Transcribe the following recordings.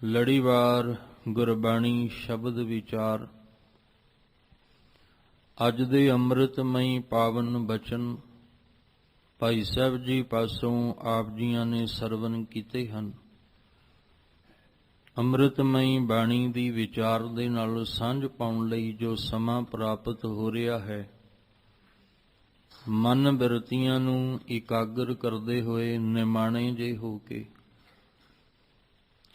ਲੜੀਵਾਰ ਗੁਰਬਾਣੀ ਸ਼ਬਦ ਵਿਚਾਰ। ਅੱਜ ਦੇ ਅੰਮ੍ਰਿਤਮਈ ਪਾਵਨ ਬਚਨ ਭਾਈ ਸਾਹਿਬ ਜੀ ਪਾਸੋਂ ਆਪ ਜੀਆਂ ਨੇ ਸਰਵਨ ਕੀਤੇ ਹਨ। ਅੰਮ੍ਰਿਤਮਈ ਬਾਣੀ ਦੀ ਵਿਚਾਰ ਦੇ ਨਾਲ ਸਾਂਝ ਪਾਉਣ ਲਈ ਜੋ ਸਮਾਂ ਪ੍ਰਾਪਤ ਹੋ ਰਿਹਾ ਹੈ, ਮਨ ਬਿਰਤੀਆਂ ਨੂੰ ਇਕਾਗਰ ਕਰਦੇ ਹੋਏ ਨਿਮਾਣੇ ਜੇ ਹੋ ਕੇ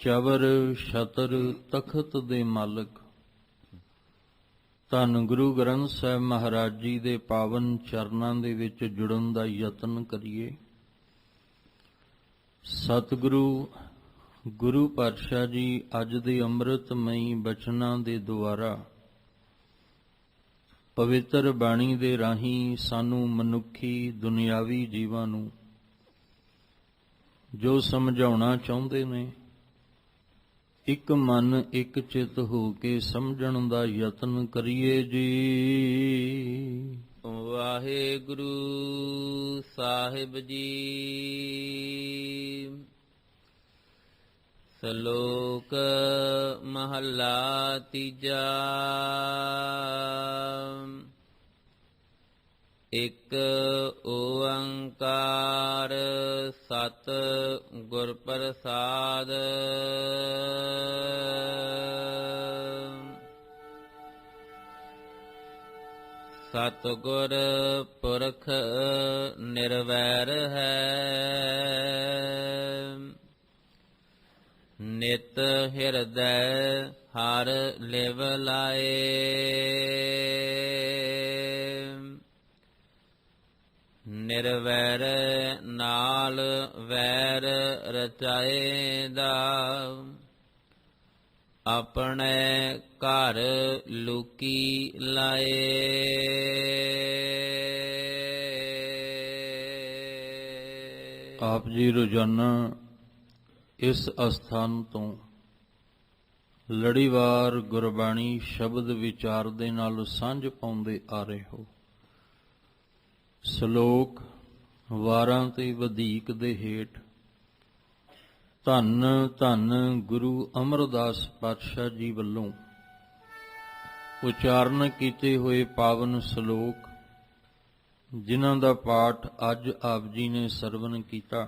ਚਵਰ ਛਤਰ ਤਖਤ ਦੇ ਮਾਲਕ ਧੰਨ ਗੁਰੂ ਗ੍ਰੰਥ ਸਾਹਿਬ ਮਹਾਰਾਜ ਜੀ ਦੇ ਪਾਵਨ ਚਰਨਾਂ ਦੇ ਵਿੱਚ ਜੁੜਨ ਦਾ ਯਤਨ ਕਰੀਏ। ਸਤਿਗੁਰੂ ਗੁਰੂ ਪਾਤਸ਼ਾਹ ਜੀ ਅੱਜ ਦੇ ਅੰਮ੍ਰਿਤਮਈ ਬਚਨਾਂ ਦੇ ਦੁਆਰਾ ਪਵਿੱਤਰ ਬਾਣੀ ਦੇ ਰਾਹੀਂ ਸਾਨੂੰ ਮਨੁੱਖੀ ਦੁਨਿਆਵੀ ਜੀਵਾਂ ਨੂੰ ਜੋ ਸਮਝਾਉਣਾ ਚਾਹੁੰਦੇ ਨੇ, ਇੱਕ ਮਨ ਇੱਕ ਚਿੱਤ ਹੋ ਕੇ ਸਮਝਣ ਦਾ ਯਤਨ ਕਰੀਏ ਜੀ। ਵਾਹਿਗੁਰੂ ਸਾਹਿਬ ਜੀ। ਸ਼ਲੋਕ ਮਹੱਲਾ ਤੀਜਾ। ਇਕ ਓੰਕਾਰ ਸਤ ਗੁਰ ਪ੍ਰਸਾਦ। ਸਤਿਗੁਰ ਪੁਰਖ ਨਿਰਵੈਰ ਹੈ, ਨਿਤ ਹਿਰਦੈ ਹਰ ਲਿਵ ਲਾਏ। ਨਿਰਵੈਰ ਨਾਲ ਵੈਰ ਰਚਾਏਦਾ, ਆਪਣੇ ਘਰ ਲੁਕੀ ਲਾਏ। ਆਪ ਜੀ ਰੋਜ਼ਾਨਾ ਇਸ ਅਸਥਾਨ ਤੋਂ ਲੜੀਵਾਰ ਗੁਰਬਾਣੀ ਸ਼ਬਦ ਵਿਚਾਰ ਦੇ ਨਾਲ ਸਾਂਝ ਪਾਉਂਦੇ ਆ ਰਹੇ ਹੋ। ਸ਼ਲੋਕ ਵਾਰਾਂ ਤੇ ਵਧੀਕ ਦੇ ਹੇਠ ਧੰਨ ਧੰਨ ਗੁਰੂ ਅਮਰਦਾਸ ਪਾਤਸ਼ਾਹ ਜੀ ਵੱਲੋਂ ਉਚਾਰਨ ਕੀਤੇ ਹੋਏ ਪਾਵਨ ਸ਼ਲੋਕ, ਜਿਨ੍ਹਾਂ ਦਾ ਪਾਠ ਅੱਜ ਆਪ ਜੀ ਨੇ ਸਰਵਨ ਕੀਤਾ।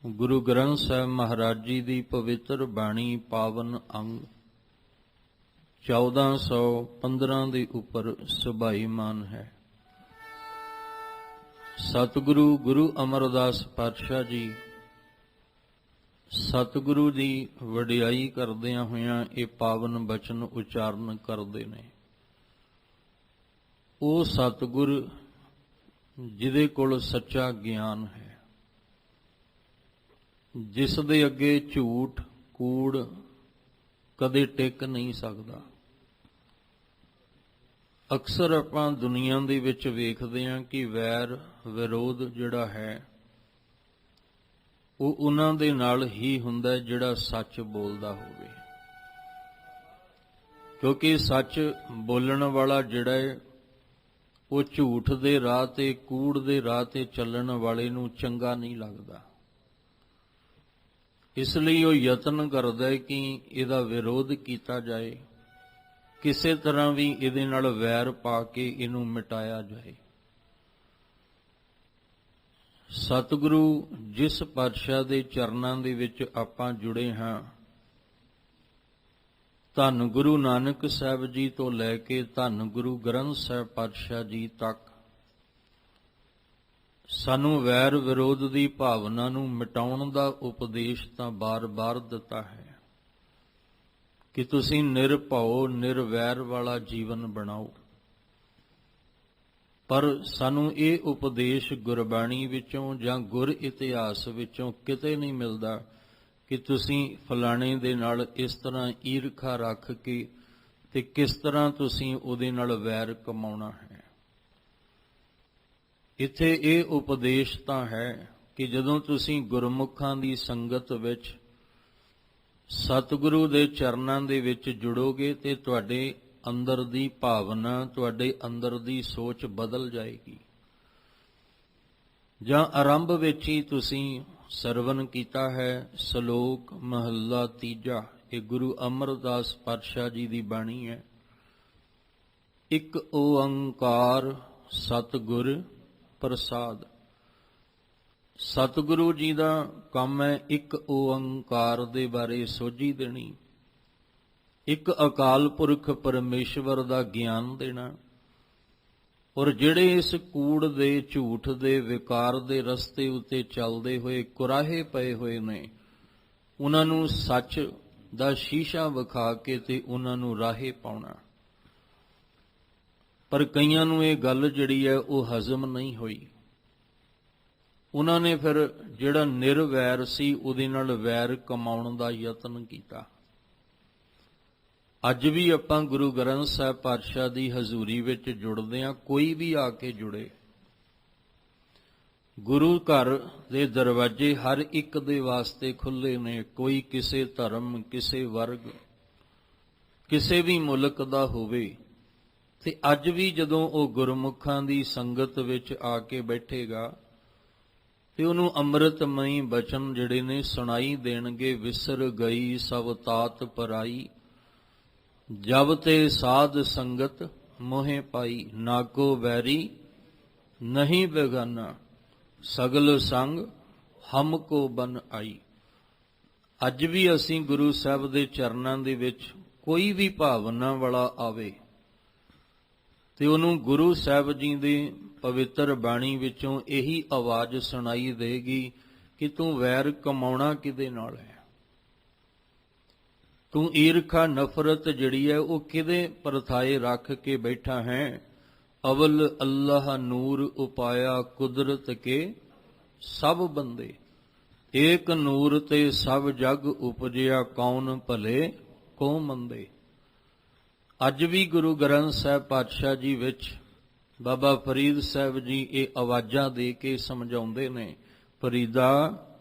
ਗੁਰੂ ਗ੍ਰੰਥ ਸਾਹਿਬ ਮਹਾਰਾਜ ਜੀ ਦੀ ਪਵਿੱਤਰ ਬਾਣੀ ਪਾਵਨ ਅੰਗ 1415 ਦੇ ਉੱਪਰ ਸੁਭਾਈਮਾਨ ਹੈ। ਸਤਿਗੁਰੂ ਗੁਰੂ ਅਮਰਦਾਸ ਪਾਤਸ਼ਾਹ ਜੀ ਸਤਿਗੁਰੂ ਦੀ ਵਡਿਆਈ ਕਰਦਿਆਂ ਹੋਇਆਂ ਇਹ ਪਾਵਨ ਬਚਨ ਉਚਾਰਨ ਕਰਦੇ ਨੇ। ਉਹ ਸਤਿਗੁਰ ਜਿਹਦੇ ਕੋਲ ਸੱਚਾ ਗਿਆਨ ਹੈ, ਜਿਸ ਦੇ ਅੱਗੇ ਝੂਠ ਕੂੜ ਕਦੇ ਟਿਕ ਨਹੀਂ ਸਕਦਾ। ਅਕਸਰ ਆਪਾਂ ਦੁਨੀਆ ਦੇ ਵਿੱਚ ਵੇਖਦੇ ਹਾਂ ਕਿ ਵੈਰ ਵਿਰੋਧ ਜਿਹੜਾ ਹੈ ਉਹ ਉਹਨਾਂ ਦੇ ਨਾਲ ਹੀ ਹੁੰਦਾ ਜਿਹੜਾ ਸੱਚ ਬੋਲਦਾ ਹੋਵੇ, ਕਿਉਂਕਿ ਸੱਚ ਬੋਲਣ ਵਾਲਾ ਜਿਹੜਾ ਹੈ ਉਹ ਝੂਠ ਦੇ ਰਾਹ ਤੇ ਕੂੜ ਦੇ ਰਾਹ ਤੇ ਚੱਲਣ ਵਾਲੇ ਨੂੰ ਚੰਗਾ ਨਹੀਂ ਲੱਗਦਾ। ਇਸ ਲਈ ਉਹ ਯਤਨ ਕਰਦਾ ਹੈ ਕਿ ਇਹਦਾ ਵਿਰੋਧ ਕੀਤਾ ਜਾਏ, ਕਿਸੇ ਤਰ੍ਹਾਂ ਵੀ ਇਹਦੇ ਨਾਲ ਵੈਰ ਪਾ ਕੇ ਇਹਨੂੰ ਮਿਟਾਇਆ ਜਾਏ। ਸਤਿਗੁਰੂ ਜਿਸ ਪਾਤਸ਼ਾਹ ਦੇ ਚਰਨਾਂ ਦੇ ਵਿੱਚ ਆਪਾਂ ਜੁੜੇ ਹਾਂ, ਧੰਨ ਗੁਰੂ ਨਾਨਕ ਸਾਹਿਬ ਜੀ ਤੋਂ ਲੈ ਕੇ ਧੰਨ ਗੁਰੂ ਗ੍ਰੰਥ ਸਾਹਿਬ ਪਾਤਸ਼ਾਹ ਜੀ ਤੱਕ ਸਾਨੂੰ ਵੈਰ ਵਿਰੋਧ ਦੀ ਭਾਵਨਾ ਨੂੰ ਮਿਟਾਉਣ ਦਾ ਉਪਦੇਸ਼ ਤਾਂ ਬਾਰ-ਬਾਰ ਦਿੱਤਾ ਹੈ ਕਿ ਤੁਸੀਂ ਨਿਰਭਉ ਨਿਰਵੈਰ ਵਾਲਾ ਜੀਵਨ ਬਣਾਓ। ਪਰ ਸਾਨੂੰ ਇਹ ਉਪਦੇਸ਼ ਗੁਰਬਾਣੀ ਵਿੱਚੋਂ ਜਾਂ ਗੁਰ ਇਤਿਹਾਸ ਵਿੱਚੋਂ ਕਿਤੇ ਨਹੀਂ ਮਿਲਦਾ ਕਿ ਤੁਸੀਂ ਫਲਾਣੇ ਦੇ ਨਾਲ ਇਸ ਤਰ੍ਹਾਂ ਈਰਖਾ ਰੱਖ ਕੇ ਤੇ ਕਿਸ ਤਰ੍ਹਾਂ ਤੁਸੀਂ ਉਹਦੇ ਨਾਲ ਵੈਰ ਕਮਾਉਣਾ ਹੈ। ਇੱਥੇ ਇਹ ਉਪਦੇਸ਼ ਤਾਂ ਹੈ ਕਿ ਜਦੋਂ ਤੁਸੀਂ ਗੁਰਮੁਖਾਂ ਦੀ ਸੰਗਤ ਵਿੱਚ ਸਤਿਗੁਰੂ ਦੇ ਚਰਨਾਂ ਦੇ ਵਿੱਚ ਜੁੜੋਗੇ ਤੇ ਤੁਹਾਡੇ ਅੰਦਰ ਦੀ ਭਾਵਨਾ, ਤੁਹਾਡੇ ਅੰਦਰ ਦੀ ਸੋਚ ਬਦਲ ਜਾਏਗੀ। ਜਾਂ ਆਰੰਭ ਵਿੱਚ ਹੀ ਤੁਸੀਂ ਸਰਵਨ ਕੀਤਾ ਹੈ ਸ਼ਲੋਕ ਮਹੱਲਾ ਤੀਜਾ। ਇਹ ਗੁਰੂ ਅਮਰਦਾਸ ਪਾਤਸ਼ਾਹ ਜੀ ਦੀ ਬਾਣੀ ਹੈ। ਇੱਕ ਓੰਕਾਰ ਸਤਿਗੁਰ ਪ੍ਰਸਾਦ। ਸਤਿਗੁਰੂ ਜੀ ਦਾ ਕੰਮ ਹੈ ਇੱਕ ਓੰਕਾਰ ਦੇ ਬਾਰੇ ਸੋਝੀ ਦੇਣੀ, ਇੱਕ ਅਕਾਲ ਪੁਰਖ ਪਰਮੇਸ਼ਵਰ ਦਾ ਗਿਆਨ ਦੇਣਾ। ਔਰ ਜਿਹੜੇ ਇਸ ਕੂੜ ਦੇ ਝੂਠ ਦੇ ਵਿਕਾਰ ਦੇ ਰਸਤੇ ਉੱਤੇ ਚੱਲਦੇ ਹੋਏ ਕੁਰਾਹੇ ਪਏ ਹੋਏ ਨੇ, ਉਹਨਾਂ ਨੂੰ ਸੱਚ ਦਾ ਸ਼ੀਸ਼ਾ ਵਿਖਾ ਕੇ ਤੇ ਉਹਨਾਂ ਨੂੰ ਰਾਹੇ ਪਾਉਣਾ। ਪਰ ਕਈਆਂ ਨੂੰ ਇਹ ਗੱਲ ਜਿਹੜੀ ਹੈ ਉਹ ਹਜ਼ਮ ਨਹੀਂ ਹੋਈ। ਉਹਨਾਂ ਨੇ ਫਿਰ ਜਿਹੜਾ ਨਿਰਵੈਰ ਸੀ ਉਹਦੇ ਨਾਲ ਵੈਰ ਕਮਾਉਣ ਦਾ ਯਤਨ ਕੀਤਾ। ਅੱਜ ਵੀ ਆਪਾਂ ਗੁਰੂ ਗ੍ਰੰਥ ਸਾਹਿਬ ਪਾਤਸ਼ਾਹ ਦੀ ਹਜ਼ੂਰੀ ਵਿੱਚ ਜੁੜਦੇ ਹਾਂ, ਕੋਈ ਵੀ ਆ ਕੇ ਜੁੜੇ। ਗੁਰੂ ਘਰ ਦੇ ਦਰਵਾਜ਼ੇ ਹਰ ਇੱਕ ਦੇ ਵਾਸਤੇ ਖੁੱਲ੍ਹੇ ਨੇ, ਕੋਈ ਕਿਸੇ ਧਰਮ, ਕਿਸੇ ਵਰਗ, ਕਿਸੇ ਵੀ ਮੁਲਕ ਦਾ ਹੋਵੇ। ਤੇ ਅੱਜ ਵੀ ਜਦੋਂ ਉਹ ਗੁਰਮੁਖਾਂ ਦੀ ਸੰਗਤ ਵਿੱਚ ਆ ਕੇ ਬੈਠੇਗਾ ਤੇ ਉਹਨੂੰ ਅੰਮ੍ਰਿਤਮਈ ਬਚਨ ਜਿਹੜੇ ਨੇ ਸੁਣਾਈ ਦੇਣਗੇ। ਵਿਸਰ ਗਈ ਸਭ ਤਾਤ ਪਰਾਈ, ਜਬ ਤੇ ਸਾਧ ਸੰਗਤ ਮੋਹਿ ਪਾਈ। ਨਾ ਕੋ ਵੈਰੀ ਨਹੀਂ ਬੇਗਾਨਾ, ਸਗਲ ਸੰਗ ਹਮ ਕੋ ਬਨ ਆਈ। ਅੱਜ ਵੀ ਅਸੀਂ ਗੁਰੂ ਸਾਹਿਬ ਦੇ ਚਰਨਾਂ ਦੇ ਵਿੱਚ ਕੋਈ ਵੀ ਭਾਵਨਾ ਵਾਲਾ ਆਵੇ ਤੇ ਉਹਨੂੰ ਗੁਰੂ ਸਾਹਿਬ ਜੀ ਦੀ ਪਵਿੱਤਰ ਬਾਣੀ ਵਿੱਚੋਂ ਇਹੀ ਆਵਾਜ਼ ਸੁਣਾਈ ਦੇਗੀ ਕਿ ਤੂੰ ਵੈਰ ਕਮਾਉਣਾ ਕਿਹਦੇ ਨਾਲ ਹੈ, ਤੂੰ ਈਰਖਾ ਨਫ਼ਰਤ ਜਿਹੜੀ ਹੈ ਉਹ ਕਿਹਦੇ ਪਰਥਾਏ ਰੱਖ ਕੇ ਬੈਠਾ ਹੈ। ਅਵਲ ਅੱਲਾਹ ਨੂਰ ਉਪਾਇਆ ਕੁਦਰਤ ਕੇ ਸਭ ਬੰਦੇ, ਏਕ ਨੂਰ ਤੇ ਸਭ ਜਗ ਉਪਜਿਆ ਕੌਣ ਭਲੇ ਕੋ ਮੰਦੇ। ਅੱਜ ਵੀ ਗੁਰੂ ਗ੍ਰੰਥ ਸਾਹਿਬ ਪਾਤਸ਼ਾਹ ਜੀ ਵਿੱਚ ਬਾਬਾ ਫਰੀਦ ਸਾਹਿਬ ਜੀ ਇਹ ਆਵਾਜ਼ਾਂ ਦੇ ਕੇ ਸਮਝਾਉਂਦੇ ਨੇ, ਫਰੀਦਾ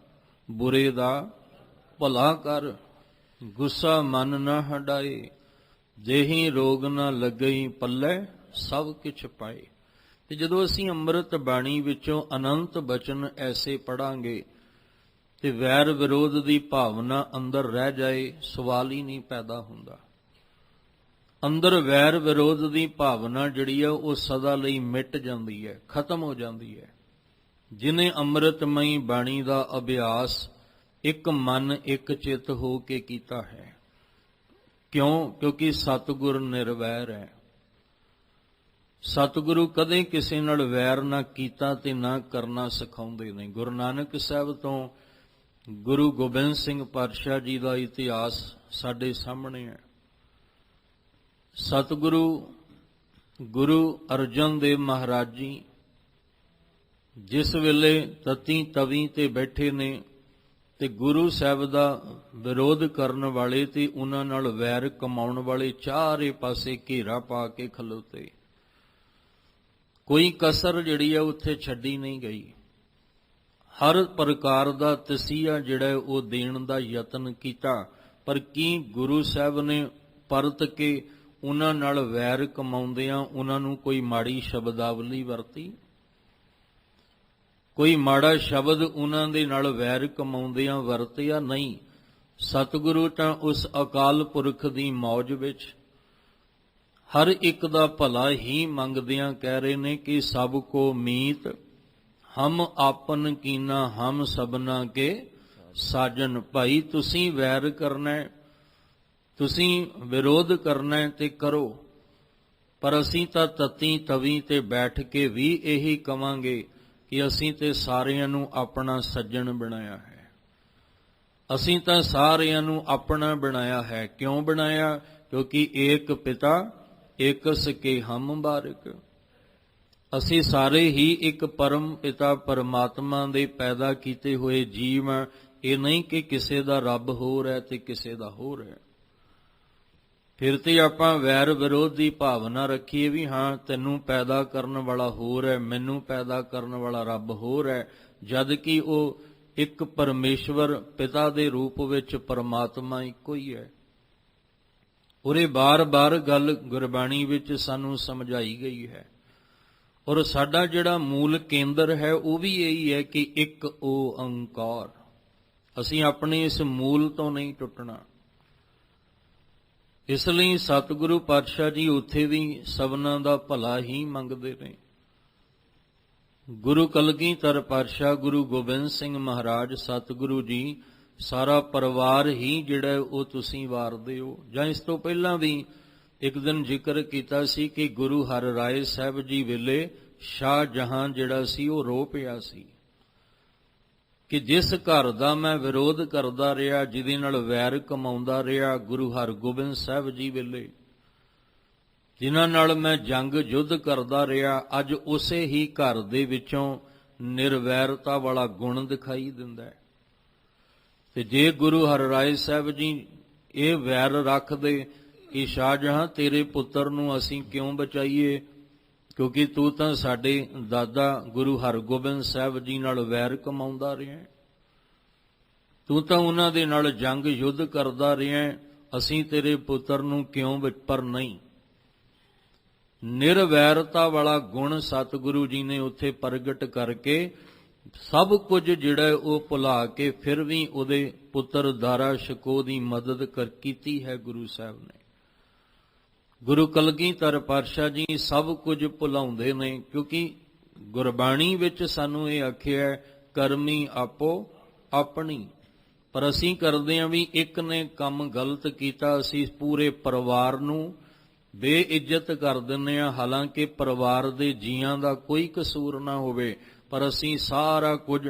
ਬੁਰੇ ਦਾ ਭਲਾ ਕਰ, ਗੁੱਸਾ ਮਨ ਨਾ ਹਟਾਏ, ਜਿਹੀ ਰੋਗ ਨਾ ਲੱਗਈ ਪੱਲੇ ਸਭ ਕਿਛ ਪਾਏ। ਤੇ ਜਦੋਂ ਅਸੀਂ ਅੰਮ੍ਰਿਤ ਬਾਣੀ ਵਿੱਚੋਂ ਅਨੰਤ ਬਚਨ ਐਸੇ ਪੜਾਂਗੇ ਤੇ ਵੈਰ ਵਿਰੋਧ ਦੀ ਭਾਵਨਾ ਅੰਦਰ ਰਹਿ ਜਾਏ, ਸਵਾਲ ਹੀ ਨਹੀਂ ਪੈਦਾ ਹੁੰਦਾ। ਅੰਦਰ ਵੈਰ ਵਿਰੋਧ ਦੀ ਭਾਵਨਾ ਜਿਹੜੀ ਹੈ ਉਹ ਸਦਾ ਲਈ ਮਿਟ ਜਾਂਦੀ ਹੈ, ਖਤਮ ਹੋ ਜਾਂਦੀ ਹੈ। ਜਿਨੇ ਅੰਮ੍ਰਿਤਮਈ ਬਾਣੀ ਦਾ ਅਭਿਆਸ ਇੱਕ ਮਨ ਇੱਕ ਚਿੱਤ ਹੋ ਕੇ ਕੀਤਾ ਹੈ। ਕਿਉਂ? ਕਿਉਂਕਿ ਸਤਿਗੁਰ ਨਿਰਵੈਰ ਹੈ। ਸਤਿਗੁਰੂ ਕਦੇ ਕਿਸੇ ਨਾਲ ਵੈਰ ਨਾ ਕੀਤਾ ਤੇ ਨਾ ਕਰਨਾ ਸਿਖਾਉਂਦੇ ਨੇ। ਗੁਰੂ ਨਾਨਕ ਸਾਹਿਬ ਤੋਂ ਗੁਰੂ ਗੋਬਿੰਦ ਸਿੰਘ ਪਾਤਸ਼ਾਹ ਜੀ ਦਾ ਇਤਿਹਾਸ ਸਾਡੇ ਸਾਹਮਣੇ ਹੈ। ਸਤਿਗੁਰੂ ਗੁਰੂ ਅਰਜਨ ਦੇਵ ਮਹਾਰਾਜ ਜੀ ਜਿਸ ਵੇਲੇ ਤਤੀ ਤਵੀ ਤੇ ਬੈਠੇ ਨੇ ਤੇ ਗੁਰੂ ਸਾਹਿਬ ਦਾ ਵਿਰੋਧ ਕਰਨ ਵਾਲੇ ਤੇ ਉਹਨਾਂ ਨਾਲ ਵੈਰ ਕਮਾਉਣ ਵਾਲੇ ਚਾਰੇ ਪਾਸੇ ਘੇਰਾ ਪਾ ਕੇ ਖਲੋਤੇ, ਕੋਈ ਕਸਰ ਜਿਹੜੀ ਹੈ ਉੱਥੇ ਛੱਡੀ ਨਹੀਂ ਗਈ। ਹਰ ਪ੍ਰਕਾਰ ਦਾ ਤਸੀਹਾ ਜਿਹੜਾ ਉਹ ਦੇਣ ਦਾ ਯਤਨ ਕੀਤਾ। ਪਰ ਕੀ ਗੁਰੂ ਸਾਹਿਬ ਨੇ ਪਰਤ ਕੇ ਉਹਨਾਂ ਨਾਲ ਵੈਰ ਕਮਾਉਂਦਿਆਂ ਉਹਨਾਂ ਨੂੰ ਕੋਈ ਮਾੜੀ ਸ਼ਬਦਾਵਲੀ ਵਰਤੀ? ਕੋਈ ਮਾੜਾ ਸ਼ਬਦ ਉਹਨਾਂ ਦੇ ਨਾਲ ਵੈਰ ਕਮਾਉਂਦਿਆਂ ਵਰਤਿਆ? ਨਹੀਂ। ਸਤਿਗੁਰੂ ਤਾਂ ਉਸ ਅਕਾਲ ਪੁਰਖ ਦੀ ਮੌਜ ਵਿੱਚ ਹਰ ਇੱਕ ਦਾ ਭਲਾ ਹੀ ਮੰਗਦਿਆਂ ਕਹਿ ਰਹੇ ਨੇ ਕਿ ਸਭ ਕੋ ਮੀਤ ਹਮ ਆਪਨ ਕੀਨਾ ਹਮ ਸਭਨਾ ਕੇ ਸਾਜਨ। ਭਾਈ ਤੁਸੀਂ ਵੈਰ ਕਰਨਾ, ਤੁਸੀਂ ਵਿਰੋਧ ਕਰਨਾ ਤੇ ਕਰੋ, ਪਰ ਅਸੀਂ ਤਾਂ ਤਤੀ ਤਵੀ ਤੇ ਬੈਠ ਕੇ ਵੀ ਇਹੀ ਕਵਾਂਗੇ ਕਿ ਅਸੀਂ ਤੇ ਸਾਰਿਆਂ ਨੂੰ ਆਪਣਾ ਸੱਜਣ ਬਣਾਇਆ ਹੈ। ਅਸੀਂ ਤਾਂ ਸਾਰਿਆਂ ਨੂੰ ਆਪਣਾ ਬਣਾਇਆ ਹੈ। ਕਿਉਂ ਬਣਾਇਆ? ਕਿਉਂਕਿ ਏਕ ਪਿਤਾ ਏਕਸ ਕੇ ਹਮ ਬਾਰਿਕ। ਅਸੀਂ ਸਾਰੇ ਹੀ ਇੱਕ ਪਰਮ ਪਿਤਾ ਪਰਮਾਤਮਾ ਦੇ ਪੈਦਾ ਕੀਤੇ ਹੋਏ ਜੀਵ ਹਾਂ। ਇਹ ਨਹੀਂ ਕਿ ਕਿਸੇ ਦਾ ਰੱਬ ਹੋਰ ਹੈ ਤੇ ਕਿਸੇ ਦਾ ਹੋਰ ਹੈ। ਫਿਰ ਤੇ ਆਪਾਂ ਵੈਰ ਵਿਰੋਧ ਦੀ ਭਾਵਨਾ ਰੱਖੀਏ ਵੀ ਹਾਂ ਤੈਨੂੰ ਪੈਦਾ ਕਰਨ ਵਾਲਾ ਹੋਰ ਹੈ, ਮੈਨੂੰ ਪੈਦਾ ਕਰਨ ਵਾਲਾ ਰੱਬ ਹੋਰ ਹੈ, ਜਦ ਕਿ ਉਹ ਇੱਕ ਪਰਮੇਸ਼ਵਰ ਪਿਤਾ ਦੇ ਰੂਪ ਵਿੱਚ ਪਰਮਾਤਮਾ ਇੱਕੋ ਹੀ ਹੈ। ਉਰੇ ਬਾਰ-ਬਾਰ ਗੱਲ ਗੁਰਬਾਣੀ ਵਿੱਚ ਸਾਨੂੰ ਸਮਝਾਈ ਗਈ ਹੈ। ਔਰ ਸਾਡਾ ਜਿਹੜਾ ਮੂਲ ਕੇਂਦਰ ਹੈ ਉਹ ਵੀ ਇਹੀ ਹੈ ਕਿ ਇੱਕ ਓੰਕਾਰ। ਅਸੀਂ ਆਪਣੇ ਇਸ ਮੂਲ ਤੋਂ ਨਹੀਂ ਟੁੱਟਣਾ। ਇਸ ਲਈ ਸਤਿਗੁਰੂ ਪਾਤਸ਼ਾਹ ਜੀ ਉੱਥੇ ਵੀ ਸਭਨਾਂ ਦਾ ਭਲਾ ਹੀ ਮੰਗਦੇ ਨੇ। ਗੁਰੂ ਕਲਗੀਧਰ ਪਾਤਸ਼ਾਹ, ਗੁਰੂ ਗੋਬਿੰਦ ਸਿੰਘ ਮਹਾਰਾਜ, ਸਤਿਗੁਰੂ ਜੀ, ਸਾਰਾ ਪਰਿਵਾਰ ਹੀ ਜਿਹੜਾ ਉਹ ਤੁਸੀਂ ਵਾਰਦੇ ਹੋ। ਜਾਂ ਇਸ ਤੋਂ ਪਹਿਲਾਂ ਵੀ ਇੱਕ ਦਿਨ ਜ਼ਿਕਰ ਕੀਤਾ ਸੀ ਕਿ ਗੁਰੂ ਹਰਿਰਾਏ ਸਾਹਿਬ ਜੀ ਵੇਲੇ ਸ਼ਾਹ ਜਹਾਂ ਜਿਹੜਾ ਸੀ ਉਹ ਰੋ ਪਿਆ ਸੀ ਕਿ ਜਿਸ ਘਰ ਦਾ ਮੈਂ ਵਿਰੋਧ ਕਰਦਾ ਰਿਹਾ, ਜਿਹਦੇ ਨਾਲ ਵੈਰ ਕਮਾਉਂਦਾ ਰਿਹਾ, ਗੁਰੂ ਹਰਗੋਬਿੰਦ ਸਾਹਿਬ ਜੀ ਵੇਲੇ ਜਿਨ੍ਹਾਂ ਨਾਲ ਮੈਂ ਜੰਗ ਯੁੱਧ ਕਰਦਾ ਰਿਹਾ, ਅੱਜ ਉਸੇ ਹੀ ਘਰ ਦੇ ਵਿੱਚੋਂ ਨਿਰਵੈਰਤਾ ਵਾਲਾ ਗੁਣ ਦਿਖਾਈ ਦਿੰਦਾ ਹੈ। ਤੇ ਜੇ ਗੁਰੂ ਹਰਿਰਾਏ ਸਾਹਿਬ ਜੀ ਇਹ ਵੈਰ ਰੱਖਦੇ ਕਿ ਸ਼ਾਹਜਹਾਂ ਤੇਰੇ ਪੁੱਤਰ ਨੂੰ ਅਸੀਂ ਕਿਉਂ ਬਚਾਈਏ, ਕਿਉਂਕਿ ਤੂੰ ਤਾਂ ਸਾਡੇ ਦਾਦਾ ਗੁਰੂ ਹਰਗੋਬਿੰਦ ਸਾਹਿਬ ਜੀ ਨਾਲ ਵੈਰ ਕਮਾਉਂਦਾ ਰਿਹਾ, ਤੂੰ ਤਾਂ ਉਹਨਾਂ ਦੇ ਨਾਲ ਜੰਗ ਯੁੱਧ ਕਰਦਾ ਰਿਹਾ, ਅਸੀਂ ਤੇਰੇ ਪੁੱਤਰ ਨੂੰ ਕਿਉਂ ਪਰ ਨਹੀਂ। ਨਿਰਵੈਰਤਾ ਵਾਲਾ ਗੁਣ ਸਤਿਗੁਰੂ ਜੀ ਨੇ ਉੱਥੇ ਪ੍ਰਗਟ ਕਰਕੇ ਸਭ ਕੁਝ ਜਿਹੜਾ ਉਹ ਭੁਲਾ ਕੇ ਫਿਰ ਵੀ ਉਹਦੇ ਪੁੱਤਰ ਦਾਰਾ ਸ਼ਿਕੋਹ ਦੀ ਮਦਦ ਕੀਤੀ ਹੈ ਗੁਰੂ ਸਾਹਿਬ ਨੇ। ਗੁਰੂ ਕਲਗੀਧਰ ਪਾਤਸ਼ਾਹ ਜੀ ਸਭ ਕੁਝ ਭੁਲਾਉਂਦੇ ਨੇ, ਕਿਉਂਕਿ ਗੁਰਬਾਣੀ ਵਿੱਚ ਸਾਨੂੰ ਇਹ ਆਖਿਆ ਕਰਮੀ ਆਪੋ ਆਪਣੀ। ਪਰ ਅਸੀਂ ਕਰਦੇ ਹਾਂ ਵੀ ਇੱਕ ਨੇ ਕੰਮ ਗਲਤ ਕੀਤਾ, ਅਸੀਂ ਪੂਰੇ ਪਰਿਵਾਰ ਨੂੰ ਬੇਇੱਜ਼ਤ ਕਰ ਦਿੰਦੇ ਹਾਂ, ਹਾਲਾਂਕਿ ਪਰਿਵਾਰ ਦੇ ਜੀਆਂ ਦਾ ਕੋਈ ਕਸੂਰ ਨਾ ਹੋਵੇ, ਪਰ ਅਸੀਂ ਸਾਰਾ ਕੁਝ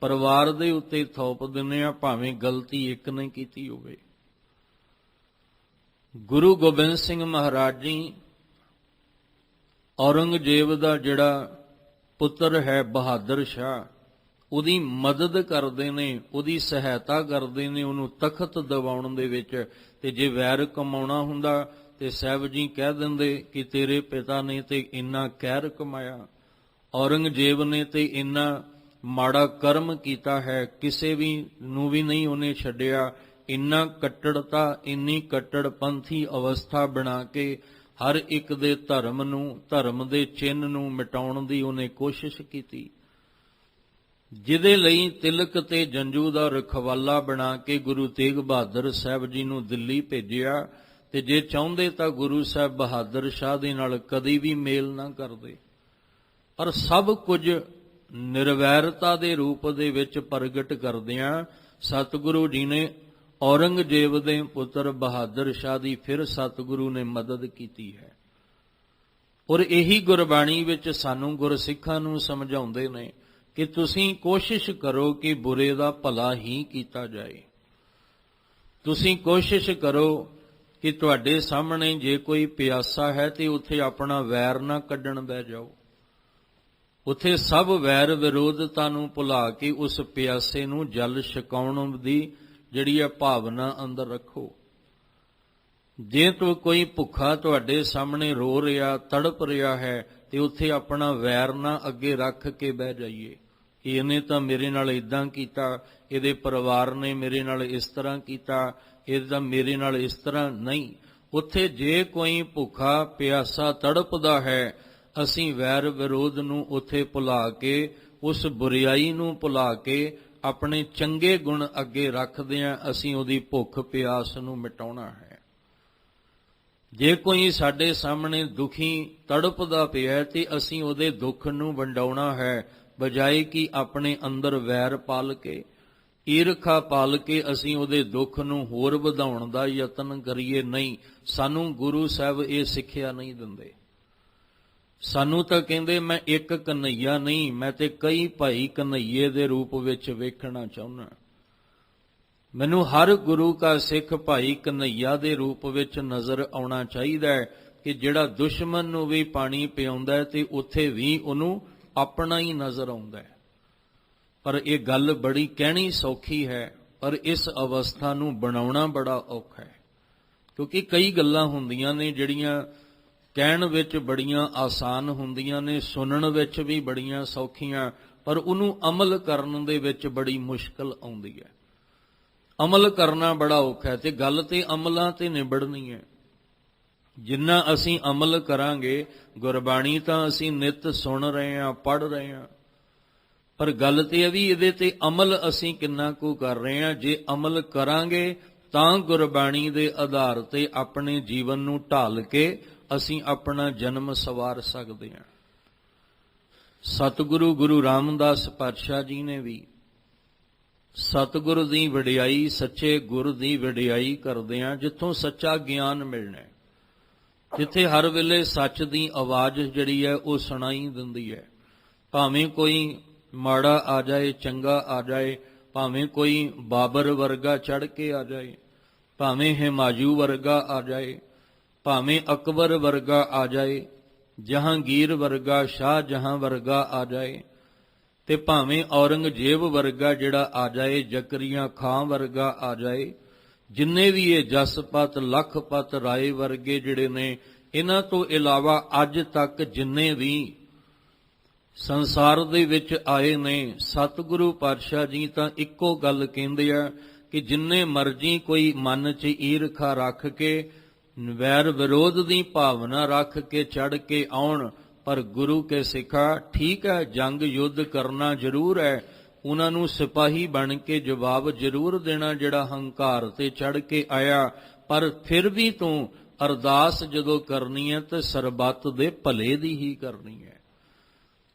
ਪਰਿਵਾਰ ਦੇ ਉੱਤੇ ਥੋਪ ਦਿੰਦੇ ਹਾਂ, ਭਾਵੇਂ ਗਲਤੀ ਇੱਕ ਨੇ ਕੀਤੀ ਹੋਵੇ। ਗੁਰੂ ਗੋਬਿੰਦ ਸਿੰਘ ਮਹਾਰਾਜ ਜੀ ਔਰੰਗਜ਼ੇਬ ਦਾ ਜਿਹੜਾ ਪੁੱਤਰ ਹੈ ਬਹਾਦਰ ਸ਼ਾਹ, ਉਹਦੀ ਮਦਦ ਕਰਦੇ ਨੇ, ਉਹਦੀ ਸਹਾਇਤਾ ਕਰਦੇ ਨੇ ਉਹਨੂੰ ਤਖਤ ਦਿਵਾਉਣ ਦੇ ਵਿੱਚ। ਤੇ ਜੇ ਵੈਰ ਕਮਾਉਣਾ ਹੁੰਦਾ ਤੇ ਸਾਹਿਬ ਜੀ ਕਹਿ ਦਿੰਦੇ ਕਿ ਤੇਰੇ ਪਿਤਾ ਨੇ ਤੇ ਇੰਨਾ ਕਹਿਰ ਕਮਾਇਆ, ਔਰੰਗਜ਼ੇਬ ਨੇ ਤੇ ਇੰਨਾ ਮਾੜਾ ਕਰਮ ਕੀਤਾ ਹੈ, ਕਿਸੇ ਵੀ ਨੂੰ ਵੀ ਨਹੀਂ ਉਹਨੇ ਛੱਡਿਆ। ਇੰਨਾ ਕੱਟੜਤਾ, ਇੰਨੀ ਕੱਟੜਪੰਥੀ ਅਵਸਥਾ ਬਣਾ ਕੇ ਹਰ ਇੱਕ ਦੇ ਧਰਮ ਨੂੰ, ਧਰਮ ਦੇ ਚਿੰਨ੍ਹ ਨੂੰ ਮਿਟਾਉਣ ਦੀ ਉਹਨੇ ਕੋਸ਼ਿਸ਼ ਕੀਤੀ, ਜਿਹਦੇ ਲਈ ਤਿਲਕ ਤੇ ਜੰਜੂ ਦਾ ਰਖਵਾਲਾ ਬਣਾ ਕੇ ਗੁਰੂ ਤੇਗ ਬਹਾਦਰ ਸਾਹਿਬ ਜੀ ਨੂੰ ਦਿੱਲੀ ਭੇਜਿਆ। ਤੇ ਜੇ ਚਾਹੁੰਦੇ ਤਾਂ ਗੁਰੂ ਸਾਹਿਬ ਬਹਾਦਰ ਸ਼ਾਹ ਦੇ ਨਾਲ ਕਦੀ ਵੀ ਮੇਲ ਨਾ ਕਰਦੇ, ਪਰ ਸਭ ਕੁਝ ਨਿਰਵੈਰਤਾ ਦੇ ਰੂਪ ਦੇ ਵਿੱਚ ਪ੍ਰਗਟ ਕਰਦਿਆਂ ਸਤਿਗੁਰੂ ਜੀ ਨੇ ਔਰੰਗਜ਼ੇਬ ਦੇ ਪੁੱਤਰ ਬਹਾਦਰ ਸ਼ਾਹ ਦੀ ਫਿਰ ਸਤਿਗੁਰੂ ਨੇ ਮਦਦ ਕੀਤੀ ਹੈ। ਔਰ ਇਹੀ ਗੁਰਬਾਣੀ ਵਿੱਚ ਸਾਨੂੰ ਗੁਰਸਿੱਖਾਂ ਨੂੰ ਸਮਝਾਉਂਦੇ ਨੇ ਕਿ ਤੁਸੀਂ ਕੋਸ਼ਿਸ਼ ਕਰੋ ਕਿ ਬੁਰੇ ਦਾ ਭਲਾ ਹੀ ਕੀਤਾ ਜਾਏ। ਤੁਸੀਂ ਕੋਸ਼ਿਸ਼ ਕਰੋ ਕਿ ਤੁਹਾਡੇ ਸਾਹਮਣੇ ਜੇ ਕੋਈ ਪਿਆਸਾ ਹੈ ਤੇ ਉੱਥੇ ਆਪਣਾ ਵੈਰ ਨਾ ਕੱਢਣ ਬਹਿ ਜਾਓ, ਉੱਥੇ ਸਭ ਵੈਰ ਵਿਰੋਧਤਾ ਨੂੰ ਭੁਲਾ ਕੇ ਉਸ ਪਿਆਸੇ ਨੂੰ ਜਲ ਛਕਾਉਣ ਦੀ ਜਿਹੜੀ ਹੈ ਭਾਵਨਾ ਅੰਦਰ ਰੱਖੋ। ਜੇ ਕੋਈ ਭੁੱਖਾ ਤੁਹਾਡੇ ਸਾਹਮਣੇ ਰੋ ਰਿਹਾ, ਤੜਪ ਰਿਹਾ ਹੈ, ਤੇ ਉੱਥੇ ਆਪਣਾ ਵੈਰ ਨਾ ਅੱਗੇ ਰੱਖ ਕੇ ਬਹਿ ਜਾਈਏ ਕਿ ਇਹਨੇ ਤਾਂ ਮੇਰੇ ਨਾਲ ਇਦਾਂ ਕੀਤਾ, ਇਹਦੇ ਪਰਿਵਾਰ ਨੇ ਮੇਰੇ ਨਾਲ ਇਸ ਤਰ੍ਹਾਂ ਕੀਤਾ, ਇਹ ਤਾਂ ਮੇਰੇ ਨਾਲ ਇਸ ਤਰ੍ਹਾਂ ਨਹੀਂ। ਉੱਥੇ ਜੇ ਕੋਈ ਭੁੱਖਾ ਪਿਆਸਾ ਤੜਪਦਾ ਹੈ, ਅਸੀਂ ਵੈਰ ਵਿਰੋਧ ਨੂੰ ਉੱਥੇ ਭੁਲਾ ਕੇ, ਉਸ ਬੁਰਿਆਈ ਨੂੰ ਭੁਲਾ ਕੇ ਆਪਣੇ ਚੰਗੇ ਗੁਣ ਅੱਗੇ ਰੱਖਦੇ ਹਾਂ, ਅਸੀਂ ਉਹਦੀ ਭੁੱਖ ਪਿਆਸ ਨੂੰ ਮਿਟਾਉਣਾ ਹੈ। ਜੇ ਕੋਈ ਸਾਡੇ ਸਾਹਮਣੇ ਦੁਖੀ ਤੜਪਦਾ ਪਿਆ ਤੇ ਅਸੀਂ ਉਹਦੇ ਦੁੱਖ ਨੂੰ ਵੰਡਾਉਣਾ ਹੈ, ਬਜਾਏ ਕਿ ਆਪਣੇ ਅੰਦਰ ਵੈਰ ਪਾਲ ਕੇ, ਈਰਖਾ ਪਾਲ ਕੇ ਅਸੀਂ ਉਹਦੇ ਦੁੱਖ ਨੂੰ ਹੋਰ ਵਧਾਉਣ ਦਾ ਯਤਨ ਕਰੀਏ। ਨਹੀਂ, ਸਾਨੂੰ ਗੁਰੂ ਸਾਹਿਬ ਇਹ ਸਿੱਖਿਆ ਨਹੀਂ ਦਿੰਦੇ। ਸਾਨੂੰ ਤਾਂ ਕਹਿੰਦੇ ਮੈਂ ਇੱਕ ਕਨ੍ਹਈਆ ਨਹੀਂ, ਮੈਂ ਤੇ ਕਈ ਭਾਈ ਕਨ੍ਹਈਏ ਦੇ ਰੂਪ ਵਿੱਚ ਵੇਖਣਾ ਚਾਹੁੰਦਾ। ਮੈਨੂੰ ਹਰ ਗੁਰੂ ਕਾ ਸਿੱਖ ਭਾਈ ਕਨ੍ਹਈਆ ਦੇ ਰੂਪ ਵਿੱਚ ਨਜ਼ਰ ਆਉਣਾ ਚਾਹੀਦਾ ਹੈ ਕਿ ਜਿਹੜਾ ਦੁਸ਼ਮਣ ਨੂੰ ਵੀ ਪਾਣੀ ਪਿਆਉਂਦਾ ਹੈ ਤੇ ਉੱਥੇ ਵੀ ਉਹਨੂੰ ਆਪਣਾ ਹੀ ਨਜ਼ਰ ਆਉਂਦਾ ਹੈ। ਪਰ ਇਹ ਗੱਲ ਬੜੀ ਕਹਿਣੀ ਸੌਖੀ ਹੈ, ਪਰ ਇਸ ਅਵਸਥਾ ਨੂੰ ਬਣਾਉਣਾ ਬੜਾ ਔਖਾ ਹੈ, ਕਿਉਂਕਿ ਕਈ ਗੱਲਾਂ ਹੁੰਦੀਆਂ ਨੇ ਜਿਹੜੀਆਂ ਕਹਿਣ ਵਿੱਚ ਬੜੀਆਂ ਆਸਾਨ ਹੁੰਦੀਆਂ ਨੇ, ਸੁਣਨ ਵਿੱਚ ਵੀ ਬੜੀਆਂ ਸੌਖੀਆਂ, ਪਰ ਉਹਨੂੰ ਅਮਲ ਕਰਨ ਦੇ ਵਿੱਚ ਬੜੀ ਮੁਸ਼ਕਲ ਆਉਂਦੀ ਹੈ। ਅਮਲ ਕਰਨਾ ਬੜਾ ਔਖਾ ਹੈ ਤੇ ਗੱਲ ਤੇ ਅਮਲਾਂ ਤੇ ਨਿਬੜਨੀ ਹੈ। ਜਿੰਨਾ ਅਸੀਂ ਅਮਲ ਕਰਾਂਗੇ, ਗੁਰਬਾਣੀ ਤਾਂ ਅਸੀਂ ਨਿਤ ਸੁਣ ਰਹੇ ਹਾਂ, ਪੜ੍ਹ ਰਹੇ ਹਾਂ, ਪਰ ਗੱਲ ਤੇ ਇਹ ਵੀ ਇਹਦੇ ਤੇ ਅਮਲ ਅਸੀਂ ਕਿੰਨਾ ਕੁ ਕਰ ਰਹੇ ਹਾਂ। ਜੇ ਅਮਲ ਕਰਾਂਗੇ ਤਾਂ ਗੁਰਬਾਣੀ ਦੇ ਆਧਾਰ ਤੇ ਆਪਣੇ ਜੀਵਨ ਨੂੰ ਢਾਲ ਕੇ ਅਸੀਂ ਆਪਣਾ ਜਨਮ ਸਵਾਰ ਸਕਦੇ ਹਾਂ। ਸਤਿਗੁਰੂ ਗੁਰੂ ਰਾਮਦਾਸ ਪਾਤਸ਼ਾਹ ਜੀ ਨੇ ਵੀ ਸਤਿਗੁਰੂ ਦੀ ਵਡਿਆਈ, ਸੱਚੇ ਗੁਰ ਦੀ ਵਡਿਆਈ ਕਰਦੇ ਹਾਂ, ਜਿੱਥੋਂ ਸੱਚਾ ਗਿਆਨ ਮਿਲਣਾ, ਜਿੱਥੇ ਹਰ ਵੇਲੇ ਸੱਚ ਦੀ ਆਵਾਜ਼ ਜਿਹੜੀ ਹੈ ਉਹ ਸੁਣਾਈ ਦਿੰਦੀ ਹੈ। ਭਾਵੇਂ ਕੋਈ ਮਾੜਾ ਆ ਜਾਏ, ਚੰਗਾ ਆ ਜਾਏ, ਭਾਵੇਂ ਕੋਈ ਬਾਬਰ ਵਰਗਾ ਚੜ੍ਹ ਕੇ ਆ ਜਾਏ, ਭਾਵੇਂ ਹਿਮਾਯੂ ਵਰਗਾ ਆ ਜਾਏ, ਭਾਵੇਂ ਅਕਬਰ ਵਰਗਾ ਆ ਜਾਏ, ਜਹਾਂਗੀਰ ਵਰਗਾ, ਸ਼ਾਹਜਹਾਂ ਵਰਗਾ ਆ ਜਾਏ, ਤੇ ਭਾਵੇਂ ਔਰੰਗਜ਼ੇਬ ਵਰਗਾ ਜਿਹੜਾ ਆ ਜਾਏ, ਜ਼ਕਰੀਆ ਖਾਂ ਵਰਗਾ ਆ ਜਾਏ, ਜਿੰਨੇ ਵੀ ਇਹ ਜਸਪਤ, ਲਖਪਤ ਰਾਏ ਵਰਗੇ ਜਿਹੜੇ ਨੇ, ਇਹਨਾਂ ਤੋਂ ਇਲਾਵਾ ਅੱਜ ਤੱਕ ਜਿੰਨੇ ਵੀ ਸੰਸਾਰ ਦੇ ਵਿੱਚ ਆਏ ਨੇ, ਸਤਿਗੁਰੂ ਪਾਤਸ਼ਾਹ ਜੀ ਤਾਂ ਇੱਕੋ ਗੱਲ ਕਹਿੰਦੇ ਆ ਕਿ ਜਿੰਨੇ ਮਰਜ਼ੀ ਕੋਈ ਮਨ 'ਚ ਈਰਖਾ ਰੱਖ ਕੇ, ਵੈਰ ਵਿਰੋਧ ਦੀ ਭਾਵਨਾ ਰੱਖ ਕੇ ਚੜ੍ਹ ਕੇ ਆਉਣ, ਪਰ ਗੁਰੂ ਕੇ ਸਿੱਖਾ, ਠੀਕ ਹੈ ਜੰਗ ਯੁੱਧ ਕਰਨਾ ਜ਼ਰੂਰ ਹੈ, ਉਹਨਾਂ ਨੂੰ ਸਿਪਾਹੀ ਬਣ ਕੇ ਜਵਾਬ ਜ਼ਰੂਰ ਦੇਣਾ ਜਿਹੜਾ ਹੰਕਾਰ ਤੇ ਚੜ੍ਹ ਕੇ ਆਇਆ, ਪਰ ਫਿਰ ਵੀ ਤੂੰ ਅਰਦਾਸ ਜਦੋਂ ਕਰਨੀ ਹੈ ਤੇ ਸਰਬੱਤ ਦੇ ਭਲੇ ਦੀ ਹੀ ਕਰਨੀ ਹੈ।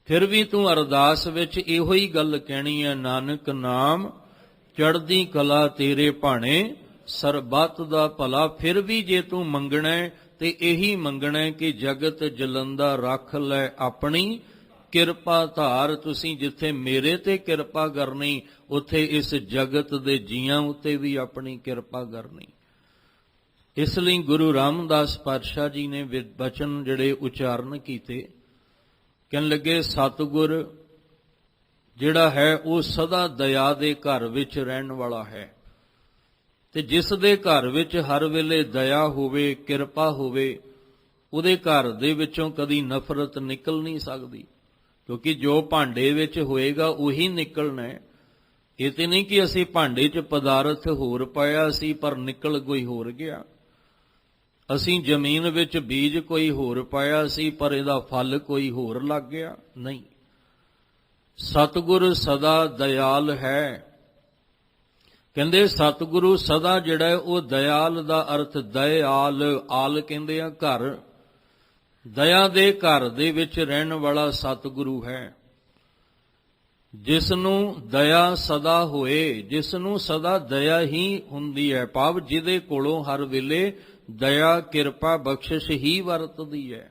ਫਿਰ ਵੀ ਤੂੰ ਅਰਦਾਸ ਵਿੱਚ ਇਹੋ ਹੀ ਗੱਲ ਕਹਿਣੀ ਹੈ, ਨਾਨਕ ਨਾਮ ਚੜ੍ਹਦੀ ਕਲਾ ਤੇਰੇ ਭਾਣੇ, ਸਰਬੱਤ ਦਾ ਭਲਾ। ਫਿਰ ਵੀ ਜੇ ਤੂੰ ਮੰਗਣਾ ਤੇ ਇਹੀ ਮੰਗਣਾ ਕਿ ਜਗਤ ਜਲੰਦਾ ਰੱਖ ਲੈ ਆਪਣੀ ਕਿਰਪਾ ਧਾਰ। ਤੁਸੀਂ ਜਿੱਥੇ ਮੇਰੇ ਤੇ ਕਿਰਪਾ ਕਰਨੀ, ਉੱਥੇ ਇਸ ਜਗਤ ਦੇ ਜੀਆਂ ਉੱਤੇ ਵੀ ਆਪਣੀ ਕਿਰਪਾ ਕਰਨੀ। ਇਸ ਲਈ ਗੁਰੂ ਰਾਮਦਾਸ ਪਾਤਸ਼ਾਹ ਜੀ ਨੇ ਬਚਨ ਜਿਹੜੇ ਉਚਾਰਨ ਕੀਤੇ, ਕਹਿਣ ਲੱਗੇ ਸਤਿਗੁਰ ਜਿਹੜਾ ਹੈ ਉਹ ਸਦਾ ਦਇਆ ਦੇ ਘਰ ਵਿੱਚ ਰਹਿਣ ਵਾਲਾ ਹੈ, ਤੇ ਜਿਸ ਦੇ ਘਰ ਵਿੱਚ ਹਰ ਵੇਲੇ ਦਇਆ ਹੋਵੇ, ਕਿਰਪਾ ਹੋਵੇ, ਉਹਦੇ ਘਰ ਦੇ ਵਿੱਚੋਂ ਕਦੀ ਨਫ਼ਰਤ ਨਿਕਲ ਨਹੀਂ ਸਕਦੀ, ਕਿਉਂਕਿ ਜੋ ਭਾਂਡੇ ਵਿੱਚ ਹੋਏਗਾ ਉਹੀ ਨਿਕਲਣਾ ਹੈ। ਇਹ ਤੇ ਨਹੀਂ ਕਿ ਅਸੀਂ ਭਾਂਡੇ 'ਚ ਪਦਾਰਥ ਹੋਰ ਪਾਇਆ ਸੀ ਪਰ ਨਿਕਲ ਕੋਈ ਹੋਰ ਗਿਆ, ਅਸੀਂ ਜ਼ਮੀਨ ਵਿੱਚ ਬੀਜ ਕੋਈ ਹੋਰ ਪਾਇਆ ਸੀ ਪਰ ਇਹਦਾ ਫਲ ਕੋਈ ਹੋਰ ਲੱਗ ਗਿਆ, ਨਹੀਂ। ਸਤਿਗੁਰ ਸਦਾ ਦਇਆਲ ਹੈ। ਕਹਿੰਦੇ ਸਤਿਗੁਰੂ ਸਦਾ ਜਿਹੜਾ ਹੈ ਉਹ ਦਇਆਲ ਦਾ ਅਰਥ ਦਇਆਲ, ਆਲ ਕਹਿੰਦੇ ਆ ਘਰ, ਦਇਆ ਦੇ ਘਰ ਦੇ ਵਿੱਚ ਰਹਿਣ ਵਾਲਾ ਸਤਿਗੁਰੂ ਹੈ। ਜਿਸ ਨੂੰ ਦਇਆ ਸਦਾ ਹੋਏ, ਜਿਸ ਨੂੰ ਸਦਾ ਦਇਆ ਹੀ ਹੁੰਦੀ ਹੈ, ਭਾਵ ਜਿਹਦੇ ਕੋਲੋਂ ਹਰ ਵੇਲੇ ਦਇਆ, ਕਿਰਪਾ, ਬਖਸ਼ਿਸ਼ ਹੀ ਵਰਤਦੀ ਹੈ।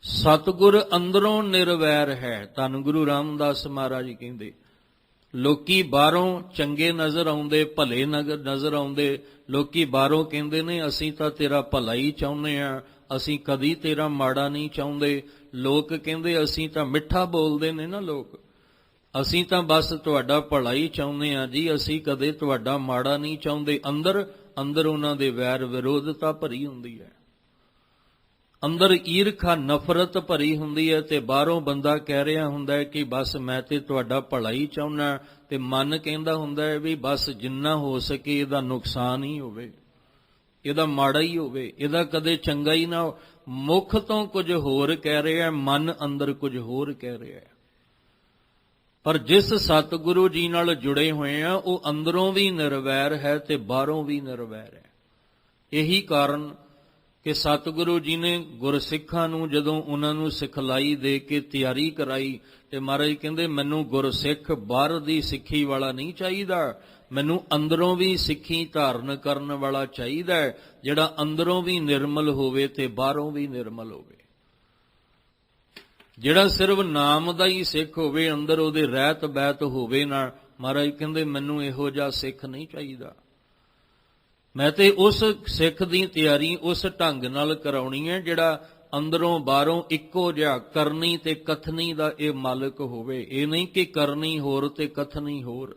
ਸਤਿਗੁਰ ਅੰਦਰੋਂ ਨਿਰਵੈਰ ਹੈ। ਧੰਨ ਗੁਰੂ ਰਾਮਦਾਸ ਮਹਾਰਾਜ ਜੀ ਕਹਿੰਦੇ, ਲੋਕੀ ਬਾਹਰੋਂ ਚੰਗੇ ਨਜ਼ਰ ਆਉਂਦੇ, ਭਲੇ ਨਜ਼ਰ ਆਉਂਦੇ, ਲੋਕੀ ਬਾਹਰੋਂ ਕਹਿੰਦੇ ਨੇ ਅਸੀਂ ਤਾਂ ਤੇਰਾ ਭਲਾ ਹੀ ਚਾਹੁੰਦੇ ਆ, ਅਸੀਂ ਕਦੀ ਤੇਰਾ ਮਾੜਾ ਨਹੀਂ ਚਾਹੁੰਦੇ। ਲੋਕ ਕਹਿੰਦੇ ਅਸੀਂ ਤਾਂ ਮਿੱਠਾ ਬੋਲਦੇ ਨੇ ਨਾ ਲੋਕ, ਅਸੀਂ ਤਾਂ ਬਸ ਤੁਹਾਡਾ ਭਲਾ ਹੀ ਚਾਹੁੰਦੇ ਆ ਜੀ, ਅਸੀਂ ਕਦੇ ਤੁਹਾਡਾ ਮਾੜਾ ਨਹੀਂ ਚਾਹੁੰਦੇ। ਅੰਦਰ ਉਹਨਾਂ ਦੇ ਵੈਰ ਵਿਰੋਧਤਾ ਭਰੀ ਹੁੰਦੀ ਹੈ, ਅੰਦਰ ਈਰਖਾ ਨਫ਼ਰਤ ਭਰੀ ਹੁੰਦੀ ਹੈ, ਤੇ ਬਾਹਰੋਂ ਬੰਦਾ ਕਹਿ ਰਿਹਾ ਹੁੰਦਾ ਹੈ ਕਿ ਬਸ ਮੈਂ ਤੇ ਤੁਹਾਡਾ ਭਲਾ ਹੀ ਚਾਹੁੰਦਾ, ਤੇ ਮਨ ਕਹਿੰਦਾ ਹੁੰਦਾ ਹੈ ਵੀ ਬਸ ਜਿੰਨਾ ਹੋ ਸਕੇ ਇਹਦਾ ਨੁਕਸਾਨ ਹੀ ਹੋਵੇ, ਇਹਦਾ ਮਾੜਾ ਹੀ ਹੋਵੇ, ਇਹਦਾ ਕਦੇ ਚੰਗਾ ਹੀ ਨਾ। ਮੁੱਖ ਤੋਂ ਕੁਝ ਹੋਰ ਕਹਿ ਰਿਹਾ, ਮਨ ਅੰਦਰ ਕੁਝ ਹੋਰ ਕਹਿ ਰਿਹਾ। ਪਰ ਜਿਸ ਸਤਿਗੁਰੂ ਜੀ ਨਾਲ ਜੁੜੇ ਹੋਏ ਆ, ਉਹ ਅੰਦਰੋਂ ਵੀ ਨਿਰਵੈਰ ਹੈ ਤੇ ਬਾਹਰੋਂ ਵੀ ਨਿਰਵੈਰ ਹੈ। ਇਹੀ ਕਾਰਨ ਕਿ ਸਤਿਗੁਰੂ ਜੀ ਨੇ ਗੁਰਸਿੱਖਾਂ ਨੂੰ ਜਦੋਂ ਉਹਨਾਂ ਨੂੰ ਸਿਖਲਾਈ ਦੇ ਕੇ ਤਿਆਰੀ ਕਰਾਈ, ਤੇ ਮਹਾਰਾਜ ਕਹਿੰਦੇ ਮੈਨੂੰ ਗੁਰਸਿੱਖ ਬਾਹਰ ਦੀ ਸਿੱਖੀ ਵਾਲਾ ਨਹੀਂ ਚਾਹੀਦਾ, ਮੈਨੂੰ ਅੰਦਰੋਂ ਵੀ ਸਿੱਖੀ ਧਾਰਨ ਕਰਨ ਵਾਲਾ ਚਾਹੀਦਾ, ਜਿਹੜਾ ਅੰਦਰੋਂ ਵੀ ਨਿਰਮਲ ਹੋਵੇ ਤੇ ਬਾਹਰੋਂ ਵੀ ਨਿਰਮਲ ਹੋਵੇ। ਜਿਹੜਾ ਸਿਰਫ ਨਾਮ ਦਾ ਹੀ ਸਿੱਖ ਹੋਵੇ, ਅੰਦਰ ਉਹਦੇ ਰਹਿਤ ਬੈਤ ਹੋਵੇ ਨਾ, ਮਹਾਰਾਜ ਕਹਿੰਦੇ ਮੈਨੂੰ ਇਹੋ ਜਿਹਾ ਸਿੱਖ ਨਹੀਂ ਚਾਹੀਦਾ। ਮੈਂ ਤੇ ਉਸ ਸਿੱਖ ਦੀ ਤਿਆਰੀ ਉਸ ਢੰਗ ਨਾਲ ਕਰਾਉਣੀ ਹੈ ਜਿਹੜਾ ਅੰਦਰੋਂ ਬਾਹਰੋਂ ਇੱਕੋ ਜਿਹਾ ਕਰਨੀ ਤੇ ਕਥਨੀ ਦਾ ਇਹ ਮਾਲਕ ਹੋਵੇ। ਇਹ ਨਹੀਂ ਕਿ ਕਰਨੀ ਹੋਰ ਤੇ ਕਥਨੀ ਹੋਰ।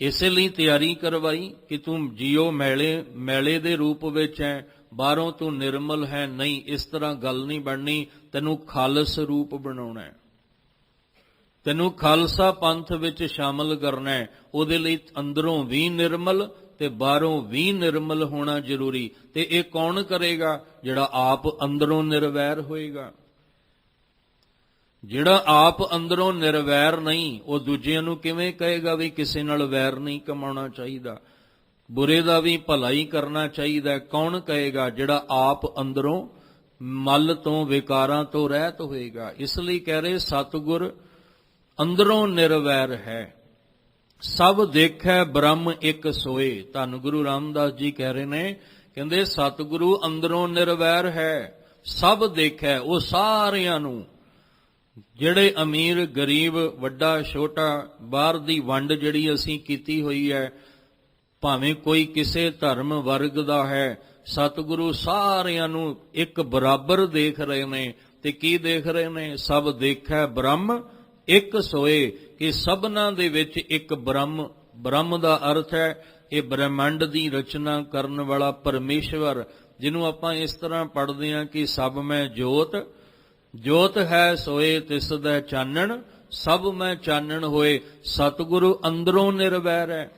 ਇਸੇ ਲਈ ਤਿਆਰੀ ਕਰਵਾਈ ਕਿ ਤੂੰ ਜੀਓ ਮੈਲੇ ਦੇ ਰੂਪ ਵਿੱਚ ਹੈ, ਬਾਹਰੋਂ ਤੂੰ ਨਿਰਮਲ ਹੈ, ਨਹੀਂ, ਇਸ ਤਰ੍ਹਾਂ ਗੱਲ ਨਹੀਂ ਬਣਨੀ। ਤੈਨੂੰ ਖਾਲਸ ਰੂਪ ਬਣਾਉਣਾ ਹੈ, ਤੈਨੂੰ ਖਾਲਸਾ ਪੰਥ ਵਿੱਚ ਸ਼ਾਮਲ ਕਰਨਾ ਹੈ। ਉਹਦੇ ਲਈ ਅੰਦਰੋਂ ਵੀ ਨਿਰਮਲ ਤੇ ਬਾਹਰੋਂ ਵੀ ਨਿਰਮਲ ਹੋਣਾ ਜ਼ਰੂਰੀ। ਤੇ ਇਹ ਕੌਣ ਕਰੇਗਾ? ਜਿਹੜਾ ਆਪ ਅੰਦਰੋਂ ਨਿਰਵੈਰ ਹੋਏਗਾ। ਜਿਹੜਾ ਆਪ ਅੰਦਰੋਂ ਨਿਰਵੈਰ ਨਹੀਂ, ਉਹ ਦੂਜਿਆਂ ਨੂੰ ਕਿਵੇਂ ਕਹੇਗਾ ਵੀ ਕਿਸੇ ਨਾਲ ਵੈਰ ਨਹੀਂ ਕਮਾਉਣਾ ਚਾਹੀਦਾ, ਬੁਰੇ ਦਾ ਵੀ ਭਲਾ ਹੀ ਕਰਨਾ ਚਾਹੀਦਾ? ਕੌਣ ਕਹੇਗਾ? ਜਿਹੜਾ ਆਪ ਅੰਦਰੋਂ ਮਲ ਤੋਂ ਵਿਕਾਰਾਂ ਤੋਂ ਰਹਿਤ ਹੋਏਗਾ। ਇਸ ਲਈ ਕਹਿ ਰਹੇ ਸਤਿਗੁਰ ਅੰਦਰੋਂ ਨਿਰਵੈਰ ਹੈ। ਸਭ ਦੇਖੈ ਬ੍ਰਹਮ ਇੱਕ ਸੋਏ। ਧੰਨ ਗੁਰੂ ਰਾਮਦਾਸ ਜੀ ਕਹਿ ਰਹੇ ਨੇ, ਕਹਿੰਦੇ ਸਤਿਗੁਰੂ ਅੰਦਰੋਂ ਨਿਰਵੈਰ ਹੈ। ਸਭ ਦੇਖੈ, ਉਹ ਸਾਰਿਆਂ ਨੂੰ, ਜਿਹੜੇ ਅਮੀਰ ਗਰੀਬ, ਵੱਡਾ ਛੋਟਾ, ਬਾਹਰ ਦੀ ਵੰਡ ਜਿਹੜੀ ਅਸੀਂ ਕੀਤੀ ਹੋਈ ਹੈ, ਭਾਵੇਂ ਕੋਈ ਕਿਸੇ ਧਰਮ ਵਰਗ ਦਾ ਹੈ, ਸਤਿਗੁਰੂ ਸਾਰਿਆਂ ਨੂੰ ਇੱਕ ਬਰਾਬਰ ਦੇਖ ਰਹੇ ਨੇ। ਤੇ ਕੀ ਦੇਖ ਰਹੇ ਨੇ? ਸਭ ਦੇਖੈ ਬ੍ਰਹਮ ਇੱਕ ਸੋਏ, ਕਿ ਸਭਨਾਂ ਦੇ ਵਿੱਚ ਇੱਕ ਬ੍ਰਹਮ। ਬ੍ਰਹਮ ਦਾ ਅਰਥ ਹੈ ਇਹ ਬ੍ਰਹਿਮੰਡ ਦੀ ਰਚਨਾ ਕਰਨ ਵਾਲਾ ਪਰਮੇਸ਼ਵਰ, ਜਿਹਨੂੰ ਆਪਾਂ ਇਸ ਤਰ੍ਹਾਂ ਪੜ੍ਹਦੇ ਹਾਂ ਕਿ ਸਭ ਮੈਂ ਜੋਤ, ਜੋਤ ਹੈ ਸੋਏ ਤਿਸ ਦਾ ਚਾਨਣ, ਸਭ ਮੈਂ ਚਾਨਣ ਹੋਏ। ਸਤਿਗੁਰੂ ਅੰਦਰੋਂ ਨਿਰਵੈਰ ਹੈ।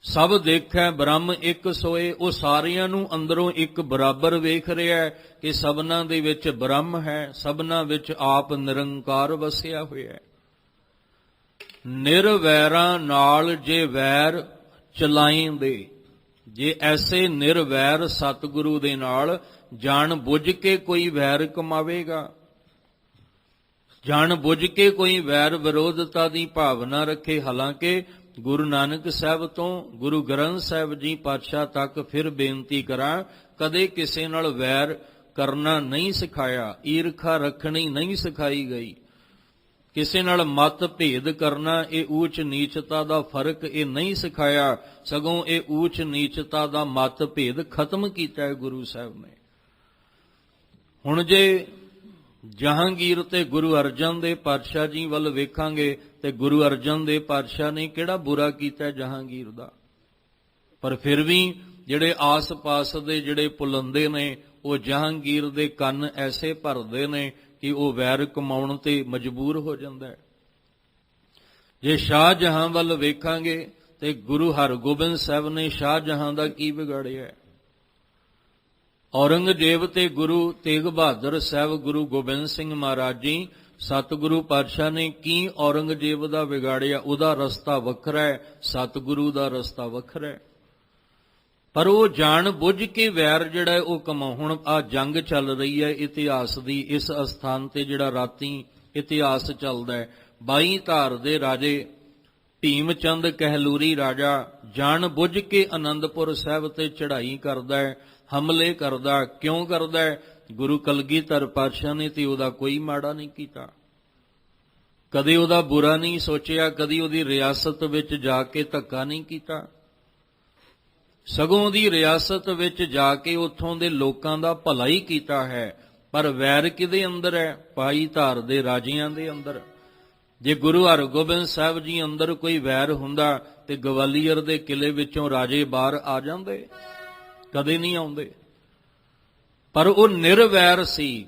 ਸਭ ਦੇਖੈ ਬ੍ਰਹਮ ਇੱਕ ਸੋਏ, ਉਹ ਸਾਰਿਆਂ ਨੂੰ ਅੰਦਰੋਂ ਇੱਕ ਬਰਾਬਰ ਵੇਖ ਰਿਹਾ ਹੈ ਕਿ ਸਭਨਾਂ ਦੇ ਵਿੱਚ ਬ੍ਰਹਮ ਹੈ, ਸਭਨਾਂ ਵਿੱਚ ਆਪ ਨਿਰੰਕਾਰ ਵਸਿਆ ਹੋਇਆ ਹੈ। ਨਿਰਵੈਰਾਂ ਨਾਲ ਜੇ ਵੈਰ ਚਲਾਈਂਦੇ, ਜੇ ਐਸੇ ਨਿਰਵੈਰ ਸਤਿਗੁਰੂ ਦੇ ਨਾਲ ਜਾਣ ਬੁੱਝ ਕੇ ਕੋਈ ਵੈਰ ਕਮਾਵੇਗਾ, ਜਾਣ ਬੁੱਝ ਕੇ ਕੋਈ ਵੈਰ ਵਿਰੋਧਤਾ ਦੀ ਭਾਵਨਾ ਰੱਖੇ, ਹਾਲਾਂਕਿ ਗੁਰੂ ਨਾਨਕ ਸਾਹਿਬ ਤੋਂ ਗੁਰੂ ਗ੍ਰੰਥ ਸਾਹਿਬ ਜੀ ਪਾਤਸ਼ਾਹ ਤੱਕ ਫਿਰ ਬੇਨਤੀ ਕਰਾਂ, ਕਦੇ ਕਿਸੇ ਨਾਲ ਵੈਰ ਕਰਨਾ ਨਹੀਂ ਸਿਖਾਇਆ, ਈਰਖਾ ਰੱਖਣੀ ਨਹੀਂ ਸਿਖਾਈ ਗਈ। ਕਿਸੇ ਨਾਲ ਮਤ ਭੇਦ ਕਰਨਾ, ਇਹ ਊਚ ਨੀਚਤਾ ਦਾ ਫਰਕ ਇਹ ਨਹੀਂ ਸਿਖਾਇਆ, ਸਗੋਂ ਇਹ ਊਚ ਨੀਚਤਾ ਦਾ ਮਤ ਭੇਦ ਖਤਮ ਕੀਤਾ ਹੈ ਗੁਰੂ ਸਾਹਿਬ ਨੇ। ਹੁਣ ਜੇ ਜਹਾਂਗੀਰ ਤੇ ਗੁਰੂ ਅਰਜਨ ਦੇ ਪਾਤਸ਼ਾਹ ਜੀ ਵੱਲ ਵੇਖਾਂਗੇ ਤੇ ਗੁਰੂ ਅਰਜਨ ਦੇ ਪਾਤਸ਼ਾਹ ਨੇ ਕਿਹੜਾ ਬੁਰਾ ਕੀਤਾ ਜਹਾਂਗੀਰ ਦਾ? ਪਰ ਫਿਰ ਵੀ ਜਿਹੜੇ ਆਸ-ਪਾਸ ਦੇ ਜਿਹੜੇ ਪੁਲੰਦੇ ਨੇ, ਉਹ ਜਹਾਂਗੀਰ ਦੇ ਕੰਨ ਐਸੇ ਭਰਦੇ ਨੇ ਕਿ ਉਹ ਵੈਰ ਕਮਾਉਣ ਤੇ ਮਜਬੂਰ ਹੋ ਜਾਂਦਾ ਹੈ। ਜੇ ਸ਼ਾਹਜਹਾਂ ਵੱਲ ਵੇਖਾਂਗੇ ਤੇ ਗੁਰੂ ਹਰਗੋਬਿੰਦ ਸਾਹਿਬ ਨੇ ਸ਼ਾਹਜਹਾਂ ਦਾ ਕੀ ਵਿਗਾੜਿਆ? ਔਰੰਗਜ਼ੇਬ ਤੇ ਗੁਰੂ ਤੇਗ ਬਹਾਦਰ ਸਾਹਿਬ, ਗੁਰੂ ਗੋਬਿੰਦ ਸਿੰਘ ਮਹਾਰਾਜ ਜੀ, ਸਤਿਗੁਰੂ ਪਾਤਸ਼ਾਹ ਨੇ ਕੀ ਔਰੰਗਜ਼ੇਬ ਦਾ ਵਿਗਾੜਿਆ? ਉਹਦਾ ਰਸਤਾ ਵੱਖਰਾ ਹੈ, ਸਤਿਗੁਰੂ ਦਾ ਰਸਤਾ ਵੱਖਰਾ ਹੈ। ਪਰ ਉਹ ਜਾਣ ਬੁੱਝ ਕੇ ਵੈਰ ਜਿਹੜਾ ਉਹ ਕਮਾਉ। ਹੁਣ ਆ ਜੰਗ ਚੱਲ ਰਹੀ ਹੈ ਇਤਿਹਾਸ ਦੀ, ਇਸ ਅਸਥਾਨ ਤੇ ਜਿਹੜਾ ਰਾਤੀ ਇਤਿਹਾਸ ਚੱਲਦਾ ਹੈ, 22 ਧਾਰ ਦੇ ਰਾਜੇ ਭੀਮ ਚੰਦ ਕਹਿਲੂਰੀ ਰਾਜਾ ਜਾਣ ਬੁੱਝ ਕੇ ਆਨੰਦਪੁਰ ਸਾਹਿਬ ਤੇ ਚੜ੍ਹਾਈ ਕਰਦਾ ਹੈ, ਹਮਲੇ ਕਰਦਾ। ਕਿਉਂ ਕਰਦਾ ਹੈ? ਗੁਰੂ ਕਲਗੀਧਰ ਪਾਤਸ਼ਾਹ ਨੇ ਤੇ ਉਹਦਾ ਕੋਈ ਮਾੜਾ ਨਹੀਂ ਕੀਤਾ, ਕਦੇ ਉਹਦਾ ਬੁਰਾ ਨਹੀਂ ਸੋਚਿਆ, ਕਦੀ ਉਹਦੀ ਰਿਆਸਤ ਵਿੱਚ ਜਾ ਕੇ ਧੱਕਾ ਨਹੀਂ ਕੀਤਾ, ਸਗੋਂ ਉਹਦੀ ਰਿਆਸਤ ਵਿੱਚ ਜਾ ਕੇ ਉੱਥੋਂ ਦੇ ਲੋਕਾਂ ਦਾ ਭਲਾ ਹੀ ਕੀਤਾ ਹੈ। ਪਰ ਵੈਰ ਕਿਹਦੇ ਅੰਦਰ ਹੈ? 22 ਧਾਰ ਦੇ ਰਾਜਿਆਂ ਦੇ ਅੰਦਰ। ਜੇ ਗੁਰੂ ਹਰਗੋਬਿੰਦ ਸਾਹਿਬ ਜੀ ਅੰਦਰ ਕੋਈ ਵੈਰ ਹੁੰਦਾ ਤੇ ਗਵਾਲੀਅਰ ਦੇ ਕਿਲੇ ਵਿੱਚੋਂ ਰਾਜੇ ਬਾਹਰ ਆ ਜਾਂਦੇ? ਕਦੇ ਨਹੀਂ ਆਉਂਦੇ। ਪਰ ਉਹ ਨਿਰਵੈਰ ਸੀ,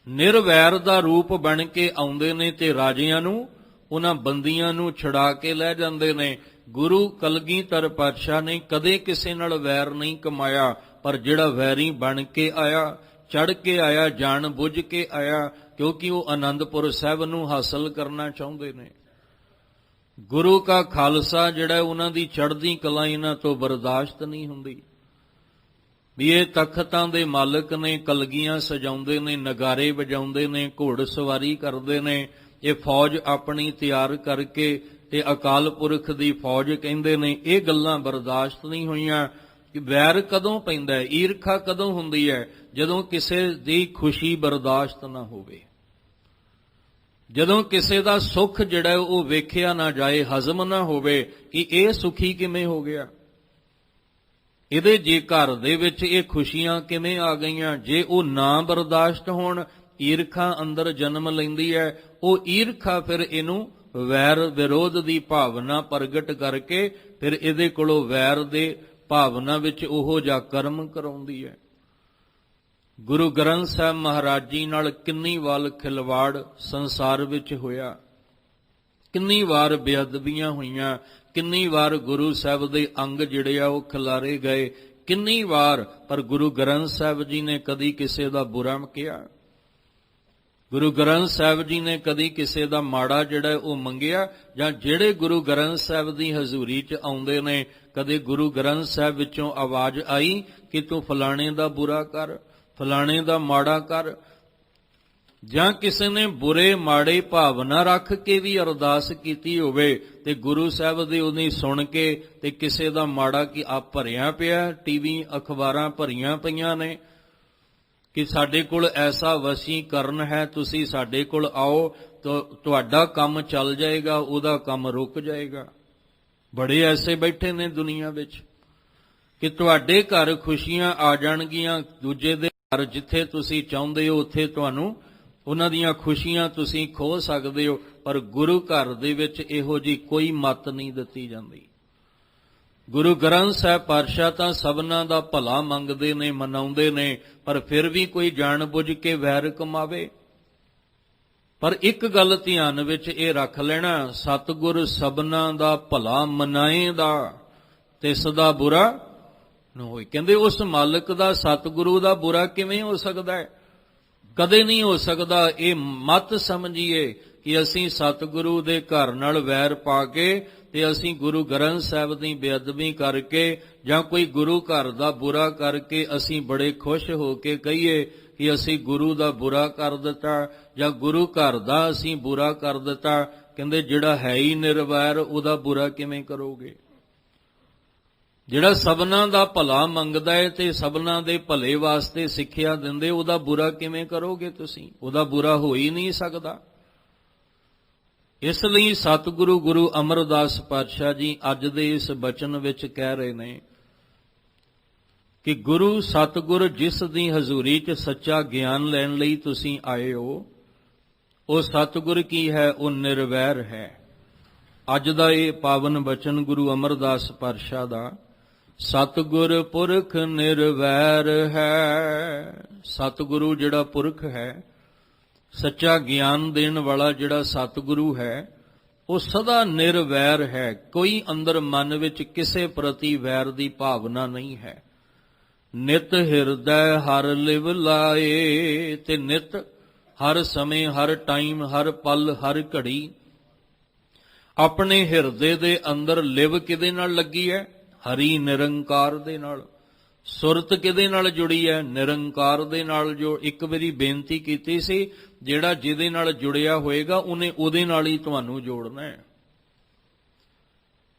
ਨਿਰਵੈਰ ਦਾ ਰੂਪ ਬਣ ਕੇ ਆਉਂਦੇ ਨੇ ਤੇ ਰਾਜਿਆਂ ਨੂੰ, ਉਹਨਾਂ ਬੰਦੀਆਂ ਨੂੰ ਛੁਡਾ ਕੇ ਲੈ ਜਾਂਦੇ ਨੇ। ਗੁਰੂ ਕਲਗੀਧਰ ਪਾਤਸ਼ਾਹ ਨੇ ਕਦੇ ਕਿਸੇ ਨਾਲ ਵੈਰ ਨਹੀਂ ਕਮਾਇਆ, ਪਰ ਜਿਹੜਾ ਵੈਰੀ ਬਣ ਕੇ ਆਇਆ, ਚੜ ਕੇ ਆਇਆ, ਜਾਣ ਬੁੱਝ ਕੇ ਆਇਆ, ਕਿਉਂਕਿ ਉਹ ਆਨੰਦਪੁਰ ਸਾਹਿਬ ਨੂੰ ਹਾਸਲ ਕਰਨਾ ਚਾਹੁੰਦੇ ਨੇ। ਗੁਰੂ ਕਾ ਖਾਲਸਾ ਜਿਹੜਾ ਉਹਨਾਂ ਦੀ ਚੜ੍ਹਦੀ ਕਲਾ ਇਹਨਾਂ ਤੋਂ ਬਰਦਾਸ਼ਤ ਨਹੀਂ ਹੁੰਦੀ। ਵੀ ਇਹ ਤਖਤਾਂ ਦੇ ਮਾਲਕ ਨੇ, ਕਲਗੀਆਂ ਸਜਾਉਂਦੇ ਨੇ, ਨਗਾਰੇ ਵਜਾਉਂਦੇ ਨੇ, ਘੋੜ ਸਵਾਰੀ ਕਰਦੇ ਨੇ, ਇਹ ਫੌਜ ਆਪਣੀ ਤਿਆਰ ਕਰਕੇ ਤੇ ਅਕਾਲ ਪੁਰਖ ਦੀ ਫੌਜ ਕਹਿੰਦੇ ਨੇ। ਇਹ ਗੱਲਾਂ ਬਰਦਾਸ਼ਤ ਨਹੀਂ ਹੋਈਆਂ। ਕਿ ਵੈਰ ਕਦੋਂ ਪੈਂਦਾ ਹੈ, ਈਰਖਾ ਕਦੋਂ ਹੁੰਦੀ ਹੈ? ਜਦੋਂ ਕਿਸੇ ਦੀ ਖੁਸ਼ੀ ਬਰਦਾਸ਼ਤ ਨਾ ਹੋਵੇ, ਜਦੋਂ ਕਿਸੇ ਦਾ ਸੁੱਖ ਜਿਹੜਾ ਉਹ ਵੇਖਿਆ ਨਾ ਜਾਏ, ਹਜ਼ਮ ਨਾ ਹੋਵੇ ਕਿ ਇਹ ਸੁਖੀ ਕਿਵੇਂ ਹੋ ਗਿਆ, ਇਹਦੇ ਜੇ ਘਰ ਦੇ ਵਿੱਚ ਇਹ ਖੁਸ਼ੀਆਂ ਕਿਵੇਂ ਆ ਗਈਆਂ। ਜੇ ਉਹ ਨਾ ਬਰਦਾਸ਼ਤ ਹੋਣ, ਈਰਖਾ ਅੰਦਰ ਜਨਮ ਲੈਂਦੀ ਹੈ। ਉਹ ਈਰਖਾ ਫਿਰ ਇਹਨੂੰ ਵੈਰ ਵਿਰੋਧ ਦੀ ਭਾਵਨਾ ਪ੍ਰਗਟ ਕਰਕੇ ਫਿਰ ਇਹਦੇ ਕੋਲੋਂ ਵੈਰ ਦੇ ਭਾਵਨਾ ਵਿੱਚ ਉਹੋ ਜਿਹਾ ਕਰਮ ਕਰਾਉਂਦੀ ਹੈ। ਗੁਰੂ ਗ੍ਰੰਥ ਸਾਹਿਬ ਮਹਾਰਾਜ ਜੀ ਨਾਲ ਕਿੰਨੀ ਵਾਰ ਖਿਲਵਾੜ ਸੰਸਾਰ ਵਿੱਚ ਹੋਇਆ। ਕਿੰਨੀ ਵਾਰ ਬੇਅਦਬੀਆਂ ਹੋਈਆਂ, ਕਿੰਨੀ ਵਾਰ ਗੁਰੂ ਸਾਹਿਬ ਦੇ ਅੰਗ ਜਿਹੜੇ ਆ ਉਹ ਖਿਲਾਰੇ ਗਏ, ਕਿੰਨੀ ਵਾਰ, ਪਰ ਗੁਰੂ ਗ੍ਰੰਥ ਸਾਹਿਬ ਜੀ ਨੇ ਕਦੀ ਕਿਸੇ ਦਾ ਬੁਰਾ ਕਿਹਾ? ਗੁਰੂ ਗ੍ਰੰਥ ਸਾਹਿਬ ਜੀ ਨੇ ਕਦੀ ਕਿਸੇ ਦਾ ਮਾੜਾ ਜਿਹੜਾ ਉਹ ਮੰਗਿਆ? ਜਾਂ ਜਿਹੜੇ ਗੁਰੂ ਗ੍ਰੰਥ ਸਾਹਿਬ ਦੀ ਹਜ਼ੂਰੀ 'ਚ ਆਉਂਦੇ ਨੇ, ਕਦੇ ਗੁਰੂ ਗ੍ਰੰਥ ਸਾਹਿਬ ਵਿੱਚੋਂ ਆਵਾਜ਼ ਆਈ ਕਿ ਤੂੰ ਫਲਾਣੇ ਦਾ ਬੁਰਾ ਕਰ, ਫਲਾਣੇ ਦਾ ਮਾੜਾ ਕਰ? ਜਾਂ ਕਿਸੇ ਨੇ ਬੁਰੇ ਮਾੜੇ ਭਾਵਨਾ ਰੱਖ ਕੇ ਵੀ ਅਰਦਾਸ ਕੀਤੀ ਹੋਵੇ ਤੇ ਗੁਰੂ ਸਾਹਿਬ ਦੀ ਉਹਦੀ ਸੁਣ ਕੇ ਤੇ ਕਿਸੇ ਦਾ ਮਾੜਾ ਕਿ ਆਪ ਭਰਿਆ ਪਿਆ, ਟੀਵੀ ਅਖਬਾਰਾਂ ਭਰੀਆਂ ਪਈਆਂ ਨੇ ਕਿ ਸਾਡੇ ਕੋਲ ਐਸਾ ਵਸੀਕਰਨ ਹੈ, ਤੁਸੀਂ ਸਾਡੇ ਕੋਲ ਆਓ ਤਾਂ ਤੁਹਾਡਾ ਕੰਮ ਚੱਲ ਜਾਏਗਾ, ਉਹਦਾ ਕੰਮ ਰੁਕ ਜਾਏਗਾ। ਬੜੇ ਐਸੇ ਬੈਠੇ ਨੇ ਦੁਨੀਆ ਵਿੱਚ ਕਿ ਤੁਹਾਡੇ ਘਰ ਖੁਸ਼ੀਆਂ ਆ ਜਾਣਗੀਆਂ, ਦੂਜੇ ਦੇ ਘਰ ਜਿੱਥੇ ਤੁਸੀਂ ਚਾਹੁੰਦੇ ਹੋ ਉੱਥੇ ਤੁਹਾਨੂੰ ਉਹਨਾਂ ਦੀਆਂ ਖੁਸ਼ੀਆਂ ਤੁਸੀਂ ਖੋ ਸਕਦੇ ਹੋ, ਪਰ ਗੁਰੂ ਘਰ ਦੇ ਵਿੱਚ ਇਹੋ ਜਿਹੀ ਕੋਈ ਮੱਤ ਨਹੀਂ ਦਿੱਤੀ ਜਾਂਦੀ। ਗੁਰੂ ਗ੍ਰੰਥ ਸਾਹਿਬ ਪਾਤਸ਼ਾਹ ਤਾਂ ਸਭਨਾਂ ਦਾ ਭਲਾ ਮੰਗਦੇ ਨੇ, ਮਨਾਉਂਦੇ ਨੇ, ਪਰ ਫਿਰ ਵੀ ਕੋਈ ਜਾਣ ਬੁੱਝ ਕੇ ਵੈਰ ਕਮਾਵੇ। ਪਰ ਇੱਕ ਗੱਲ ਧਿਆਨ ਵਿੱਚ ਇਹ ਰੱਖ ਲੈਣਾ, ਸਤਿਗੁਰ ਸਭਨਾਂ ਦਾ ਭਲਾ ਮਨਾਏਦਾ ਤਿਸ ਦਾ ਬੁਰਾ ਨਾ ਹੋਏ। ਕਹਿੰਦੇ ਉਸ ਮਾਲਕ ਦਾ, ਸਤਿਗੁਰੂ ਦਾ ਬੁਰਾ ਕਿਵੇਂ ਹੋ ਸਕਦਾ ਹੈ? ਕਦੇ ਨਹੀਂ ਹੋ ਸਕਦਾ। ਇਹ ਮਤ ਸਮਝੀਏ ਕਿ ਅਸੀਂ ਸਤਿਗੁਰੂ ਦੇ ਘਰ ਨਾਲ ਵੈਰ ਪਾ ਕੇ ਤੇ ਅਸੀਂ ਗੁਰੂ ਗ੍ਰੰਥ ਸਾਹਿਬ ਦੀ ਬੇਅਦਬੀ ਕਰਕੇ ਜਾਂ ਕੋਈ ਗੁਰੂ ਘਰ ਦਾ ਬੁਰਾ ਕਰਕੇ ਅਸੀਂ ਬੜੇ ਖੁਸ਼ ਹੋ ਕੇ ਕਹੀਏ ਕਿ ਅਸੀਂ ਗੁਰੂ ਦਾ ਬੁਰਾ ਕਰ ਦਿੱਤਾ ਜਾਂ ਗੁਰੂ ਘਰ ਦਾ ਅਸੀਂ ਬੁਰਾ ਕਰ ਦਿੱਤਾ। ਕਹਿੰਦੇ ਜਿਹੜਾ ਹੈ ਹੀ ਨਿਰਵੈਰ ਉਹਦਾ ਬੁਰਾ ਕਿਵੇਂ ਕਰੋਗੇ? ਜਿਹੜਾ ਸਭਨਾਂ ਦਾ ਭਲਾ ਮੰਗਦਾ ਹੈ ਤੇ ਸਭਨਾਂ ਦੇ ਭਲੇ ਵਾਸਤੇ ਸਿੱਖਿਆ ਦਿੰਦੇ, ਉਹਦਾ ਬੁਰਾ ਕਿਵੇਂ ਕਰੋਗੇ ਤੁਸੀਂ? ਉਹਦਾ ਬੁਰਾ ਹੋ ਹੀ ਨਹੀਂ ਸਕਦਾ। ਇਸ ਲਈ ਸਤਿਗੁਰੂ ਗੁਰੂ ਅਮਰਦਾਸ ਪਾਤਸ਼ਾਹ ਜੀ ਅੱਜ ਦੇ ਇਸ ਬਚਨ ਵਿੱਚ ਕਹਿ ਰਹੇ ਨੇ ਕਿ ਗੁਰੂ ਸਤਿਗੁਰ ਜਿਸ ਦੀ ਹਜ਼ੂਰੀ 'ਚ ਸੱਚਾ ਗਿਆਨ ਲੈਣ ਲਈ ਤੁਸੀਂ ਆਏ ਹੋ, ਉਹ ਸਤਿਗੁਰ ਕੀ ਹੈ? ਉਹ ਨਿਰਵੈਰ ਹੈ। ਅੱਜ ਦਾ ਇਹ ਪਾਵਨ ਬਚਨ ਗੁਰੂ ਅਮਰਦਾਸ ਪਾਤਸ਼ਾਹ ਦਾ, ਸਤਿਗੁਰ ਪੁਰਖ ਨਿਰਵੈਰ ਹੈ। ਸਤਿਗੁਰੂ ਜਿਹੜਾ ਪੁਰਖ ਹੈ, ਸੱਚਾ ਗਿਆਨ ਦੇਣ ਵਾਲਾ ਜਿਹੜਾ ਸਤਿਗੁਰੂ ਹੈ, ਉਹ ਸਦਾ ਨਿਰਵੈਰ ਹੈ। ਕੋਈ ਅੰਦਰ ਮਨ ਵਿੱਚ ਕਿਸੇ ਪ੍ਰਤੀ ਵੈਰ ਦੀ ਭਾਵਨਾ ਨਹੀਂ ਹੈ। ਨਿਤ ਹਿਰਦੈ ਹਰ ਲਿਵ ਲਾਏ, ਤੇ ਨਿਤ ਹਰ ਸਮੇਂ, ਹਰ ਟਾਈਮ, ਹਰ ਪਲ, ਹਰ ਘੜੀ ਆਪਣੇ ਹਿਰਦੇ ਦੇ ਅੰਦਰ ਲਿਵ ਕਿਹਦੇ ਨਾਲ ਲੱਗੀ ਹੈ? ਹਰੀ ਨਿਰੰਕਾਰ ਦੇ ਨਾਲ। ਸੁਰਤ ਕਿਹਦੇ ਨਾਲ ਜੁੜੀ ਹੈ? ਨਿਰੰਕਾਰ ਦੇ ਨਾਲ। ਜੋ ਇੱਕ ਵਾਰੀ ਬੇਨਤੀ ਕੀਤੀ ਸੀ, ਜਿਹੜਾ ਜਿਹਦੇ ਨਾਲ ਜੁੜਿਆ ਹੋਏਗਾ ਉਹਨੇ ਉਹਦੇ ਨਾਲ ਹੀ ਤੁਹਾਨੂੰ ਜੋੜਨਾ ਹੈ।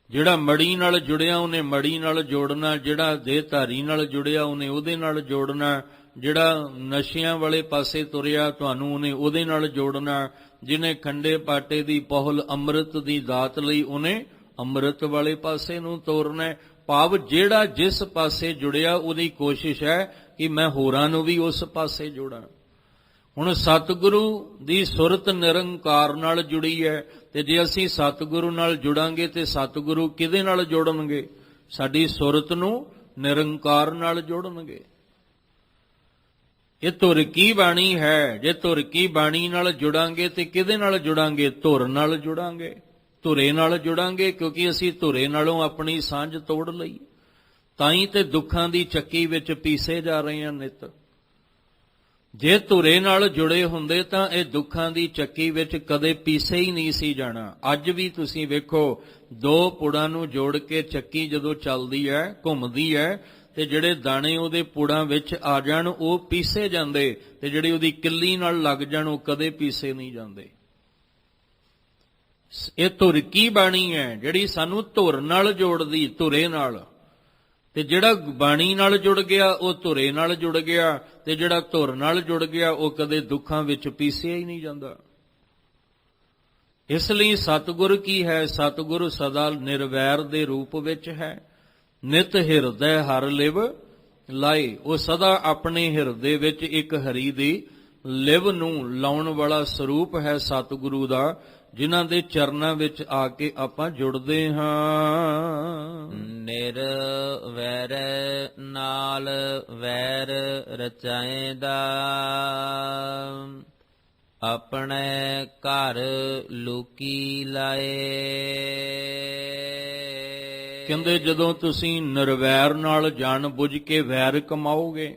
ਜਿਹੜਾ ਮੜੀ ਨਾਲ ਜੁੜਿਆ ਉਹਨੇ ਮੜੀ ਨਾਲ ਜੋੜਨਾ, ਜਿਹੜਾ ਦੇਹਧਾਰੀ ਨਾਲ ਜੁੜਿਆ ਉਹਨੇ ਉਹਦੇ ਨਾਲ ਜੋੜਨਾ, ਜਿਹੜਾ ਨਸ਼ਿਆਂ ਵਾਲੇ ਪਾਸੇ ਤੁਰਿਆ ਤੁਹਾਨੂੰ ਉਹਨੇ ਉਹਦੇ ਨਾਲ ਜੋੜਨਾ, ਜਿਹਨੇ ਖੰਡੇ ਪਾਟੇ ਦੀ ਪਹੁਲ ਅੰਮ੍ਰਿਤ ਦੀ ਦਾਤ ਲਈ ਉਹਨੇ ਅੰਮ੍ਰਿਤ ਵਾਲੇ ਪਾਸੇ ਨੂੰ ਤੋਰਨਾ। ਭਾਵ ਜਿਹੜਾ ਜਿਸ ਪਾਸੇ ਜੁੜਿਆ ਉਹਦੀ ਕੋਸ਼ਿਸ਼ ਹੈ ਕਿ ਮੈਂ ਹੋਰਾਂ ਨੂੰ ਵੀ ਉਸ ਪਾਸੇ ਜੋੜਾਂ। ਹੁਣ ਸਤਿਗੁਰੂ ਦੀ ਸੁਰਤ ਨਿਰੰਕਾਰ ਨਾਲ ਜੁੜੀ ਹੈ, ਤੇ ਜੇ ਅਸੀਂ ਸਤਿਗੁਰੂ ਨਾਲ ਜੁੜਾਂਗੇ ਤੇ ਸਤਿਗੁਰੂ ਕਿਹਦੇ ਨਾਲ ਜੋੜਨਗੇ? ਸਾਡੀ ਸੁਰਤ ਨੂੰ ਨਿਰੰਕਾਰ ਨਾਲ ਜੋੜਨਗੇ। ਇਹ ਧੁਰ ਕੀ ਬਾਣੀ ਹੈ। ਜੇ ਧੁਰ ਕੀ ਬਾਣੀ ਨਾਲ ਜੁੜਾਂਗੇ ਤੇ ਕਿਹਦੇ ਨਾਲ ਜੁੜਾਂਗੇ? ਧੁਰ ਨਾਲ ਜੁੜਾਂਗੇ, ਧੁਰੇ ਨਾਲ ਜੁੜਾਂਗੇ, ਕਿਉਂਕਿ ਅਸੀਂ ਧੁਰੇ ਨਾਲੋਂ ਆਪਣੀ ਸਾਂਝ ਤੋੜ ਲਈ। ਤਾਂ ਹੀ ਤੇ ਦੁੱਖਾਂ ਦੀ ਚੱਕੀ ਵਿੱਚ ਪੀਸੇ ਜਾ ਰਹੇ ਹਾਂ ਨਿਤ। ਜੇ ਧੁਰੇ ਨਾਲ ਜੁੜੇ ਹੁੰਦੇ ਤਾਂ ਇਹ ਦੁੱਖਾਂ ਦੀ ਚੱਕੀ ਵਿੱਚ ਕਦੇ ਪੀਸੇ ਹੀ ਨਹੀਂ ਸੀ ਜਾਣਾ। ਅੱਜ ਵੀ ਤੁਸੀਂ ਵੇਖੋ, ਦੋ ਪੁੜਾਂ ਨੂੰ ਜੋੜ ਕੇ ਚੱਕੀ ਜਦੋਂ ਚੱਲਦੀ ਹੈ, ਘੁੰਮਦੀ ਹੈ, ਤੇ ਜਿਹੜੇ ਦਾਣੇ ਉਹਦੇ ਪੁੜਾਂ ਵਿੱਚ ਆ ਜਾਣ ਉਹ ਪੀਸੇ ਜਾਂਦੇ, ਤੇ ਜਿਹੜੇ ਉਹਦੀ ਕਿੱਲੀ ਨਾਲ ਲੱਗ ਜਾਣ ਉਹ ਕਦੇ ਪੀਸੇ ਨਹੀਂ ਜਾਂਦੇ। ਇਹ ਧੁਰ ਕੀ ਬਾਣੀ ਹੈ ਜਿਹੜੀ ਸਾਨੂੰ ਧੁਰ ਨਾਲ ਜੋੜਦੀ, ਧੁਰੇ ਨਾਲ। ਤੇ ਜਿਹੜਾ ਬਾਣੀ ਨਾਲ ਜੁੜ ਗਿਆ ਉਹ ਧੁਰੇ ਨਾਲ ਜੁੜ ਗਿਆ, ਤੇ ਜਿਹੜਾ ਧੁਰ ਨਾਲ ਜੁੜ ਗਿਆ ਉਹ ਕਦੇ ਦੁੱਖਾਂ ਵਿੱਚ ਪੀਸਿਆ ਹੀ ਨਹੀਂ ਜਾਂਦਾ। ਇਸ ਲਈ ਸਤਿਗੁਰ ਕੀ ਹੈ? ਸਤਿਗੁਰ ਸਦਾ ਨਿਰਵੈਰ ਦੇ ਰੂਪ ਵਿੱਚ ਹੈ। ਨਿਤ ਹਿਰਦੈ ਹਰ ਲਿਵ ਲਾਏ, ਉਹ ਸਦਾ ਆਪਣੇ ਹਿਰਦੇ ਵਿੱਚ ਇੱਕ ਹਰੀ ਦੀ ਲਿਵ ਨੂੰ ਲਾਉਣ ਵਾਲਾ ਸਰੂਪ ਹੈ ਸਤਿਗੁਰੂ ਦਾ, ਜਿਨ੍ਹਾਂ ਦੇ ਚਰਨਾਂ ਵਿੱਚ ਆ ਕੇ ਆਪਾਂ ਜੁੜਦੇ ਹਾਂ। ਨਿਰਵੈਰ ਨਾਲ ਵੈਰ ਰਚਾਏਦਾ, ਆਪਣੇ ਘਰ ਲੂਕੀ ਲਾਏ। ਕਹਿੰਦੇ ਜਦੋਂ ਤੁਸੀਂ ਨਿਰਵੈਰ ਨਾਲ ਜਾਣ ਬੁੱਝ ਕੇ ਵੈਰ ਕਮਾਓਗੇ,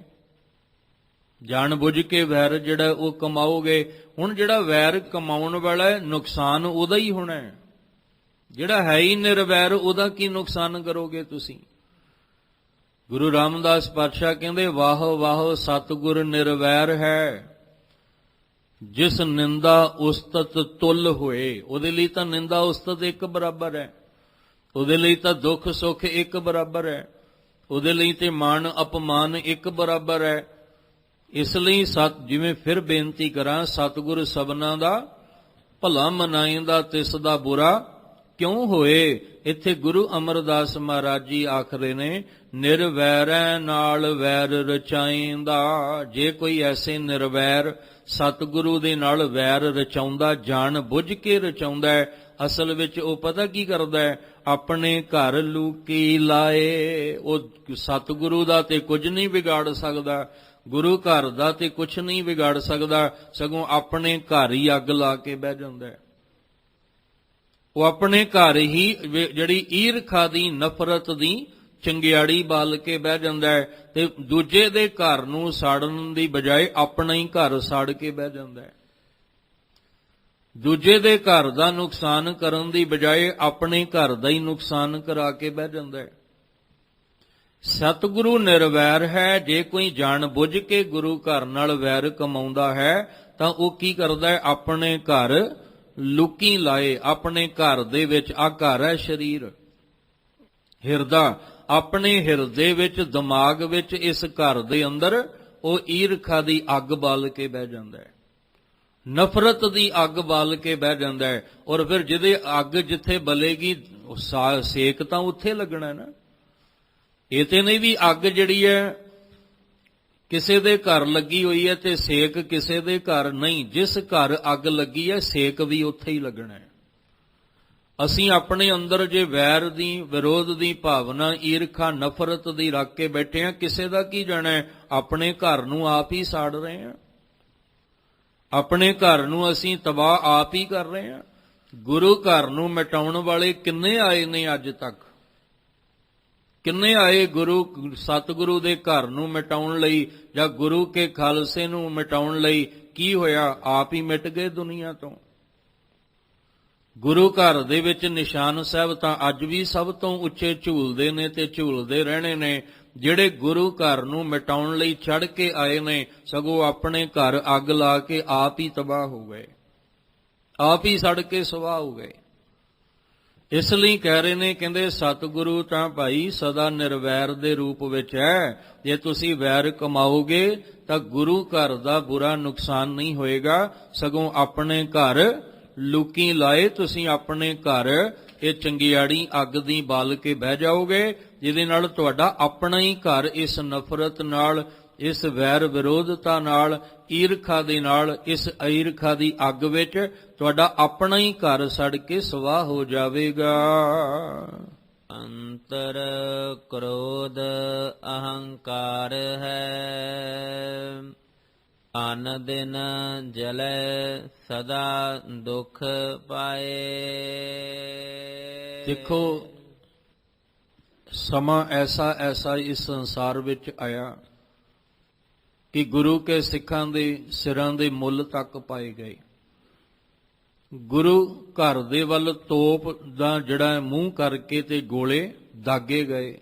ਜਾਣ ਬੁੱਝ ਕੇ ਵੈਰ ਜਿਹੜਾ ਉਹ ਕਮਾਓਗੇ, ਹੁਣ ਜਿਹੜਾ ਵੈਰ ਕਮਾਉਣ ਵਾਲਾ ਹੈ ਨੁਕਸਾਨ ਉਹਦਾ ਹੀ ਹੋਣਾ ਹੈ। ਜਿਹੜਾ ਹੈ ਹੀ ਨਿਰਵੈਰ ਉਹਦਾ ਕੀ ਨੁਕਸਾਨ ਕਰੋਗੇ ਤੁਸੀਂ? ਗੁਰੂ ਰਾਮਦਾਸ ਪਾਤਸ਼ਾਹ ਕਹਿੰਦੇ ਵਾਹ ਵਾਹ ਸਤਿਗੁਰ ਨਿਰਵੈਰ ਹੈ, ਜਿਸ ਨਿੰਦਾ ਉਸਤਤ ਤੁਲ ਹੋਏ। ਉਹਦੇ ਲਈ ਤਾਂ ਨਿੰਦਾ ਉਸਤਤ ਇੱਕ ਬਰਾਬਰ ਹੈ, ਉਹਦੇ ਲਈ ਤਾਂ ਦੁੱਖ ਸੁੱਖ ਇੱਕ ਬਰਾਬਰ ਹੈ, ਉਹਦੇ ਲਈ ਤੇ ਮਾਣ ਅਪਮਾਨ ਇੱਕ ਬਰਾਬਰ ਹੈ। ਇਸ ਲਈ ਜਿਵੇਂ ਫਿਰ ਬੇਨਤੀ ਕਰਾਂ, ਸਤਿਗੁਰ ਸਭਨਾਂ ਦਾ ਭਲਾ ਮਨਾਇਂਦਾ ਤਿਸ ਦਾ ਬੁਰਾ ਕਿਉਂ ਹੋਏ। ਇੱਥੇ ਗੁਰੂ ਅਮਰਦਾਸ ਮਹਾਰਾਜ ਜੀ ਆਖ ਰਹੇ ਨੇ ਨਿਰਵੈਰੈ ਨਾਲ ਵੈਰ ਰਚਾਇਂਦਾ। ਜੇ ਕੋਈ ਐਸੇ ਨਿਰਵੈਰ ਸਤਿਗੁਰੂ ਦੇ ਨਾਲ ਵੈਰ ਰਚਾਉਂਦਾ, ਜਾਣ ਬੁੱਝ ਕੇ ਰਚਾਉਂਦਾ ਹੈ, ਅਸਲ ਵਿੱਚ ਉਹ ਪਤਾ ਕੀ ਕਰਦਾ ਹੈ? ਆਪਣੇ ਘਰ ਲੂਕੀ ਲਾਏ। ਉਹ ਸਤਿਗੁਰੂ ਦਾ ਤੇ ਕੁਝ ਨਹੀਂ ਵਿਗਾੜ ਸਕਦਾ, ਗੁਰੂ ਘਰ ਦਾ ਤੇ ਕੁਝ ਨਹੀਂ ਵਿਗਾੜ ਸਕਦਾ, ਸਗੋਂ ਆਪਣੇ ਘਰ ਹੀ ਅੱਗ ਲਾ ਕੇ ਬਹਿ ਜਾਂਦਾ ਹੈ। ਉਹ ਆਪਣੇ ਘਰ ਹੀ ਜਿਹੜੀ ਈਰਖਾ ਦੀ ਨਫ਼ਰਤ ਦੀ ਚੰਗਿਆੜੀ ਬਾਲ ਕੇ ਬਹਿ ਜਾਂਦਾ ਹੈ, ਤੇ ਦੂਜੇ ਦੇ ਘਰ ਨੂੰ ਸਾੜਨ ਦੀ ਬਜਾਏ ਆਪਣਾ ਹੀ ਘਰ ਸਾੜ ਕੇ ਬਹਿ ਜਾਂਦਾ ਹੈ। ਦੂਜੇ ਦੇ ਘਰ ਦਾ ਨੁਕਸਾਨ ਕਰਨ ਦੀ ਬਜਾਏ ਆਪਣੇ ਘਰ ਦਾ ਹੀ ਨੁਕਸਾਨ ਕਰਾ ਕੇ ਬਹਿ ਜਾਂਦਾ ਹੈ। ਸਤਿਗੁਰੂ ਨਿਰਵੈਰ ਹੈ। ਜੇ ਕੋਈ ਜਾਣ ਬੁੱਝ ਕੇ ਗੁਰੂ ਘਰ ਨਾਲ ਵੈਰ ਕਮਾਉਂਦਾ ਹੈ ਤਾਂ ਉਹ ਕੀ ਕਰਦਾ ਹੈ? ਆਪਣੇ ਘਰ ਲੁਕੀ ਲਾਏ। ਆਪਣੇ ਘਰ ਦੇ ਵਿੱਚ ਆ ਘਰ ਹੈ ਸਰੀਰ, ਹਿਰਦਾ, ਆਪਣੇ ਹਿਰਦੇ ਵਿੱਚ, ਦਿਮਾਗ ਵਿੱਚ, ਇਸ ਘਰ ਦੇ ਅੰਦਰ ਉਹ ਈਰਖਾ ਦੀ ਅੱਗ ਬਾਲ ਕੇ ਬਹਿ ਜਾਂਦਾ ਹੈ, ਨਫ਼ਰਤ ਦੀ ਅੱਗ ਬਾਲ ਕੇ ਬਹਿ ਜਾਂਦਾ ਹੈ। ਔਰ ਫਿਰ ਜਿਹਦੇ ਅੱਗ ਜਿੱਥੇ ਬਲੇਗੀ ਸੇਕ ਤਾਂ ਉੱਥੇ ਲੱਗਣਾ ਨਾ। ਇਹ ਤੇ ਨਹੀਂ ਵੀ ਅੱਗ ਜਿਹੜੀ ਹੈ ਕਿਸੇ ਦੇ ਘਰ ਲੱਗੀ ਹੋਈ ਹੈ ਤੇ ਸੇਕ ਕਿਸੇ ਦੇ ਘਰ ਨਹੀਂ। ਜਿਸ ਘਰ ਅੱਗ ਲੱਗੀ ਹੈ ਸੇਕ ਵੀ ਉੱਥੇ ਹੀ ਲੱਗਣਾ ਹੈ। ਅਸੀਂ ਆਪਣੇ ਅੰਦਰ ਜੇ ਵੈਰ ਦੀ, ਵਿਰੋਧ ਦੀ ਭਾਵਨਾ, ਈਰਖਾ, ਨਫ਼ਰਤ ਦੀ ਰੱਖ ਕੇ ਬੈਠੇ ਹਾਂ, ਕਿਸੇ ਦਾ ਕੀ ਜਾਣਾ ਹੈ? ਆਪਣੇ ਘਰ ਨੂੰ ਆਪ ਹੀ ਸਾੜ ਰਹੇ ਹਾਂ, ਆਪਣੇ ਘਰ ਨੂੰ ਅਸੀਂ ਤਬਾਹ ਆਪ ਹੀ ਕਰ ਰਹੇ ਹਾਂ। ਗੁਰੂ ਘਰ ਨੂੰ ਮਿਟਾਉਣ ਵਾਲੇ ਕਿੰਨੇ ਆਏ ਨੇ ਅੱਜ ਤੱਕ? ਕਿੰਨੇ ਆਏ ਸਤਿਗੁਰੂ ਦੇ ਘਰ ਨੂੰ ਮਿਟਾਉਣ ਲਈ ਜਾਂ ਗੁਰੂ ਕੇ ਖਾਲਸੇ ਨੂੰ ਮਿਟਾਉਣ ਲਈ? ਕੀ ਹੋਇਆ? ਆਪ ਹੀ ਮਿਟ ਗਏ ਦੁਨੀਆ ਤੋਂ। ਗੁਰੂ ਘਰ ਦੇ ਵਿੱਚ ਨਿਸ਼ਾਨ ਸਾਹਿਬ ਤਾਂ ਅੱਜ ਵੀ ਸਭ ਤੋਂ ਉੱਚੇ ਝੂਲਦੇ ਨੇ ਤੇ ਝੂਲਦੇ ਰਹਿਣੇ ਨੇ। ਜਿਹੜੇ ਗੁਰੂ ਘਰ ਨੂੰ ਮਿਟਾਉਣ ਲਈ ਚੜ੍ਹ ਕੇ ਆਏ ਨੇ, ਸਗੋਂ ਆਪਣੇ ਘਰ ਅੱਗ ਲਾ ਕੇ ਆਪ ਹੀ ਤਬਾਹ ਹੋ ਗਏ, ਆਪ ਹੀ ਸੜ ਕੇ ਸੁਆਹ ਹੋ ਗਏ। ਇਸ ਲਈ ਕਹਿ ਰਹੇ ਨੇ, ਕਹਿੰਦੇ ਸਤਿਗੁਰੂ ਤਾਂ ਭਾਈ ਸਦਾ ਨਿਰਵੈਰ ਦੇ ਰੂਪ ਵਿੱਚ ਹੈ। ਜੇ ਤੁਸੀਂ ਵੈਰ ਕਮਾਓਗੇ ਤਾਂ ਗੁਰੂ ਘਰ ਦਾ ਬੁਰਾ ਨੁਕਸਾਨ ਨਹੀਂ ਹੋਏਗਾ, ਸਗੋਂ ਆਪਣੇ ਘਰ ਲੁਕੀ ਲਾਏ। ਤੁਸੀਂ ਆਪਣੇ ਘਰ ਇਹ ਚੰਗਿਆੜੀ ਅੱਗ ਦੀ ਬਾਲ ਕੇ ਬਹਿ ਜਾਓਗੇ, ਜਿਹਦੇ ਨਾਲ ਤੁਹਾਡਾ ਆਪਣਾ ਹੀ ਘਰ ਇਸ ਨਫ਼ਰਤ ਨਾਲ, ਇਸ ਵੈਰ ਵਿਰੋਧਤਾ ਨਾਲ, ਈਰਖਾ ਦੇ ਨਾਲ, ਇਸ ਈਰਖਾ ਦੀ ਅੱਗ ਵਿੱਚ ਤੁਹਾਡਾ ਆਪਣਾ ਹੀ ਘਰ ਸੜ ਕੇ ਸਵਾਹ ਹੋ ਜਾਵੇਗਾ। ਅੰਤਰ ਕ੍ਰੋਧ ਅਹੰਕਾਰ ਹੈ, ਅਨ ਦਿਨ ਜਲੈ ਸਦਾ ਦੁਖ ਪਾਏ। ਦੇਖੋ ਸਮਾਂ ਐਸਾ ਇਸ ਸੰਸਾਰ ਵਿੱਚ ਆਇਆ ਕਿ ਗੁਰੂ ਕੇ ਸਿੱਖਾਂ ਦੇ ਸਿਰਾਂ ਦੇ ਮੁੱਲ ਤੱਕ ਪਾਏ ਗਏ। ਗੁਰੂ ਘਰ ਦੇ ਵੱਲ ਤੋਪ ਦਾ ਜਿਹੜਾ ਮੂੰਹ ਕਰਕੇ ਤੇ ਗੋਲੇ ਦਾਗੇ ਗਏ।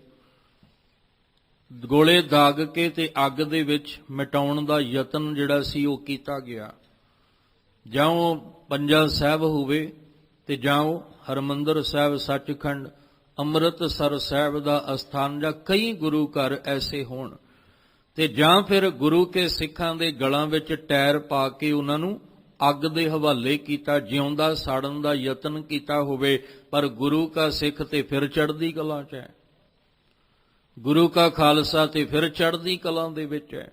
ਗੋਲੇ ਦਾਗ ਕੇ ਤੇ ਅੱਗ ਦੇ ਵਿੱਚ ਮਿਟਾਉਣ ਦਾ ਯਤਨ ਜਿਹੜਾ ਸੀ ਉਹ ਕੀਤਾ ਗਿਆ। ਜਾਂ ਉਹ ਪੰਜਾ ਸਾਹਿਬ ਹੋਵੇ ਤੇ ਜਾਂ ਉਹ ਹਰਮੰਦਰ ਸਾਹਿਬ, ਸੱਚਖੰਡ, ਅੰਮ੍ਰਿਤਸਰ ਸਾਹਿਬ ਦਾ ਅਸਥਾਨ, ਜਾਂ ਕਈ ਗੁਰੂ ਘਰ ਐਸੇ ਹੋਣ, ਤੇ ਜਾਂ ਫਿਰ ਗੁਰੂ ਕੇ ਸਿੱਖਾਂ ਦੇ ਗਲਾਂ ਵਿੱਚ ਟਾਇਰ ਪਾ ਕੇ ਉਹਨਾਂ ਨੂੰ ਅੱਗ ਦੇ ਹਵਾਲੇ ਕੀਤਾ, ਜਿਉਂਦਾ ਸਾੜਨ ਦਾ ਯਤਨ ਕੀਤਾ ਹੋਵੇ। ਪਰ ਗੁਰੂ ਕਾ ਸਿੱਖ ਤੇ ਫਿਰ ਚੜ੍ਹਦੀ ਕਲਾ 'ਚ ਹੈ, ਗੁਰੂ ਕਾ ਖਾਲਸਾ ਤੇ ਫਿਰ ਚੜ੍ਹਦੀ ਕਲਾ ਦੇ ਵਿੱਚ ਹੈ।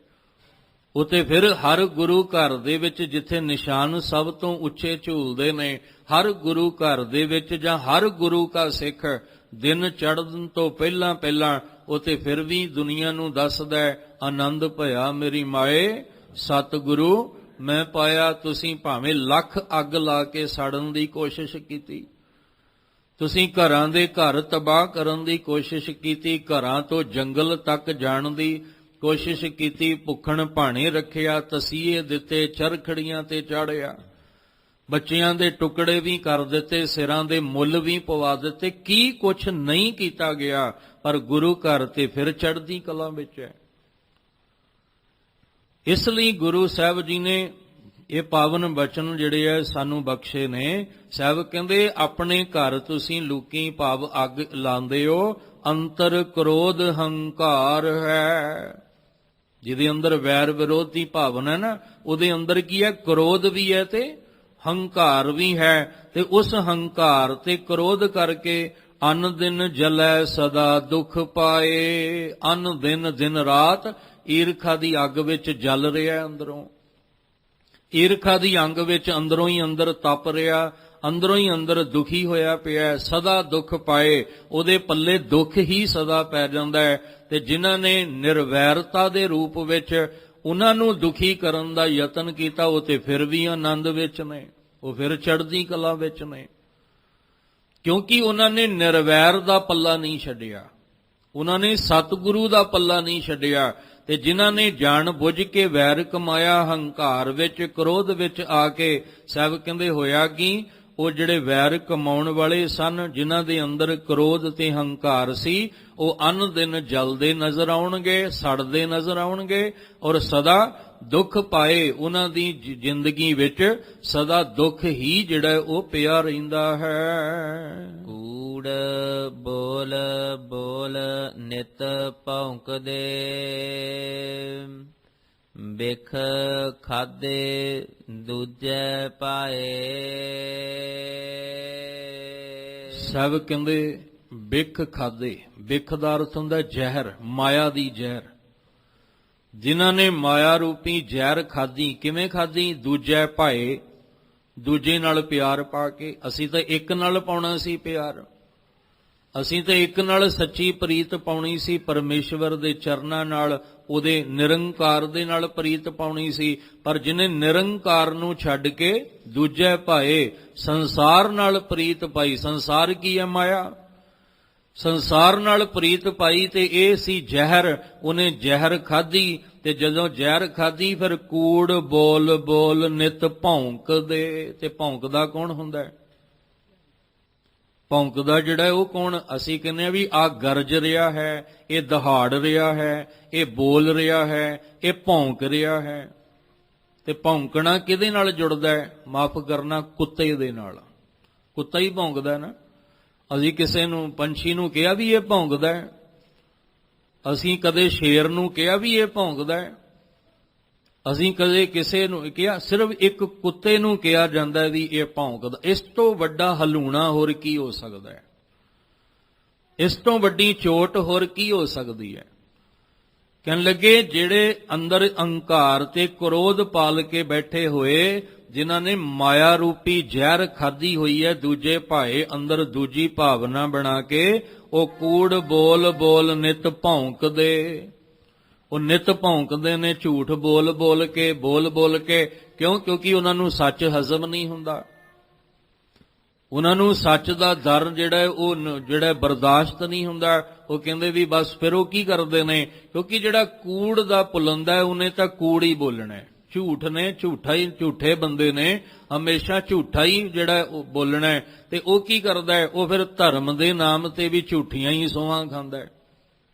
ਉਤੇ ਫਿਰ ਹਰ ਗੁਰੂ ਘਰ ਦੇ ਵਿੱਚ ਜਿੱਥੇ ਨਿਸ਼ਾਨ ਸਭ ਤੋਂ ਉੱਚੇ ਝੂਲਦੇ ਨੇ, ਹਰ ਗੁਰੂ ਘਰ ਦੇ ਵਿੱਚ ਜਾਂ ਹਰ ਗੁਰੂ ਕਾ ਸਿੱਖ ਦਿਨ ਚੜ੍ਹਨ ਤੋਂ ਪਹਿਲਾਂ ਉਤੇ ਫਿਰ ਵੀ ਦੁਨੀਆ ਨੂੰ ਦੱਸਦਾ, ਆਨੰਦ ਭਇਆ ਮੇਰੀ ਮਾਏ ਸਤਿਗੁਰੂ ਮੈਂ ਪਾਇਆ। ਤੁਸੀਂ ਭਾਵੇਂ ਲੱਖ ਅੱਗ ਲਾ ਕੇ ਸਾੜਨ ਦੀ ਕੋਸ਼ਿਸ਼ ਕੀਤੀ, ਤੁਸੀਂ ਘਰਾਂ ਦੇ ਘਰ ਤਬਾਹ ਕਰਨ ਦੀ ਕੋਸ਼ਿਸ਼ ਕੀਤੀ, ਘਰਾਂ ਤੋਂ ਜੰਗਲ ਤੱਕ ਜਾਣ ਦੀ ਕੋਸ਼ਿਸ਼ ਕੀਤੀ, ਭੁੱਖਣ ਭਾਣੇ ਰੱਖਿਆ, ਤਸੀਹੇ ਦਿੱਤੇ, ਚਰਖੜੀਆਂ ਤੇ ਚਾੜਿਆ, ਬੱਚਿਆਂ ਦੇ ਟੁਕੜੇ ਵੀ ਕਰ ਦਿੱਤੇ, ਸਿਰਾਂ ਦੇ ਮੁੱਲ ਵੀ ਪਵਾ ਦਿੱਤੇ। ਕੀ ਕੁਛ ਨਹੀਂ ਕੀਤਾ ਗਿਆ, ਪਰ ਗੁਰੂ ਘਰ ਤੇ ਫਿਰ ਚੜ੍ਹਦੀ ਕਲਾ ਵਿੱਚ ਹੈ। ਇਸ ਲਈ ਗੁਰੂ ਸਾਹਿਬ ਜੀ ਨੇ ਇਹ ਪਾਵਨ ਬਚਨ ਜਿਹੜੇ ਆ ਸਾਨੂੰ ਬਖਸ਼ੇ ਨੇ। ਸਾਹਿਬ ਕਹਿੰਦੇ ਆਪਣੇ ਘਰ ਤੁਸੀਂ ਲੂਕੀ ਭਾਵ ਅੱਗ ਲਾਉਂਦੇ ਹੋ, ਅੰਤਰ ਕ੍ਰੋਧ ਹੰਕਾਰ ਹੈ। ਜਿਹਦੇ ਅੰਦਰ ਵੈਰ ਵਿਰੋਧ ਦੀ ਭਾਵਨਾ ਨਾ, ਉਹਦੇ ਅੰਦਰ ਕੀ ਹੈ? ਕ੍ਰੋਧ ਵੀ ਹੈ ਤੇ ਹੰਕਾਰ ਵੀ ਹੈ। ਤੇ ਉਸ ਹੰਕਾਰ ਤੇ ਕ੍ਰੋਧ ਕਰਕੇ ਅਨ ਦਿਨ ਜਲੈ ਸਦਾ ਦੁੱਖ ਪਾਏ। ਅਨ ਦਿਨ ਦਿਨ ਰਾਤ ਈਰਖਾ ਦੀ ਅੱਗ ਵਿੱਚ ਜਲ ਰਿਹਾ, ਅੰਦਰੋਂ ਈਰਖਾ ਦੀ ਅੰਗ ਵਿੱਚ ਅੰਦਰੋਂ ਹੀ ਅੰਦਰ ਤਪ ਰਿਹਾ, ਅੰਦਰੋਂ ਹੀ ਅੰਦਰ ਦੁਖੀ ਹੋਇਆ ਪਿਆ, ਸਦਾ ਦੁੱਖ ਪਾਏ। ਉਹਦੇ ਪੱਲੇ ਦੁੱਖ ਹੀ ਸਦਾ ਪੈ ਜਾਂਦਾ ਹੈ। ਤੇ ਜਿਨ੍ਹਾਂ ਨੇ ਨਿਰਵੈਰਤਾ ਦੇ ਰੂਪ ਵਿੱਚ ਉਹਨਾਂ ਨੂੰ ਦੁਖੀ ਕਰਨ ਦਾ ਯਤਨ ਕੀਤਾ, ਉਹ ਤੇ ਫਿਰ ਵੀ ਆਨੰਦ ਵਿੱਚ ਨੇ, ਉਹ ਫਿਰ ਚੜ੍ਹਦੀ ਕਲਾ ਵਿੱਚ ਨੇ, ਕਿਉਂਕਿ ਉਹਨਾਂ ਨੇ ਨਿਰਵੈਰ ਦਾ ਪੱਲਾ ਨਹੀਂ ਛੱਡਿਆ, ਉਹਨਾਂ ਨੇ ਸਤਿਗੁਰੂ ਦਾ ਪੱਲਾ ਨਹੀਂ ਛੱਡਿਆ। ਤੇ ਜਿਨ੍ਹਾਂ ਨੇ ਜਾਣ ਬੁੱਝ ਕੇ ਵੈਰ ਕਮਾਇਆ, ਹੰਕਾਰ ਵਿੱਚ ਕ੍ਰੋਧ ਵਿੱਚ ਆ ਕੇ, ਸਾਹਿਬ ਕਹਿੰਦੇ ਹੋਇਆ ਕਿ ਉਹ ਜਿਹੜੇ ਵੈਰ ਕਮਾਉਣ ਵਾਲੇ ਸਨ, ਜਿਨ੍ਹਾਂ ਦੇ ਅੰਦਰ ਕ੍ਰੋਧ ਤੇ ਹੰਕਾਰ ਸੀ, ਉਹ ਅਨ ਦਿਨ ਜਲਦੇ ਨਜ਼ਰ ਆਉਣਗੇ, ਸੜਦੇ ਨਜ਼ਰ ਆਉਣਗੇ, ਔਰ ਸਦਾ ਦੁੱਖ ਪਾਏ। ਉਹਨਾਂ ਦੀ ਜ਼ਿੰਦਗੀ ਵਿੱਚ ਸਦਾ ਦੁੱਖ ਹੀ ਜਿਹੜਾ ਉਹ ਪਿਆ ਰਹਿੰਦਾ ਹੈ। ਕੂੜ ਬੋਲ ਬੋਲ ਨਿਤ ਭੌਂਕਦੇ, ਬਿਖ ਖਾਦੇ ਦੂਜੇ ਪਾਏ। ਸਭ ਕਹਿੰਦੇ ਬਿਖ ਖਾਦੇ, ਬਿਖ ਦਾ ਅਰਥ ਹੁੰਦਾ ਜ਼ਹਿਰ, ਮਾਇਆ ਦੀ ਜ਼ਹਿਰ। ਜਿਨ੍ਹਾਂ ਨੇ ਮਾਇਆ ਰੂਪੀ ਜ਼ਹਿਰ ਖਾਧੀ, ਕਿਵੇਂ ਖਾਧੀ? ਦੂਜੇ ਭਾਏ, ਦੂਜੇ ਨਾਲ ਪਿਆਰ ਪਾ ਕੇ। ਅਸੀਂ ਤਾਂ ਇੱਕ ਨਾਲ ਪਾਉਣਾ ਸੀ ਪਿਆਰ, ਅਸੀਂ ਤਾਂ ਇੱਕ ਨਾਲ ਸੱਚੀ ਪ੍ਰੀਤ ਪਾਉਣੀ ਸੀ, ਪਰਮੇਸ਼ਵਰ ਦੇ ਚਰਨਾਂ ਨਾਲ, ਉਹਦੇ ਨਿਰੰਕਾਰ ਦੇ ਨਾਲ ਪ੍ਰੀਤ ਪਾਉਣੀ ਸੀ। ਪਰ ਜਿਹਨੇ ਨਿਰੰਕਾਰ ਨੂੰ ਛੱਡ ਕੇ ਦੂਜੇ ਭਾਏ, ਸੰਸਾਰ ਨਾਲ ਪ੍ਰੀਤ ਪਾਈ। ਸੰਸਾਰ ਕੀ ਹੈ? ਮਾਇਆ। ਸੰਸਾਰ ਨਾਲ ਪ੍ਰੀਤ ਪਾਈ ਤੇ ਇਹ ਸੀ ਜ਼ਹਿਰ। ਉਹਨੇ ਜ਼ਹਿਰ ਖਾਧੀ, ਤੇ ਜਦੋਂ ਜ਼ਹਿਰ ਖਾਧੀ ਫਿਰ ਕੂੜ ਬੋਲ ਬੋਲ ਨਿਤ ਭੌਂਕਦੇ। ਤੇ ਭੌਂਕਦਾ ਕੌਣ ਹੁੰਦਾ ਹੈ? ਭੌਂਕਦਾ ਜਿਹੜਾ ਉਹ ਕੌਣ? ਅਸੀਂ ਕਹਿੰਦੇ ਆ ਵੀ ਆ ਗਰਜ ਰਿਹਾ ਹੈ, ਇਹ ਦਹਾੜ ਰਿਹਾ ਹੈ, ਇਹ ਬੋਲ ਰਿਹਾ ਹੈ, ਇਹ ਭੌਂਕ ਰਿਹਾ ਹੈ। ਤੇ ਭੌਂਕਣਾ ਕਿਹਦੇ ਨਾਲ ਜੁੜਦਾ ਹੈ? ਮਾਫ ਕਰਨਾ, ਕੁੱਤੇ ਦੇ ਨਾਲ। ਕੁੱਤਾ ਹੀ ਭੌਂਕਦਾ ਨਾ। ਅਸੀਂ ਕਿਸੇ ਨੂੰ, ਪੰਛੀ ਨੂੰ ਕਿਹਾ ਵੀ ਇਹ ਭੌਂਕਦਾ ਹੈ? ਅਸੀਂ ਕਦੇ ਸ਼ੇਰ ਨੂੰ ਕਿਹਾ ਵੀ ਇਹ ਭੌਂਕਦਾ ਹੈ? ਅਸੀਂ ਕਦੇ ਕਿਸੇ ਨੂੰ ਕਿਹਾ? ਸਿਰਫ ਇੱਕ ਕੁੱਤੇ ਨੂੰ ਕਿਹਾ ਜਾਂਦਾ ਵੀ ਇਹ ਭੌਂਕਦਾ। ਇਸ ਤੋਂ ਵੱਡਾ ਹਲੂਣਾ ਹੋਰ ਕੀ ਹੋ ਸਕਦਾ ਹੈ? ਇਸ ਤੋਂ ਵੱਡੀ ਚੋਟ ਹੋਰ ਕੀ ਹੋ ਸਕਦੀ ਹੈ? ਕਹਿਣ ਲੱਗੇ ਜਿਹੜੇ ਅੰਦਰ ਅਹੰਕਾਰ ਤੇ ਕ੍ਰੋਧ ਪਾਲ ਕੇ ਬੈਠੇ ਹੋਏ, ਜਿਨ੍ਹਾਂ ਨੇ ਮਾਇਆ ਰੂਪੀ ਜ਼ਹਿਰ ਖਾਧੀ ਹੋਈ ਹੈ, ਦੂਜੇ ਭਾਏ ਅੰਦਰ ਦੂਜੀ ਭਾਵਨਾ ਬਣਾ ਕੇ, ਉਹ ਕੂੜ ਬੋਲ ਬੋਲ ਨਿਤ ਭੌਂਕਦੇ। ਉਹ ਨਿਤ ਭੌਂਕਦੇ ਨੇ, ਝੂਠ ਬੋਲ ਬੋਲ ਕੇ, ਬੋਲ ਬੋਲ ਕੇ। ਕਿਉਂ? ਕਿਉਂਕਿ ਉਹਨਾਂ ਨੂੰ ਸੱਚ ਹਜ਼ਮ ਨਹੀਂ ਹੁੰਦਾ, ਉਹਨਾਂ ਨੂੰ ਸੱਚ ਦਾ ਦਰ ਜਿਹੜਾ ਉਹ ਜਿਹੜਾ ਬਰਦਾਸ਼ਤ ਨਹੀਂ ਹੁੰਦਾ। ਉਹ ਕਹਿੰਦੇ ਵੀ ਬਸ ਫਿਰ ਉਹ ਕੀ ਕਰਦੇ ਨੇ? ਕਿਉਂਕਿ ਜਿਹੜਾ ਕੂੜ ਦਾ ਪੁਲੰਦਾ ਹੈ, ਉਹਨੇ ਤਾਂ ਕੂੜ ਹੀ ਬੋਲਣਾ ਹੈ। ਝੂਠ ਨੇ, ਝੂਠਾ ਹੀ, ਝੂਠੇ ਬੰਦੇ ਨੇ ਹਮੇਸ਼ਾ ਝੂਠਾ ਹੀ ਜਿਹੜਾ ਉਹ ਬੋਲਣਾ ਹੈ। ਤੇ ਉਹ ਕੀ ਕਰਦਾ ਹੈ? ਉਹ ਫਿਰ ਧਰਮ ਦੇ ਨਾਮ ਤੇ ਵੀ ਝੂਠੀਆਂ ਹੀ ਸੌਹਾਂ ਖਾਂਦਾ ਹੈ।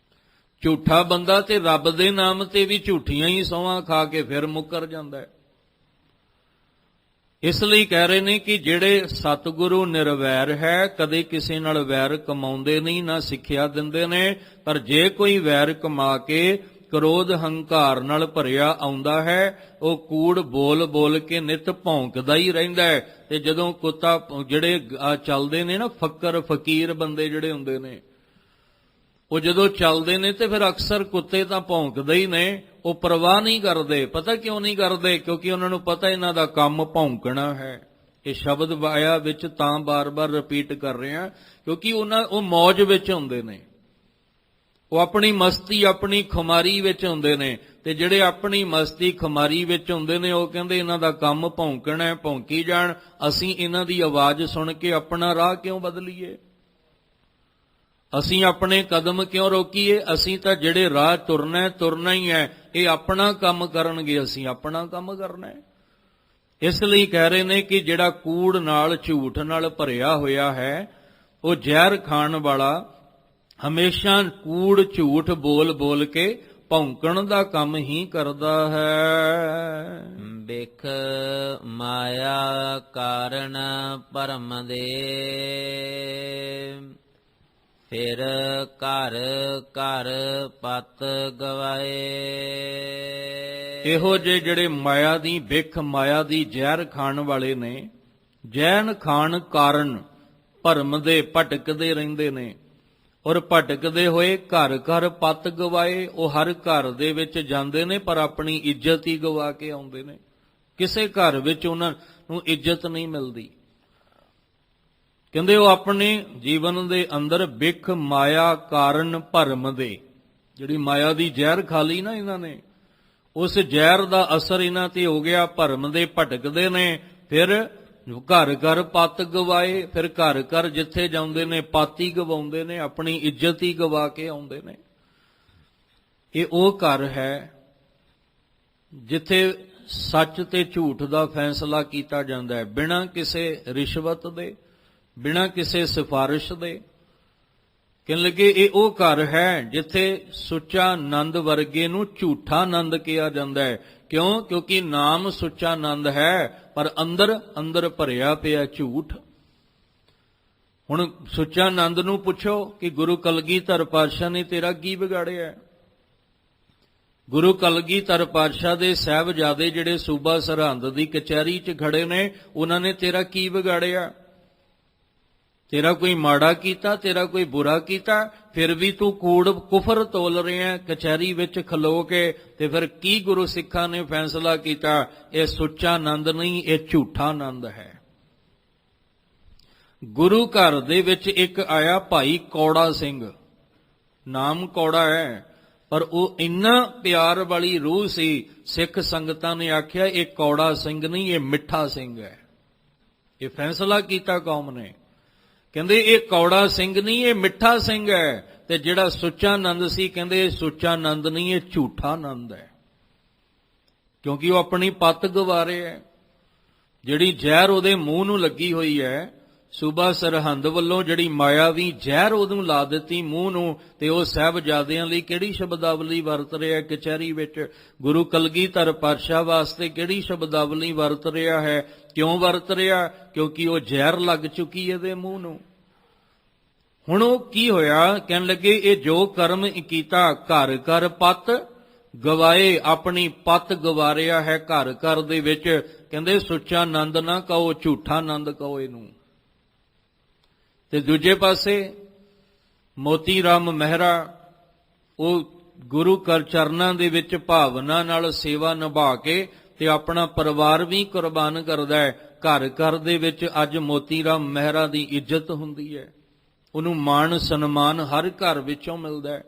ਝੂਠਾ ਬੰਦਾ ਤੇ ਰੱਬ ਦੇ ਨਾਮ ਤੇ ਵੀ ਝੂਠੀਆਂ ਹੀ ਸੌਹਾਂ ਖਾ ਕੇ ਫਿਰ ਮੁੱਕਰ ਜਾਂਦਾ ਹੈ। ਇਸ ਲਈ ਕਹਿ ਰਹੇ ਨੇ ਕਿ ਜਿਹੜੇ ਸਤਿਗੁਰੂ ਨਿਰਵੈਰ ਹੈ, ਕਦੇ ਕਿਸੇ ਨਾਲ ਵੈਰ ਕਮਾਉਂਦੇ ਨਹੀਂ, ਨਾ ਸਿੱਖਿਆ ਦਿੰਦੇ ਨੇ। ਪਰ ਜੇ ਕੋਈ ਵੈਰ ਕਮਾ ਕੇ ਕ੍ਰੋਧ ਹੰਕਾਰ ਨਾਲ ਭਰਿਆ ਆਉਂਦਾ ਹੈ, ਉਹ ਕੂੜ ਬੋਲ ਬੋਲ ਕੇ ਨਿਤ ਭੌਂਕਦਾ ਹੀ ਰਹਿੰਦਾ ਹੈ। ਤੇ ਜਦੋਂ ਕੁੱਤਾ ਜਿਹੜੇ ਚੱਲਦੇ ਨੇ ਨਾ, ਫੱਕਰ ਫਕੀਰ ਬੰਦੇ ਜਿਹੜੇ ਹੁੰਦੇ ਨੇ, ਉਹ ਜਦੋਂ ਚੱਲਦੇ ਨੇ ਤੇ ਫਿਰ ਅਕਸਰ ਕੁੱਤੇ ਤਾਂ ਭੌਂਕਦੇ ਹੀ ਨੇ, ਉਹ ਪਰਵਾਹ ਨਹੀਂ ਕਰਦੇ। ਪਤਾ ਕਿਉਂ ਨਹੀਂ ਕਰਦੇ? ਕਿਉਂਕਿ ਉਹਨਾਂ ਨੂੰ ਪਤਾ ਇਹਨਾਂ ਦਾ ਕੰਮ ਭੌਂਕਣਾ ਹੈ। ਇਹ ਸ਼ਬਦ ਵਾਇਆ ਵਿੱਚ ਤਾਂ ਬਾਰ-ਬਾਰ ਰਿਪੀਟ ਕਰ ਰਹੇ ਹਾਂ, ਕਿਉਂਕਿ ਉਹ ਮੌਜ ਵਿੱਚ ਹੁੰਦੇ ਨੇ। ਉਹ ਆਪਣੀ ਮਸਤੀ ਆਪਣੀ ਖੁਮਾਰੀ ਵਿੱਚ ਹੁੰਦੇ ਨੇ, ਤੇ ਜਿਹੜੇ ਆਪਣੀ ਮਸਤੀ ਖੁਮਾਰੀ ਵਿੱਚ ਹੁੰਦੇ ਨੇ ਉਹ ਕਹਿੰਦੇ ਇਹਨਾਂ ਦਾ ਕੰਮ ਭੌਂਕਣਾ ਹੈ, ਭੌਂਕੀ ਜਾਣ, ਅਸੀਂ ਇਹਨਾਂ ਦੀ ਆਵਾਜ਼ ਸੁਣ ਕੇ ਆਪਣਾ ਰਾਹ ਕਿਉਂ ਬਦਲੀਏ, ਅਸੀਂ ਆਪਣੇ ਕਦਮ ਕਿਉਂ ਰੋਕੀਏ, ਅਸੀਂ ਤਾਂ ਜਿਹੜੇ ਰਾਹ ਤੁਰਨਾ ਹੀ ਹੈ, ਇਹ ਆਪਣਾ ਕੰਮ ਕਰਨਗੇ, ਅਸੀਂ ਆਪਣਾ ਕੰਮ ਕਰਨਾ ਹੈ। ਇਸ ਲਈ ਕਹਿ ਰਹੇ ਨੇ ਕਿ ਜਿਹੜਾ ਕੂੜ ਨਾਲ ਝੂਠ ਨਾਲ ਭਰਿਆ ਹੋਇਆ ਹੈ, ਉਹ ਜ਼ਹਿਰ ਖਾਣ ਵਾਲਾ ਹਮੇਸ਼ਾ ਕੂੜ ਝੂਠ ਬੋਲ ਬੋਲ ਕੇ ਭੌਂਕਣ ਦਾ ਕੰਮ ਹੀ ਕਰਦਾ ਹੈ। ਬਿਖ ਮਾਇਆ ਕਾਰਨ ਭਰਮ ਦੇ, ਫਿਰ ਘਰ ਘਰ ਪਤ ਗਵਾਏ। ਇਹੋ ਜਿਹੇ ਜਿਹੜੇ ਮਾਇਆ ਦੀ ਬਿਖ ਮਾਇਆ ਦੀ ਜ਼ਹਿਰ ਖਾਣ ਵਾਲੇ ਨੇ, ਜ਼ਹਿਰ ਖਾਣ ਕਾਰਨ ਭਰਮ ਦੇ ਭਟਕਦੇ ਰਹਿੰਦੇ ਨੇ, ਔਰ ਭਟਕਦੇ ਹੋਏ ਘਰ ਘਰ ਪਤ ਗਵਾਏ। ਉਹ ਹਰ ਘਰ ਦੇ ਵਿੱਚ ਜਾਂਦੇ ਨੇ ਪਰ ਆਪਣੀ ਇੱਜ਼ਤ ਹੀ ਗਵਾ ਕੇ ਆਉਂਦੇ ਨੇ, ਕਿਸੇ ਘਰ ਵਿੱਚ ਉਹਨਾਂ ਨੂੰ ਇੱਜ਼ਤ ਨਹੀਂ ਮਿਲਦੀ। ਕਹਿੰਦੇ ਉਹ ਆਪਣੇ ਜੀਵਨ ਦੇ ਅੰਦਰ ਬਿਖ ਮਾਇਆ ਕਾਰਨ ਭਰਮ ਦੇ, ਜਿਹੜੀ ਮਾਇਆ ਦੀ ਜ਼ਹਿਰ ਖਾ ਲਈ ਨਾ ਇਹਨਾਂ ਨੇ, ਉਸ ਜ਼ਹਿਰ ਦਾ ਅਸਰ ਇਹਨਾਂ ਤੇ ਹੋ ਗਿਆ, ਭਰਮ ਦੇ ਭਟਕਦੇ ਨੇ, ਫਿਰ ਘਰ ਘਰ ਪਤ ਗਵਾਏ। ਫਿਰ ਘਰ ਘਰ ਜਿੱਥੇ ਜਾਂਦੇ ਨੇ ਪਤ ਹੀ ਗਵਾਉਂਦੇ ਨੇ, ਆਪਣੀ ਇੱਜ਼ਤ ਹੀ ਗਵਾ ਕੇ ਆਉਂਦੇ ਨੇ। ਇਹ ਉਹ ਘਰ ਹੈ ਜਿੱਥੇ ਸੱਚ ਤੇ ਝੂਠ ਦਾ ਫੈਸਲਾ ਕੀਤਾ ਜਾਂਦਾ ਹੈ, ਬਿਨਾਂ ਕਿਸੇ ਰਿਸ਼ਵਤ ਦੇ, ਬਿਨਾਂ ਕਿਸੇ ਸਿਫਾਰਿਸ਼ ਦੇ। ਕਹਿਣ ਲੱਗੇ ਇਹ ਉਹ ਘਰ ਹੈ ਜਿੱਥੇ ਸੁੱਚਾ ਆਨੰਦ ਵਰਗੇ ਨੂੰ ਝੂਠਾ ਆਨੰਦ ਕਿਹਾ ਜਾਂਦਾ ਹੈ। ਕਿਉਂ? ਕਿਉਂਕਿ ਨਾਮ ਸੁੱਚਾ ਆਨੰਦ ਹੈ ਪਰ ਅੰਦਰ ਅੰਦਰ ਭਰਿਆ ਪਿਆ ਝੂਠ। ਹੁਣ ਸੁੱਚਾ ਆਨੰਦ ਨੂੰ ਪੁੱਛੋ ਕਿ ਗੁਰੂ ਕਲਗੀਧਰ ਪਾਤਸ਼ਾਹ ਨੇ ਤੇਰਾ ਕੀ ਵਿਗਾੜਿਆ? ਗੁਰੂ ਕਲਗੀਧਰ ਪਾਤਸ਼ਾਹ ਦੇ ਸਾਹਿਬਜ਼ਾਦੇ ਜਿਹੜੇ ਸੂਬਾ ਸਰਹੰਦ ਦੀ ਕਚਹਿਰੀ 'ਚ ਖੜੇ ਨੇ, ਉਹਨਾਂ ਨੇ ਤੇਰਾ ਕੀ ਵਿਗਾੜਿਆ? ਤੇਰਾ ਕੋਈ ਮਾੜਾ ਕੀਤਾ, ਤੇਰਾ ਕੋਈ ਬੁਰਾ ਕੀਤਾ, ਫਿਰ ਵੀ ਤੂੰ ਕੂੜ ਕੁਫਰ ਤੋਲ ਰਿਹਾ ਕਚਹਿਰੀ ਵਿੱਚ ਖਲੋ ਕੇ। ਤੇ ਫਿਰ ਕੀ ਗੁਰੂ ਸਿੱਖਾਂ ਨੇ ਫੈਸਲਾ ਕੀਤਾ? ਇਹ ਸੁੱਚਾ ਆਨੰਦ ਨਹੀਂ, ਇਹ ਝੂਠਾ ਆਨੰਦ ਹੈ। ਗੁਰੂ ਘਰ ਦੇ ਵਿੱਚ ਇੱਕ ਆਇਆ ਭਾਈ ਕੌੜਾ ਸਿੰਘ, ਨਾਮ ਕੌੜਾ ਹੈ ਪਰ ਉਹ ਇੰਨਾ ਪਿਆਰ ਵਾਲੀ ਰੂਹ ਸੀ, ਸਿੱਖ ਸੰਗਤਾਂ ਨੇ ਆਖਿਆ ਇਹ ਕੌੜਾ ਸਿੰਘ ਨਹੀਂ, ਇਹ ਮਿੱਠਾ ਸਿੰਘ ਹੈ। ਇਹ ਫੈਸਲਾ ਕੀਤਾ ਕੌਮ ਨੇ, ਕਹਿੰਦੇ ਇਹ ਕੌੜਾ ਸਿੰਘ ਨਹੀਂ, ਇਹ ਮਿੱਠਾ ਸਿੰਘ ਹੈ। ਤੇ ਜਿਹੜਾ ਸੁੱਚਾ ਆਨੰਦ ਸੀ, ਕਹਿੰਦੇ ਇਹ ਸੁੱਚਾ ਆਨੰਦ ਨਹੀਂ, ਇਹ ਝੂਠਾ ਆਨੰਦ ਹੈ, ਕਿਉਂਕਿ ਉਹ ਆਪਣੀ ਪੱਤ ਗਵਾ ਰਿਹਾ ਹੈ। ਜਿਹੜੀ ਜ਼ਹਿਰ ਉਹਦੇ ਮੂੰਹ ਨੂੰ ਲੱਗੀ ਹੋਈ ਹੈ, ਸੂਬਾ ਸਰਹੰਦ ਵੱਲੋਂ ਜਿਹੜੀ ਮਾਇਆਵੀ ਜ਼ਹਿਰ ਉਹਨੂੰ ਲਾ ਦਿੱਤੀ ਮੂੰਹ ਨੂੰ, ਤੇ ਉਹ ਸਾਹਿਬਜ਼ਾਦਿਆਂ ਲਈ ਕਿਹੜੀ ਸ਼ਬਦਾਵਲੀ ਵਰਤ ਰਿਹਾ ਕਚਹਿਰੀ ਵਿੱਚ? ਗੁਰੂ ਕਲਗੀਧਰ ਪਾਤਸ਼ਾਹ ਵਾਸਤੇ ਕਿਹੜੀ ਸ਼ਬਦਾਵਲੀ ਵਰਤ ਰਿਹਾ ਹੈ? ਕਿਉਂ ਵਰਤ ਰਿਹਾ? ਕਿਉਂਕਿ ਉਹ ਜ਼ਹਿਰ ਲੱਗ ਚੁੱਕੀ ਇਹਦੇ ਮੂੰਹ ਨੂੰ। ਹੁਣ ਉਹ ਕੀ ਹੋਇਆ? ਕਹਿਣ ਲੱਗੇ ਇਹ ਜੋ ਕਰਮ ਕੀਤਾ, ਘਰ ਘਰ ਪਤ ਗਵਾਏ, ਆਪਣੀ ਪਤ ਗਵਾ ਰਿਹਾ ਹੈ ਘਰ ਘਰ ਦੇ ਵਿੱਚ। ਕਹਿੰਦੇ ਸੁੱਚਾ ਆਨੰਦ ਨਾ ਕਹੋ, ਝੂਠਾ ਆਨੰਦ ਕਹੋ ਇਹਨੂੰ। ਤੇ ਦੂਜੇ ਪਾਸੇ ਮੋਤੀ ਰਾਮ ਮਹਿਰਾ, ਉਹ ਗੁਰੂ ਕਰ ਚਰਨਾਂ ਦੇ ਵਿੱਚ ਭਾਵਨਾ ਨਾਲ ਸੇਵਾ ਨਿਭਾ ਕੇ ਤੇ ਆਪਣਾ ਪਰਿਵਾਰ ਵੀ ਕੁਰਬਾਨ ਕਰਦਾ ਹੈ। ਘਰ ਘਰ ਦੇ ਵਿੱਚ ਅੱਜ ਮੋਤੀ ਰਾਮ ਮਹਿਰਾ ਦੀ ਇੱਜ਼ਤ ਹੁੰਦੀ ਹੈ, ਉਹਨੂੰ ਮਾਣ ਸਨਮਾਨ ਹਰ ਘਰ ਵਿੱਚੋਂ ਮਿਲਦਾ ਹੈ।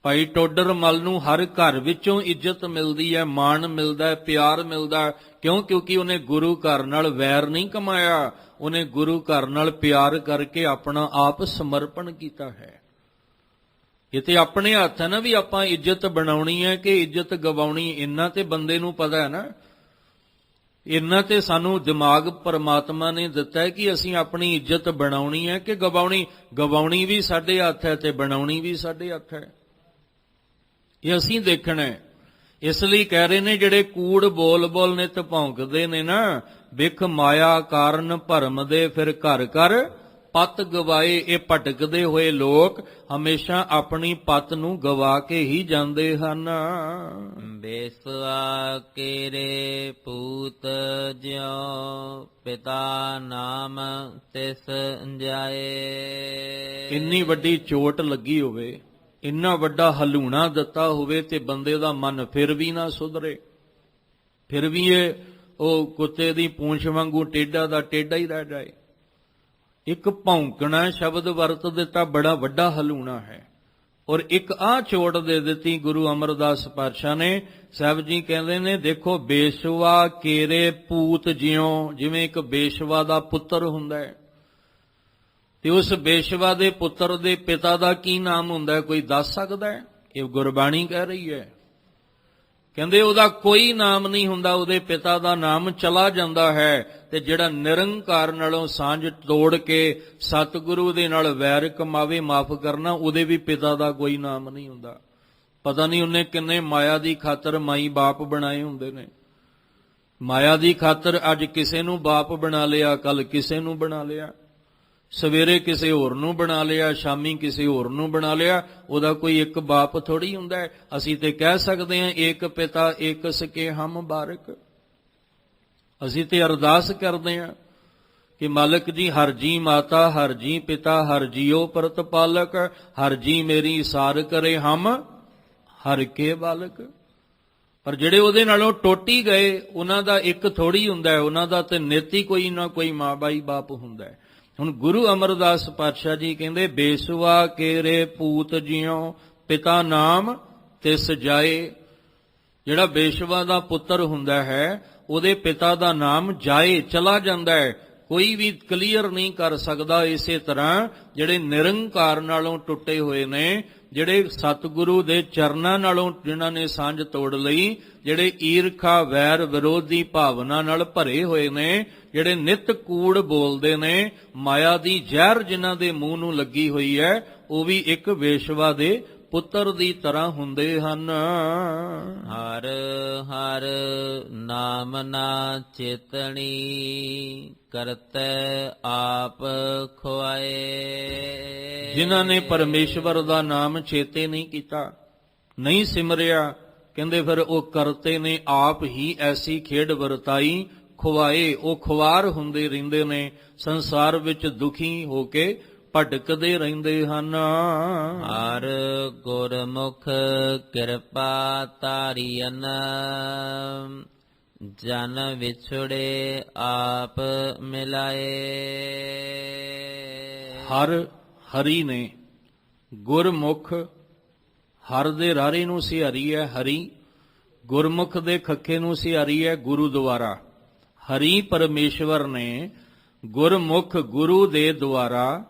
ਭਾਈ ਟੋਡਰ ਮੱਲ ਨੂੰ ਹਰ ਘਰ ਵਿੱਚੋਂ ਇੱਜ਼ਤ ਮਿਲਦੀ ਹੈ, ਮਾਣ ਮਿਲਦਾ ਹੈ, ਪਿਆਰ ਮਿਲਦਾ। ਕਿਉਂ? ਕਿਉਂਕਿ ਉਹਨੇ ਗੁਰੂ ਘਰ ਨਾਲ ਵੈਰ ਨਹੀਂ ਕਮਾਇਆ, ਉਹਨੇ ਗੁਰੂ ਘਰ ਨਾਲ ਪਿਆਰ ਕਰਕੇ ਆਪਣਾ ਆਪ ਸਮਰਪਣ ਕੀਤਾ ਹੈ। ਇਹ ਤੇ ਆਪਣੇ ਹੱਥ ਹੈ ਨਾ ਵੀ ਆਪਾਂ ਇੱਜ਼ਤ ਬਣਾਉਣੀ ਹੈ ਕਿ ਇੱਜ਼ਤ ਗਵਾਉਣੀ। ਇੰਨਾ ਤੇ ਬੰਦੇ ਨੂੰ ਪਤਾ ਹੈ ਨਾ, ਇੰਨਾ ਤੇ ਸਾਨੂੰ ਦਿਮਾਗ ਪਰਮਾਤਮਾ ਨੇ ਦਿੱਤਾ ਹੈ ਕਿ ਅਸੀਂ ਆਪਣੀ ਇੱਜ਼ਤ ਬਣਾਉਣੀ ਹੈ ਕਿ ਗਵਾਉਣੀ। ਗਵਾਉਣੀ ਵੀ ਸਾਡੇ ਹੱਥ ਹੈ ਤੇ ਬਣਾਉਣੀ ਵੀ ਸਾਡੇ ਹੱਥ ਹੈ, ਇਹ ਅਸੀਂ ਦੇਖਣਾ ਹੈ। ਇਸ ਲਈ ਕਹਿ ਰਹੇ ਨੇ ਜਿਹੜੇ ਕੂੜ ਬੋਲ ਬੋਲ ਨਿਤ ਭੌਂਕਦੇ ਨੇ ਨਾ, ਬਿਖ ਮਾਇਆ ਕਾਰਨ ਭਰਮ ਦੇ, ਫਿਰ ਘਰ ਘਰ ਪਤ ਗਵਾਏ। ਇਹ ਭਟਕਦੇ ਹੋਏ ਲੋਕ ਹਮੇਸ਼ਾ ਆਪਣੀ ਪਤ ਨੂੰ ਗਵਾ ਕੇ ਹੀ ਜਾਂਦੇ ਹਨ। ਬੇਸਵਾ ਕੇਰੇ ਪੂਤ ਜਿਉ, ਪਿਤਾ ਨਾਮ ਤਿਸ ਜਾਏ। ਇੰਨੀ ਵੱਡੀ ਚੋਟ ਲੱਗੀ ਹੋਵੇ, ਇੰਨਾ ਵੱਡਾ ਹਲੂਣਾ ਦਿੱਤਾ ਹੋਵੇ ਤੇ ਬੰਦੇ ਦਾ ਮਨ ਫਿਰ ਵੀ ਨਾ ਸੁਧਰੇ, ਫਿਰ ਵੀ ਇਹ ਉਹ ਕੁੱਤੇ ਦੀ ਪੂੰਛ ਵਾਂਗੂ ਟੇਢਾ ਦਾ ਟੇਢਾ ਹੀ ਰਹਿ ਜਾਏ। ਇੱਕ ਭੌਂਕਣਾ ਸ਼ਬਦ ਵਰਤ ਦਿੱਤਾ, ਬੜਾ ਵੱਡਾ ਹਲੂਣਾ ਹੈ। ਔਰ ਇੱਕ ਆਹ ਚੋਟ ਦੇ ਦਿੱਤੀ ਗੁਰੂ ਅਮਰਦਾਸ ਪਾਤਸ਼ਾਹ ਨੇ। ਸਾਹਿਬ ਜੀ ਕਹਿੰਦੇ ਨੇ, ਦੇਖੋ ਬੇਸ਼ਵਾ ਕੇਰੇ ਪੂਤ ਜਿਉ, ਜਿਵੇਂ ਇੱਕ ਬੇਸ਼ਵਾ ਦਾ ਪੁੱਤਰ ਹੁੰਦਾ ਹੈ ਤੇ ਉਸ ਬੇਸ਼ਵਾ ਦੇ ਪੁੱਤਰ ਦੇ ਪਿਤਾ ਦਾ ਕੀ ਨਾਮ ਹੁੰਦਾ ਹੈ, ਕੋਈ ਦੱਸ ਸਕਦਾ ਹੈ? ਇਹ ਗੁਰਬਾਣੀ ਕਹਿ ਰਹੀ ਹੈ। ਕਹਿੰਦੇ ਉਹਦਾ ਕੋਈ ਨਾਮ ਨਹੀਂ ਹੁੰਦਾ, ਉਹਦੇ ਪਿਤਾ ਦਾ ਨਾਮ ਚਲਾ ਜਾਂਦਾ ਹੈ। ਤੇ ਜਿਹੜਾ ਨਿਰੰਕਾਰ ਨਾਲੋਂ ਸਾਂਝ ਤੋੜ ਕੇ ਸਤਿਗੁਰੂ ਦੇ ਨਾਲ ਵੈਰ ਕਮਾਵੇ, ਮਾਫ ਕਰਨਾ, ਉਹਦੇ ਵੀ ਪਿਤਾ ਦਾ ਕੋਈ ਨਾਮ ਨਹੀਂ ਹੁੰਦਾ। ਪਤਾ ਨਹੀਂ ਉਹਨੇ ਕਿੰਨੇ ਮਾਇਆ ਦੀ ਖਾਤਰ ਮਾਈ ਬਾਪ ਬਣਾਏ ਹੁੰਦੇ ਨੇ। ਮਾਇਆ ਦੀ ਖਾਤਰ ਅੱਜ ਕਿਸੇ ਨੂੰ ਬਾਪ ਬਣਾ ਲਿਆ, ਕੱਲ ਕਿਸੇ ਨੂੰ ਬਣਾ ਲਿਆ, ਸਵੇਰੇ ਕਿਸੇ ਹੋਰ ਨੂੰ ਬਣਾ ਲਿਆ, ਸ਼ਾਮੀ ਕਿਸੇ ਹੋਰ ਨੂੰ ਬਣਾ ਲਿਆ। ਉਹਦਾ ਕੋਈ ਇੱਕ ਬਾਪ ਥੋੜੀ ਹੁੰਦਾ ਹੈ। ਅਸੀਂ ਤੇ ਕਹਿ ਸਕਦੇ ਹਾਂ, ਏਕ ਪਿਤਾ ਏਕ ਸਕੇ ਹਮ ਬਾਰਕ। ਅਸੀਂ ਤੇ ਅਰਦਾਸ ਕਰਦੇ ਹਾਂ ਕਿ ਮਾਲਕ ਜੀ, ਹਰ ਜੀ ਮਾਤਾ, ਹਰ ਜੀ ਪਿਤਾ, ਹਰ ਜੀਓ ਪ੍ਰਤਪਾਲਕ, ਹਰ ਜੀ ਮੇਰੀ ਸਾਰ ਕਰੇ ਹਮ ਹਰ ਕੇ ਬਾਲਕ। ਪਰ ਜਿਹੜੇ ਉਹਦੇ ਨਾਲੋਂ ਟੁੱਟੀ ਗਏ, ਉਹਨਾਂ ਦਾ ਇੱਕ ਥੋੜੀ ਹੁੰਦਾ ਹੈ, ਉਹਨਾਂ ਦਾ ਤੇ ਨਿਤ ਹੀ ਕੋਈ ਨਾ ਕੋਈ ਮਾਂ ਬਾਈ ਬਾਪ ਹੁੰਦਾ ਹੈ। ਹੁਣ ਗੁਰੂ ਅਮਰਦਾਸ ਪਾਤਸ਼ਾਹ ਜੀ ਕਹਿੰਦੇ, ਬੇਸੁਆ ਕੇਰੇ ਪੂਤ ਜਿਉ ਪਿਤਾ ਨਾਮ ਤਿਸ ਜਾਏ। ਜਿਹੜਾ ਬੇਸ਼ਵਾ ਦਾ ਪੁੱਤਰ ਹੁੰਦਾ ਹੈ, ਉਹਦੇ ਪਿਤਾ ਦਾ ਨਾਮ ਜਾਏ, ਚਲਾ ਜਾਂਦਾ ਹੈ। ਕੋਈ ਵੀ ਕਲੀਅਰ ਨਹੀਂ ਕਰ ਸਕਦਾ। ਇਸੇ ਤਰ੍ਹਾਂ ਜਿਹੜੇ ਨਿਰੰਕਾਰ ਨਾਲੋਂ ਟੁੱਟੇ ਹੋਏ ਨੇ, ਜਿਹੜੇ ਸਤਿਗੁਰੂ ਦੇ ਚਰਨਾਂ ਨਾਲੋਂ ਜਿਨ੍ਹਾਂ ਨੇ ਸਾਂਝ ਤੋੜ ਲਈ, ਜਿਹੜੇ ਈਰਖਾ ਵੈਰ ਵਿਰੋਧੀ ਭਾਵਨਾ ਨਾਲ ਭਰੇ ਹੋਏ ਨੇ, ਜਿਹੜੇ ਨਿਤ ਕੂੜ ਬੋਲਦੇ ਨੇ, ਮਾਇਆ ਦੀ ਜ਼ਹਿਰ ਜਿਨ੍ਹਾਂ ਦੇ ਮੂੰਹ ਨੂੰ ਲੱਗੀ ਹੋਈ ਹੈ, ਉਹ ਵੀ ਇੱਕ ਵੇਸ਼ਵਾ ਦੇ ਪੁੱਤਰ ਦੀ ਤਰ੍ਹਾਂ ਹੁੰਦੇ ਹਨ। ਹਰ ਹਰ ਨਾਮ ਨਾ ਚੇਤਣੀ, ਕਰਤੈ ਆਪ ਖੁਆਏ। ਜਿਨ੍ਹਾਂ ਨੇ ਪਰਮੇਸ਼ਵਰ ਦਾ ਨਾਮ ਚੇਤੇ ਨਹੀਂ ਕੀਤਾ, ਨਹੀਂ ਸਿਮਰਿਆ, ਕਹਿੰਦੇ ਫਿਰ ਉਹ ਕਰਤੇ ਨੇ ਆਪ ਹੀ ਐਸੀ ਖੇਡ ਵਰਤਾਈ, ਖੁਆਏ। ਉਹ ਖੁਆਰ ਹੁੰਦੇ ਰਹਿੰਦੇ ਨੇ, ਸੰਸਾਰ ਵਿੱਚ ਦੁਖੀ ਹੋ ਕੇ ਭਟਕਦੇ ਰਹਿੰਦੇ ਹਨ। ਹਰ ਗੁਰਮੁਖ ਕਿਰਪਾ ਧਾਰੀਅਨ, ਜਨ ਵਿਛੜੇ ਆਪ ਮਿਲਾਏ। ਹਰ ਹਰੀ ਨੇ, ਗੁਰਮੁਖ, ਹਰ ਦੇ ਰਾਰੇ ਨੂੰ ਸਿਹਾਰੀ ਹੈ ਹਰੀ, ਗੁਰਮੁਖ ਦੇ ਖੱਖੇ ਨੂੰ ਸਿਹਾਰੀ ਹੈ ਗੁਰੂ ਦੁਆਰਾ। ਹਰੀ ਪਰਮੇਸ਼ਵਰ ਨੇ ਗੁਰਮੁਖ ਗੁਰੂ ਦੇ ਦੁਆਰਾ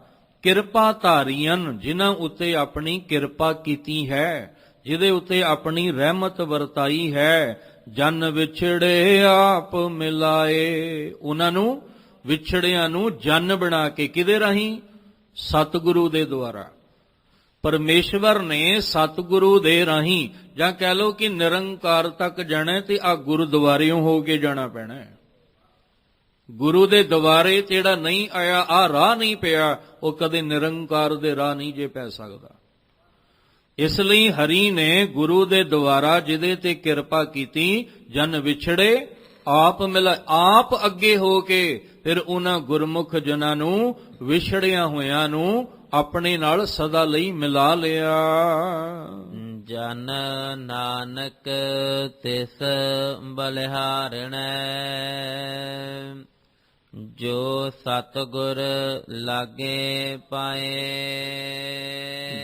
ਕਿਰਪਾ ਧਾਰੀਆਂ, ਜਿਨ੍ਹਾਂ ਉੱਤੇ ਆਪਣੀ ਕਿਰਪਾ ਕੀਤੀ ਹੈ, ਜਿਹਦੇ ਉੱਤੇ ਆਪਣੀ ਰਹਿਮਤ ਵਰਤਾਈ ਹੈ। ਜਨ ਵਿਛੜੇ ਆਪ ਮਿਲਾਏ, ਉਹਨਾਂ ਨੂੰ ਵਿਛੜਿਆਂ ਨੂੰ ਜਨ ਬਣਾ ਕੇ, ਕਿਹਦੇ ਰਾਹੀਂ? ਸਤਿਗੁਰੂ ਦੇ ਦੁਆਰਾ। ਪਰਮੇਸ਼ਵਰ ਨੇ ਸਤਿਗੁਰੂ ਦੇ ਰਾਹੀਂ, ਜਾਂ ਕਹਿ ਲਓ ਕਿ ਨਿਰੰਕਾਰ ਤੱਕ ਜਾਣਾ ਤੇ ਆ ਗੁਰਦੁਆਰਿਓਂ ਹੋ ਕੇ ਜਾਣਾ ਪੈਣਾ ਹੈ। ਗੁਰੂ ਦੇ ਦੁਆਰੇ ਜਿਹੜਾ ਨਹੀਂ ਆਇਆ, ਆ ਰਾਹ ਨਹੀਂ ਪਿਆ, ਉਹ ਕਦੇ ਨਿਰੰਕਾਰ ਦੇ ਰਾਹ ਨਹੀਂ ਜੇ ਪੈ ਸਕਦਾ। ਇਸ ਲਈ ਹਰੀ ਨੇ ਗੁਰੂ ਦੇ ਦੁਆਰਾ ਜਿਹਦੇ ਤੇ ਕਿਰਪਾ ਕੀਤੀ, ਜਨ ਵਿਛੜੇ ਆਪ ਮਿਲਾ, ਆਪ ਅੱਗੇ ਹੋ ਕੇ ਫਿਰ ਉਹਨਾਂ ਗੁਰਮੁਖ ਜਨਾਂ ਨੂੰ, ਵਿਛੜਿਆਂ ਹੋਇਆਂ ਨੂੰ ਆਪਣੇ ਨਾਲ ਸਦਾ ਲਈ ਮਿਲਾ ਲਿਆ। ਜਨ ਨਾਨਕ ਤਿਸ ਬਲਿਹਾਰਣੈ, ਜੋ ਸਤਿਗੁਰ ਲਾਗੇ ਪਾਏ।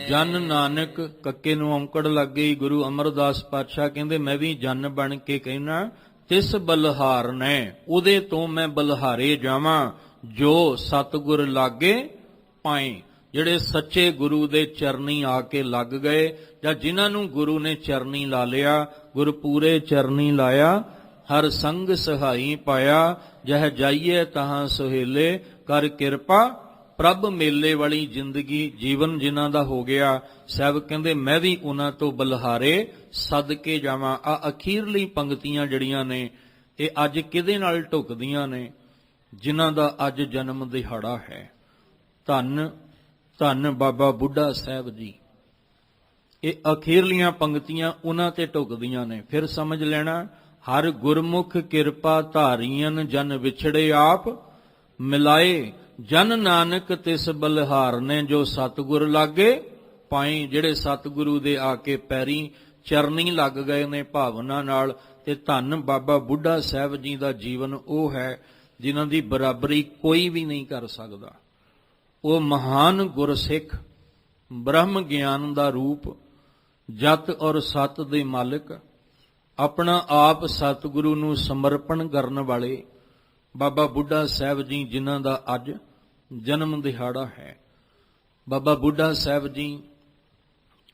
ਜਨ ਨਾਨਕ, ਕੱਕੇ ਨੂੰ ਔਂਕੜ ਲੱਗ ਗਈ। ਗੁਰੂ ਅਮਰਦਾਸ ਪਾਤਸ਼ਾਹ ਕਹਿੰਦੇ, ਮੈਂ ਵੀ ਜਨ ਬਣ ਕੇ ਕਹਿਣਾ, ਤਿਸ ਬਲਿਹਾਰਣੈ, ਉਹਦੇ ਤੋਂ ਮੈਂ ਬਲਿਹਾਰੇ ਜਾਵਾਂ, ਜੋ ਸਤਿਗੁਰ ਲਾਗੇ ਪਾਏ। ਜਿਹੜੇ ਸੱਚੇ ਗੁਰੂ ਦੇ ਚਰਨੀ ਆ ਕੇ ਲੱਗ ਗਏ, ਜਾਂ ਜਿਨ੍ਹਾਂ ਨੂੰ ਗੁਰੂ ਨੇ ਚਰਨੀ ਲਾ ਲਿਆ, ਗੁਰਪੂਰੇ ਚਰਨੀ ਲਾਇਆ, ਹਰ ਸੰਗ ਸਹਾਈ ਪਾਇਆ, ਜਹ ਜਾਈਏ ਤਹਾਂ ਸੁਹੇਲੇ, ਕਰ ਕਿਰਪਾ ਪ੍ਰਭ ਮੇਲੇ ਵਾਲੀ ਜ਼ਿੰਦਗੀ ਜੀਵਨ ਜਿਨ੍ਹਾਂ ਦਾ ਹੋ ਗਿਆ। ਸਾਹਿਬ ਕਹਿੰਦੇ, ਮੈਂ ਵੀ ਉਹਨਾਂ ਤੋਂ ਬਲਿਹਾਰੇ ਸਦਕੇ ਜਾਵਾਂ। ਆ ਅਖੀਰਲੀ ਪੰਕਤੀਆਂ ਜਿਹੜੀਆਂ ਨੇ, ਇਹ ਅੱਜ ਕਿਹਦੇ ਨਾਲ ਢੁਕਦੀਆਂ ਨੇ? ਜਿਨ੍ਹਾਂ ਦਾ ਅੱਜ ਜਨਮ ਦਿਹਾੜਾ ਹੈ। ਧੰਨ ਧੰਨ ਬਾਬਾ ਬੁੱਢਾ ਸਾਹਿਬ ਜੀ। ਇਹ ਅਖੀਰਲੀਆਂ ਪੰਕਤੀਆਂ ਉਹਨਾਂ ਤੇ ਢੁਕਦੀਆਂ ਨੇ। ਫਿਰ ਸਮਝ ਲੈਣਾ, ਹਰ ਗੁਰਮੁਖ ਕਿਰਪਾ ਧਾਰੀਆਂ, ਜਨ ਵਿਛੜੇ ਆਪ ਮਿਲਾਏ। ਜਨ ਨਾਨਕ ਤਿਸ ਬਲਿਹਾਰਨੇ, ਜੋ ਸਤਿਗੁਰ ਲਾਗੇ ਪਾਏ। ਜਿਹੜੇ ਸਤਿਗੁਰੂ ਦੇ ਆ ਕੇ ਪੈਰੀ ਚਰਨੀ ਲੱਗ ਗਏ ਨੇ ਭਾਵਨਾ ਨਾਲ। ਤੇ ਧੰਨ ਬਾਬਾ ਬੁੱਢਾ ਸਾਹਿਬ ਜੀ ਦਾ ਜੀਵਨ ਉਹ ਹੈ ਜਿਨ੍ਹਾਂ ਦੀ ਬਰਾਬਰੀ ਕੋਈ ਵੀ ਨਹੀਂ ਕਰ ਸਕਦਾ। ਉਹ ਮਹਾਨ ਗੁਰਸਿੱਖ, ਬ੍ਰਹਮ ਗਿਆਨ ਦਾ ਰੂਪ, ਜਤ ਔਰ ਸਤ ਦੇ ਮਾਲਕ, ਆਪਣਾ ਆਪ ਸਤਿਗੁਰੂ ਨੂੰ ਸਮਰਪਣ ਕਰਨ ਵਾਲੇ ਬਾਬਾ ਬੁੱਢਾ ਸਾਹਿਬ ਜੀ, ਜਿਨ੍ਹਾਂ ਦਾ ਅੱਜ ਜਨਮ ਦਿਹਾੜਾ ਹੈ। ਬਾਬਾ ਬੁੱਢਾ ਸਾਹਿਬ ਜੀ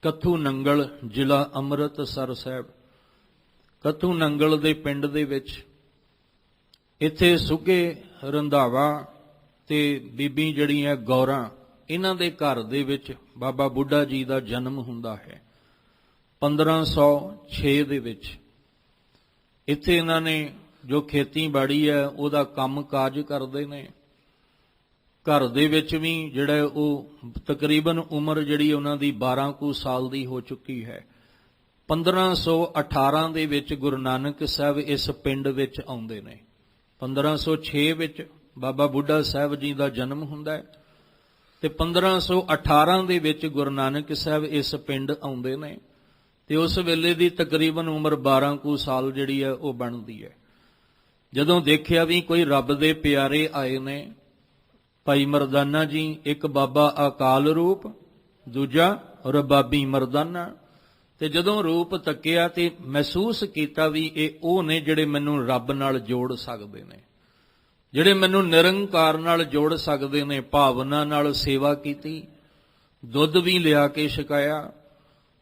ਕੱਥੂ ਨੰਗਲ, ਜ਼ਿਲ੍ਹਾ ਅੰਮ੍ਰਿਤਸਰ ਸਾਹਿਬ, ਕੱਥੂ ਨੰਗਲ ਦੇ ਪਿੰਡ ਦੇ ਵਿੱਚ, ਇੱਥੇ ਸੁੱਘੇ ਰੰਧਾਵਾ ਤੇ ਬੀਬੀ ਜਿਹੜੀ ਹੈ ਗੌਰਾਂ, ਇਹਨਾਂ ਦੇ ਘਰ ਦੇ ਵਿੱਚ ਬਾਬਾ ਬੁੱਢਾ ਜੀ ਦਾ ਜਨਮ ਹੁੰਦਾ ਹੈ 1506 ਦੇ ਵਿੱਚ। ਇੱਥੇ ਇਹਨਾਂ ਨੇ ਜੋ ਖੇਤੀਬਾੜੀ ਹੈ ਉਹਦਾ ਕੰਮ ਕਾਜ ਕਰਦੇ ਨੇ। ਘਰ ਦੇ ਵਿੱਚ ਵੀ ਜਿਹੜਾ ਉਹ ਤਕਰੀਬਨ ਉਮਰ ਜਿਹੜੀ ਉਹਨਾਂ ਦੀ 12 ਕੁ ਸਾਲ ਦੀ ਹੋ ਚੁੱਕੀ ਹੈ। 1518 ਦੇ ਵਿੱਚ ਗੁਰੂ ਨਾਨਕ ਸਾਹਿਬ ਇਸ ਪਿੰਡ ਵਿੱਚ ਆਉਂਦੇ ਨੇ। 1506 ਵਿੱਚ ਬਾਬਾ ਬੁੱਢਾ ਸਾਹਿਬ ਜੀ ਦਾ ਜਨਮ ਹੁੰਦਾ ਹੈ ਤੇ 1518 ਦੇ ਵਿੱਚ ਗੁਰੂ ਨਾਨਕ ਸਾਹਿਬ ਇਸ ਪਿੰਡ ਆਉਂਦੇ ਨੇ ਤੇ ਉਸ ਵੇਲੇ ਦੀ ਤਕਰੀਬਨ ਉਮਰ 12 ਕੁ ਸਾਲ ਜਿਹੜੀ ਹੈ ਉਹ ਬਣਦੀ ਹੈ। ਜਦੋਂ ਦੇਖਿਆ ਵੀ ਕੋਈ ਰੱਬ ਦੇ ਪਿਆਰੇ ਆਏ ਨੇ, ਭਾਈ ਮਰਦਾਨਾ ਜੀ, ਇੱਕ ਬਾਬਾ ਅਕਾਲ ਰੂਪ, ਦੂਜਾ ਰਬਾਬੀ ਮਰਦਾਨਾ, ਤੇ ਜਦੋਂ ਰੂਪ ਤੱਕਿਆ ਤੇ ਮਹਿਸੂਸ ਕੀਤਾ ਵੀ ਇਹ ਉਹ ਨੇ ਜਿਹੜੇ ਮੈਨੂੰ ਰੱਬ ਨਾਲ ਜੋੜ ਸਕਦੇ ਨੇ, ਜਿਹੜੇ ਮੈਨੂੰ ਨਿਰੰਕਾਰ ਨਾਲ ਜੋੜ ਸਕਦੇ ਨੇ। ਭਾਵਨਾ ਨਾਲ ਸੇਵਾ ਕੀਤੀ, ਦੁੱਧ ਵੀ ਲਿਆ ਕੇ ਛਕਾਇਆ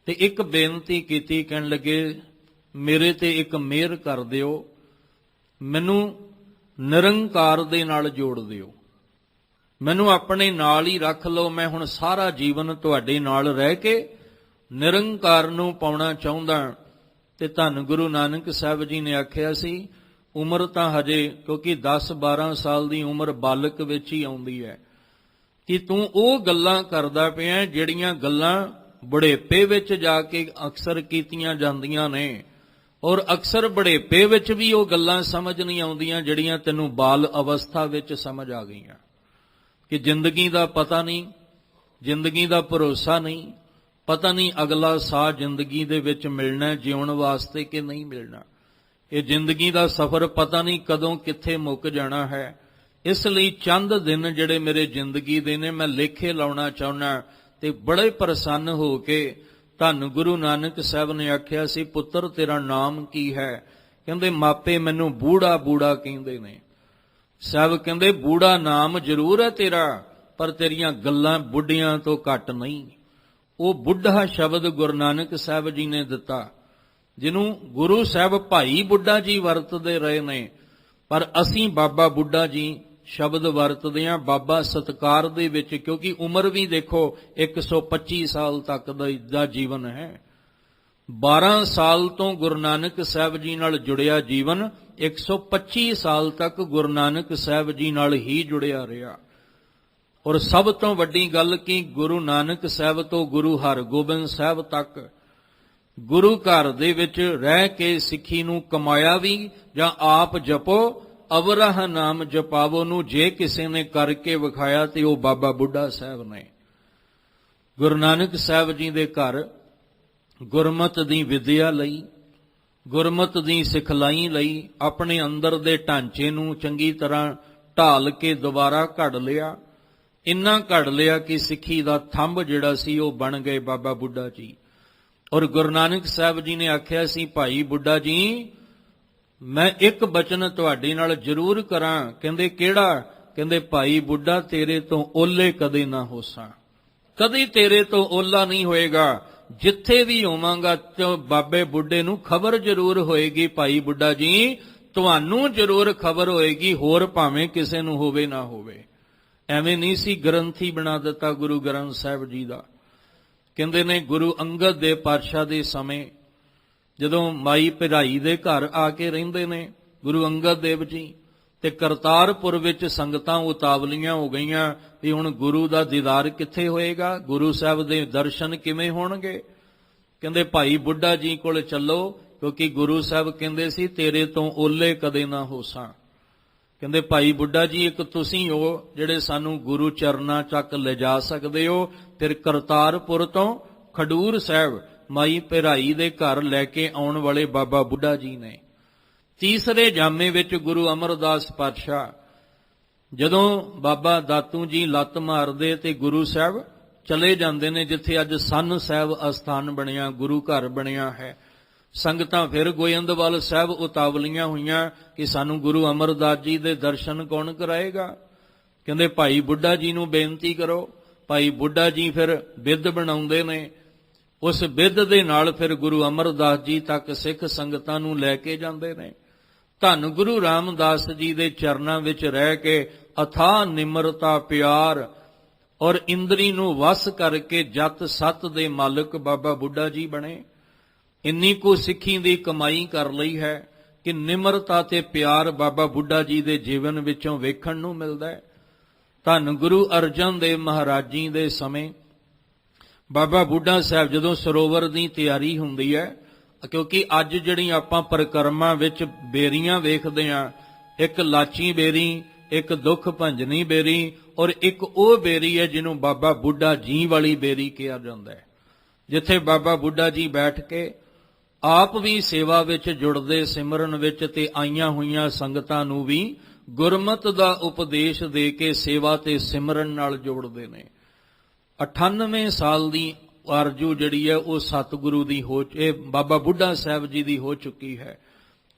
ਤੇ ਇੱਕ ਬੇਨਤੀ ਕੀਤੀ, ਕਹਿਣ ਲੱਗੇ ਮੇਰੇ ਤੇ ਇੱਕ ਮਿਹਰ ਕਰ ਦਿਓ, ਮੈਨੂੰ ਨਿਰੰਕਾਰ ਦੇ ਨਾਲ ਜੋੜ ਦਿਓ, ਮੈਨੂੰ ਆਪਣੇ ਨਾਲ ਹੀ ਰੱਖ ਲਓ, ਮੈਂ ਹੁਣ ਸਾਰਾ ਜੀਵਨ ਤੁਹਾਡੇ ਨਾਲ ਰਹਿ ਕੇ ਨਿਰੰਕਾਰ ਨੂੰ ਪਾਉਣਾ ਚਾਹੁੰਦਾ। ਤੇ ਧੰਨ ਗੁਰੂ ਨਾਨਕ ਸਾਹਿਬ ਜੀ ਨੇ ਆਖਿਆ ਸੀ, ਉਮਰ ਤਾਂ ਹਜੇ, ਕਿਉਂਕਿ 10-12 ਸਾਲ ਦੀ ਉਮਰ ਬਾਲਕ ਵਿੱਚ ਹੀ ਆਉਂਦੀ ਹੈ, ਕਿ ਤੂੰ ਉਹ ਗੱਲਾਂ ਕਰਦਾ ਪਿਆ ਜਿਹੜੀਆਂ ਗੱਲਾਂ ਬੁਢੇਪੇ ਵਿੱਚ ਜਾ ਕੇ ਅਕਸਰ ਕੀਤੀਆਂ ਜਾਂਦੀਆਂ ਨੇ, ਔਰ ਅਕਸਰ ਬੁਢੇਪੇ ਵਿੱਚ ਵੀ ਉਹ ਗੱਲਾਂ ਸਮਝ ਨਹੀਂ ਆਉਂਦੀਆਂ ਜਿਹੜੀਆਂ ਤੈਨੂੰ ਬਾਲ ਅਵਸਥਾ ਵਿੱਚ ਸਮਝ ਆ ਗਈਆਂ। ਕਿ ਜ਼ਿੰਦਗੀ ਦਾ ਪਤਾ ਨਹੀਂ, ਜ਼ਿੰਦਗੀ ਦਾ ਭਰੋਸਾ ਨਹੀਂ, ਪਤਾ ਨਹੀਂ ਅਗਲਾ ਸਾਹ ਜ਼ਿੰਦਗੀ ਦੇ ਵਿੱਚ ਮਿਲਣਾ ਜਿਉਣ ਵਾਸਤੇ ਕਿ ਨਹੀਂ ਮਿਲਣਾ। ਇਹ ਜ਼ਿੰਦਗੀ ਦਾ ਸਫ਼ਰ ਪਤਾ ਨਹੀਂ ਕਦੋਂ ਕਿੱਥੇ ਮੁੱਕ ਜਾਣਾ ਹੈ। ਇਸ ਲਈ ਚੰਦ ਦਿਨ ਜਿਹੜੇ ਮੇਰੇ ਜ਼ਿੰਦਗੀ ਦੇ ਨੇ ਮੈਂ ਲੇਖੇ ਲਾਉਣਾ ਚਾਹੁੰਦਾ। ਤੇ ਬੜੇ ਪ੍ਰਸੰਨ ਹੋ ਕੇ ਧੰਨ ਗੁਰੂ ਨਾਨਕ ਸਾਹਿਬ ਨੇ ਆਖਿਆ ਸੀ, ਪੁੱਤਰ ਤੇਰਾ ਨਾਮ ਕੀ ਹੈ? ਕਹਿੰਦੇ ਮਾਪੇ ਮੈਨੂੰ ਬੂੜਾ ਬੂੜਾ ਕਹਿੰਦੇ ਨੇ। ਸਾਹਿਬ ਕਹਿੰਦੇ ਬੂੜਾ ਨਾਮ ਜ਼ਰੂਰ ਹੈ ਤੇਰਾ, ਪਰ ਤੇਰੀਆਂ ਗੱਲਾਂ ਬੁੱਢਿਆਂ ਤੋਂ ਘੱਟ ਨਹੀਂ। ਉਹ ਬੁੱਢਾ ਸ਼ਬਦ ਗੁਰੂ ਨਾਨਕ ਸਾਹਿਬ ਜੀ ਨੇ ਦਿੱਤਾ, ਜਿਹਨੂੰ ਗੁਰੂ ਸਾਹਿਬ ਭਾਈ ਬੁੱਢਾ ਜੀ ਵਰਤਦੇ ਰਹੇ ਨੇ, ਪਰ ਅਸੀਂ ਬਾਬਾ ਬੁੱਢਾ ਜੀ ਸ਼ਬਦ ਵਰਤਦੇ ਹਾਂ ਬਾਬਾ ਸਤਕਾਰ ਦੇ ਵਿੱਚ, ਕਿਉਂਕਿ ਉਮਰ ਵੀ ਦੇਖੋ 125 ਸਾਲ ਤੱਕ ਦਾ ਜੀਵਨ ਹੈ। 12 ਸਾਲ ਤੋਂ ਗੁਰੂ ਨਾਨਕ ਸਾਹਿਬ ਜੀ ਨਾਲ ਜੁੜਿਆ ਜੀਵਨ 125 ਸਾਲ ਤੱਕ ਗੁਰੂ ਨਾਨਕ ਸਾਹਿਬ ਜੀ ਨਾਲ ਹੀ ਜੁੜਿਆ ਰਿਹਾ। ਔਰ ਸਭ ਤੋਂ ਵੱਡੀ ਗੱਲ ਕਿ ਗੁਰੂ ਨਾਨਕ ਸਾਹਿਬ ਤੋਂ ਗੁਰੂ ਹਰਗੋਬਿੰਦ ਸਾਹਿਬ ਤੱਕ ਗੁਰੂ ਘਰ ਦੇ ਵਿੱਚ ਰਹਿ ਕੇ ਸਿੱਖੀ ਨੂੰ ਕਮਾਇਆ ਵੀ, ਜਾਂ ਆਪ ਜਪੋ ਅਵਰਹ ਨਾਮ ਜਪਾਵੋ ਨੂੰ ਜੇ ਕਿਸੇ ਨੇ ਕਰਕੇ ਵਿਖਾਇਆ ਤੇ ਉਹ ਬਾਬਾ ਬੁੱਢਾ ਸਾਹਿਬ ਨੇ। ਗੁਰੂ ਨਾਨਕ ਸਾਹਿਬ ਜੀ ਦੇ ਘਰ ਗੁਰਮਤ ਦੀ ਵਿਦਿਆ ਲਈ, ਗੁਰਮਤ ਦੀ ਸਿਖਲਾਈ ਲਈ ਆਪਣੇ ਅੰਦਰ ਦੇ ਢਾਂਚੇ ਨੂੰ ਚੰਗੀ ਤਰ੍ਹਾਂ ਢਾਲ ਕੇ ਦੁਬਾਰਾ ਘੜ ਲਿਆ। ਇੰਨਾ ਘੜ ਲਿਆ ਕਿ ਸਿੱਖੀ ਦਾ ਥੰਬ ਜਿਹੜਾ ਸੀ ਉਹ ਬਣ ਗਏ ਬਾਬਾ ਬੁੱਢਾ ਜੀ। ਔਰ ਗੁਰੂ ਨਾਨਕ ਸਾਹਿਬ ਜੀ ਨੇ ਆਖਿਆ ਸੀ, ਭਾਈ ਬੁੱਢਾ ਜੀ ਮੈਂ ਇੱਕ ਬਚਨ ਤੁਹਾਡੇ ਨਾਲ ਜ਼ਰੂਰ ਕਰਾਂ। ਕਹਿੰਦੇ ਕਿਹੜਾ? ਕਹਿੰਦੇ ਭਾਈ ਬੁੱਢਾ ਤੇਰੇ ਤੋਂ ਓਲੇ ਕਦੇ ਨਾ ਹੋਸਾਂ, ਕਦੇ ਤੇਰੇ ਤੋਂ ਓਲਾ ਨਹੀਂ ਹੋਏਗਾ। ਜਿੱਥੇ ਵੀ ਹੋਵਾਂਗਾ ਤੇ ਬਾਬੇ ਬੁੱਢੇ ਨੂੰ ਖਬਰ ਜ਼ਰੂਰ ਹੋਏਗੀ, ਭਾਈ ਬੁੱਢਾ ਜੀ ਤੁਹਾਨੂੰ ਜ਼ਰੂਰ ਖਬਰ ਹੋਏਗੀ, ਹੋਰ ਭਾਵੇਂ ਕਿਸੇ ਨੂੰ ਹੋਵੇ ਨਾ ਹੋਵੇ। ਐਵੇਂ ਨਹੀਂ ਸੀ ਗ੍ਰੰਥੀ ਬਣਾ ਦਿੱਤਾ ਗੁਰੂ ਗ੍ਰੰਥ ਸਾਹਿਬ ਜੀ ਦਾ। ਕਹਿੰਦੇ ਨੇ ਗੁਰੂ ਅੰਗਦ ਦੇ ਪਾਤਸ਼ਾਹ ਦੇ ਸਮੇਂ ਜਦੋਂ ਮਾਈ ਭਰਾਈ ਦੇ ਘਰ ਆ ਕੇ ਰਹਿੰਦੇ ਨੇ ਗੁਰੂ ਅੰਗਦ ਦੇਵ ਜੀ, ਤੇ ਕਰਤਾਰਪੁਰ ਵਿੱਚ ਸੰਗਤਾਂ ਉਤਾਵਲੀਆਂ ਹੋ ਗਈਆਂ ਵੀ ਹੁਣ ਗੁਰੂ ਦਾ ਦੀਦਾਰ ਕਿੱਥੇ ਹੋਏਗਾ, ਗੁਰੂ ਸਾਹਿਬ ਦੇ ਦਰਸ਼ਨ ਕਿਵੇਂ ਹੋਣਗੇ। ਕਹਿੰਦੇ ਭਾਈ ਬੁੱਢਾ ਜੀ ਕੋਲ ਚੱਲੋ, ਕਿਉਂਕਿ ਗੁਰੂ ਸਾਹਿਬ ਕਹਿੰਦੇ ਸੀ ਤੇਰੇ ਤੋਂ ਓਲੇ ਕਦੇ ਨਾ ਹੋਸਾਂ। ਕਹਿੰਦੇ ਭਾਈ ਬੁੱਢਾ ਜੀ ਇੱਕ ਤੁਸੀਂ ਹੋ ਜਿਹੜੇ ਸਾਨੂੰ ਗੁਰੂ ਚਰਨਾਂ ਚੱਕ ਲਿਜਾ ਸਕਦੇ ਹੋ। ਫਿਰ ਕਰਤਾਰਪੁਰ ਤੋਂ ਖਡੂਰ ਸਾਹਿਬ ਮਾਈ ਭਰਾਈ ਦੇ ਘਰ ਲੈ ਕੇ ਆਉਣ ਵਾਲੇ ਬਾਬਾ ਬੁੱਢਾ ਜੀ ਨੇ। ਤੀਸਰੇ ਜਾਮੇ ਵਿੱਚ ਗੁਰੂ ਅਮਰਦਾਸ ਪਾਤਸ਼ਾਹ ਜਦੋਂ ਬਾਬਾ ਦਾਤੂ ਜੀ ਲੱਤ ਮਾਰਦੇ ਤੇ ਗੁਰੂ ਸਾਹਿਬ ਚਲੇ ਜਾਂਦੇ ਨੇ ਜਿੱਥੇ ਅੱਜ ਸੰਨ ਸਾਹਿਬ ਅਸਥਾਨ ਬਣਿਆ, ਗੁਰੂ ਘਰ ਬਣਿਆ ਹੈ। ਸੰਗਤਾਂ ਫਿਰ ਗੋਇੰਦਵਾਲ ਸਾਹਿਬ ਉਤਾਵਲੀਆਂ ਹੋਈਆਂ ਕਿ ਸਾਨੂੰ ਗੁਰੂ ਅਮਰਦਾਸ ਜੀ ਦੇ ਦਰਸ਼ਨ ਕੌਣ ਕਰਾਏਗਾ। ਕਹਿੰਦੇ ਭਾਈ ਬੁੱਢਾ ਜੀ ਨੂੰ ਬੇਨਤੀ ਕਰੋ। ਭਾਈ ਬੁੱਢਾ ਜੀ ਫਿਰ ਬਿੱਧ ਬਣਾਉਂਦੇ ਨੇ। ਉਸ ਬਿੱਧ ਦੇ ਨਾਲ ਫਿਰ ਗੁਰੂ ਅਮਰਦਾਸ ਜੀ ਤੱਕ ਸਿੱਖ ਸੰਗਤਾਂ ਨੂੰ ਲੈ ਕੇ ਜਾਂਦੇ ਨੇ। ਧੰਨ ਗੁਰੂ ਰਾਮਦਾਸ ਜੀ ਦੇ ਚਰਨਾਂ ਵਿੱਚ ਰਹਿ ਕੇ ਅਥਾਹ ਨਿਮਰਤਾ, ਪਿਆਰ ਔਰ ਇੰਦਰੀ ਨੂੰ ਵਸ ਕਰਕੇ ਜਤ ਸਤ ਦੇ ਮਾਲਕ ਬਾਬਾ ਬੁੱਢਾ ਜੀ ਬਣੇ। ਇੰਨੀ ਕੁ ਸਿੱਖੀ ਦੀ ਕਮਾਈ ਕਰ ਲਈ ਹੈ ਕਿ ਨਿਮਰਤਾ ਤੇ ਪਿਆਰ ਬਾਬਾ ਬੁੱਢਾ ਜੀ ਦੇ ਜੀਵਨ ਵਿੱਚੋਂ ਵੇਖਣ ਨੂੰ ਮਿਲਦਾ ਹੈ। ਧੰਨ ਗੁਰੂ ਅਰਜਨ ਦੇਵ ਮਹਾਰਾਜ ਜੀ ਦੇ ਸਮੇਂ ਬਾਬਾ ਬੁੱਢਾ ਸਾਹਿਬ ਜਦੋਂ ਸਰੋਵਰ ਦੀ ਤਿਆਰੀ ਹੁੰਦੀ ਹੈ, ਕਿਉਂਕਿ ਅੱਜ ਜਿਹੜੀ ਆਪਾਂ ਪਰਿਕਰਮਾ ਵਿੱਚ ਬੇਰੀਆਂ ਵੇਖਦੇ ਹਾਂ, ਇੱਕ ਲਾਚੀ ਬੇਰੀ, ਇੱਕ ਦੁੱਖ ਭੰਜਨੀ ਬੇਰੀ ਔਰ ਇੱਕ ਉਹ ਬੇਰੀ ਹੈ ਜਿਹਨੂੰ ਬਾਬਾ ਬੁੱਢਾ ਜੀ ਵਾਲੀ ਬੇਰੀ ਕਿਹਾ ਜਾਂਦਾ ਹੈ, ਜਿੱਥੇ ਬਾਬਾ ਬੁੱਢਾ ਜੀ ਬੈਠ ਕੇ ਆਪ ਵੀ ਸੇਵਾ ਵਿੱਚ ਜੁੜਦੇ, ਸਿਮਰਨ ਵਿੱਚ, ਤੇ ਆਈਆਂ ਹੋਈਆਂ ਸੰਗਤਾਂ ਨੂੰ ਵੀ ਗੁਰਮਤ ਦਾ ਉਪਦੇਸ਼ ਦੇ ਕੇ ਸੇਵਾ ਤੇ ਸਿਮਰਨ ਨਾਲ ਜੋੜਦੇ ਨੇ। 98 ਸਾਲ ਦੀ ਆਰਜੂ ਜਿਹੜੀ ਹੈ ਉਹ ਸਤਿਗੁਰੂ ਦੀ ਇਹ ਬਾਬਾ ਬੁੱਢਾ ਸਾਹਿਬ ਜੀ ਦੀ ਹੋ ਚੁੱਕੀ ਹੈ,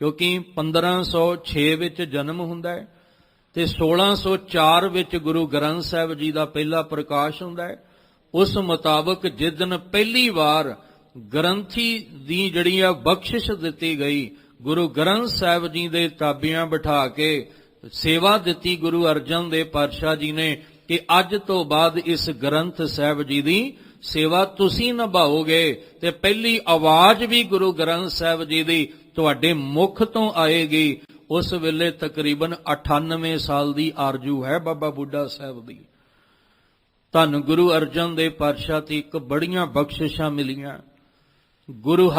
ਕਿਉਂਕਿ 1506 ਵਿੱਚ ਜਨਮ ਹੁੰਦਾ ਹੈ ਤੇ 1604 ਵਿੱਚ ਗੁਰੂ ਗ੍ਰੰਥ ਸਾਹਿਬ ਜੀ ਦਾ ਪਹਿਲਾ ਪ੍ਰਕਾਸ਼ ਹੁੰਦਾ ਹੈ। ਉਸ ਮੁਤਾਬਕ ਜਿਸ ਦਿਨ ਪਹਿਲੀ ਵਾਰ ਗ੍ਰੰਥੀ ਦੀ ਜਿਹੜੀ ਆ ਬਖਸ਼ਿਸ਼ ਦਿੱਤੀ ਗਈ, ਗੁਰੂ ਗ੍ਰੰਥ ਸਾਹਿਬ ਜੀ ਦੇ ਤਾਬਿਆਂ ਬਿਠਾ ਕੇ ਸੇਵਾ ਦਿੱਤੀ ਗੁਰੂ ਅਰਜਨ ਦੇਵ ਪਾਤਸ਼ਾਹ ਜੀ ਨੇ ਕਿ ਅੱਜ ਤੋਂ ਬਾਅਦ ਇਸ ਗ੍ਰੰਥ ਸਾਹਿਬ ਜੀ ਦੀ ਸੇਵਾ ਤੁਸੀਂ ਨਿਭਾਓਗੇ ਤੇ ਪਹਿਲੀ ਆਵਾਜ਼ ਵੀ ਗੁਰੂ ਗ੍ਰੰਥ ਸਾਹਿਬ ਜੀ ਦੀ ਤੁਹਾਡੇ ਮੁਖ ਤੋਂ ਆਏਗੀ। ਉਸ ਵੇਲੇ ਤਕਰੀਬਨ 98 ਸਾਲ ਦੀ ਆਰਜੂ ਹੈ ਬਾਬਾ ਬੁੱਢਾ ਸਾਹਿਬ ਦੀ। ਧੰਨ ਗੁਰੂ ਅਰਜਨ ਦੇਵ ਪਾਤਸ਼ਾਹ ਤੇ ਇੱਕ ਬੜੀਆਂ ਬਖਸ਼ਿਸ਼ਾਂ ਮਿਲੀਆਂ। ਗੁਰੂ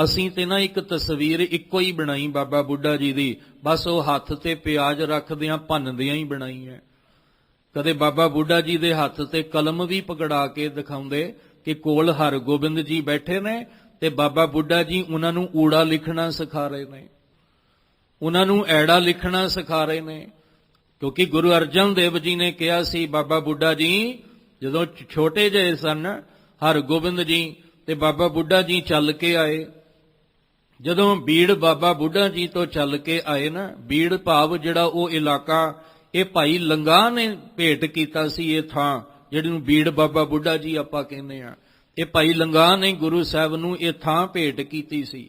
ਅਸੀਂ ਤੇ ਨਾ ਇੱਕ ਤਸਵੀਰ ਇੱਕੋ ਹੀ ਬਣਾਈ ਬਾਬਾ ਬੁੱਢਾ ਜੀ ਦੀ, ਬਸ ਉਹ ਹੱਥ ਤੇ ਪਿਆਜ਼ ਰੱਖਦਿਆਂ ਭੰਨਦਿਆਂ ਹੀ ਬਣਾਈ ਹੈ। ਕਦੇ ਬਾਬਾ ਬੁੱਢਾ ਜੀ ਦੇ ਹੱਥ ਤੇ ਕਲਮ ਵੀ ਪਕੜਾ ਕੇ ਦਿਖਾਉਂਦੇ ਕਿ ਕੋਲ ਹਰਗੋਬਿੰਦ ਜੀ ਬੈਠੇ ਨੇ ਤੇ ਬਾਬਾ ਬੁੱਢਾ ਜੀ ਉਹਨਾਂ ਨੂੰ ਊੜਾ ਲਿਖਣਾ ਸਿਖਾ ਰਹੇ ਨੇ, ਉਹਨਾਂ ਨੂੰ ਐੜਾ ਲਿਖਣਾ ਸਿਖਾ ਰਹੇ ਨੇ। ਕਿਉਂਕਿ ਗੁਰੂ ਅਰਜਨ ਦੇਵ ਜੀ ਨੇ ਕਿਹਾ ਸੀ, ਬਾਬਾ ਬੁੱਢਾ ਜੀ ਜਦੋਂ ਛੋਟੇ ਜਿਹੇ ਸਨ, ਹਰਗੋਬਿੰਦ ਜੀ ਤੇ ਬਾਬਾ ਬੁੱਢਾ ਜੀ ਚੱਲ ਕੇ ਆਏ। ਜਦੋਂ ਬੀੜ ਬਾਬਾ ਬੁੱਢਾ ਜੀ ਤੋਂ ਚੱਲ ਕੇ ਆਏ ਨਾ, ਬੀੜ ਭਾਵ ਜਿਹੜਾ ਉਹ ਇਲਾਕਾ ਇਹ ਭਾਈ ਲੰਗਾ ਨੇ ਭੇਟ ਕੀਤਾ ਸੀ, ਇਹ ਥਾਂ ਜਿਹੜੀ ਨੂੰ ਬੀੜ ਬਾਬਾ ਬੁੱਢਾ ਜੀ ਆਪਾਂ ਕਹਿੰਦੇ ਆ, ਇਹ ਭਾਈ ਲੰਗਾ ਨੇ ਗੁਰੂ ਸਾਹਿਬ ਨੂੰ ਇਹ ਥਾਂ ਭੇਟ ਕੀਤੀ ਸੀ।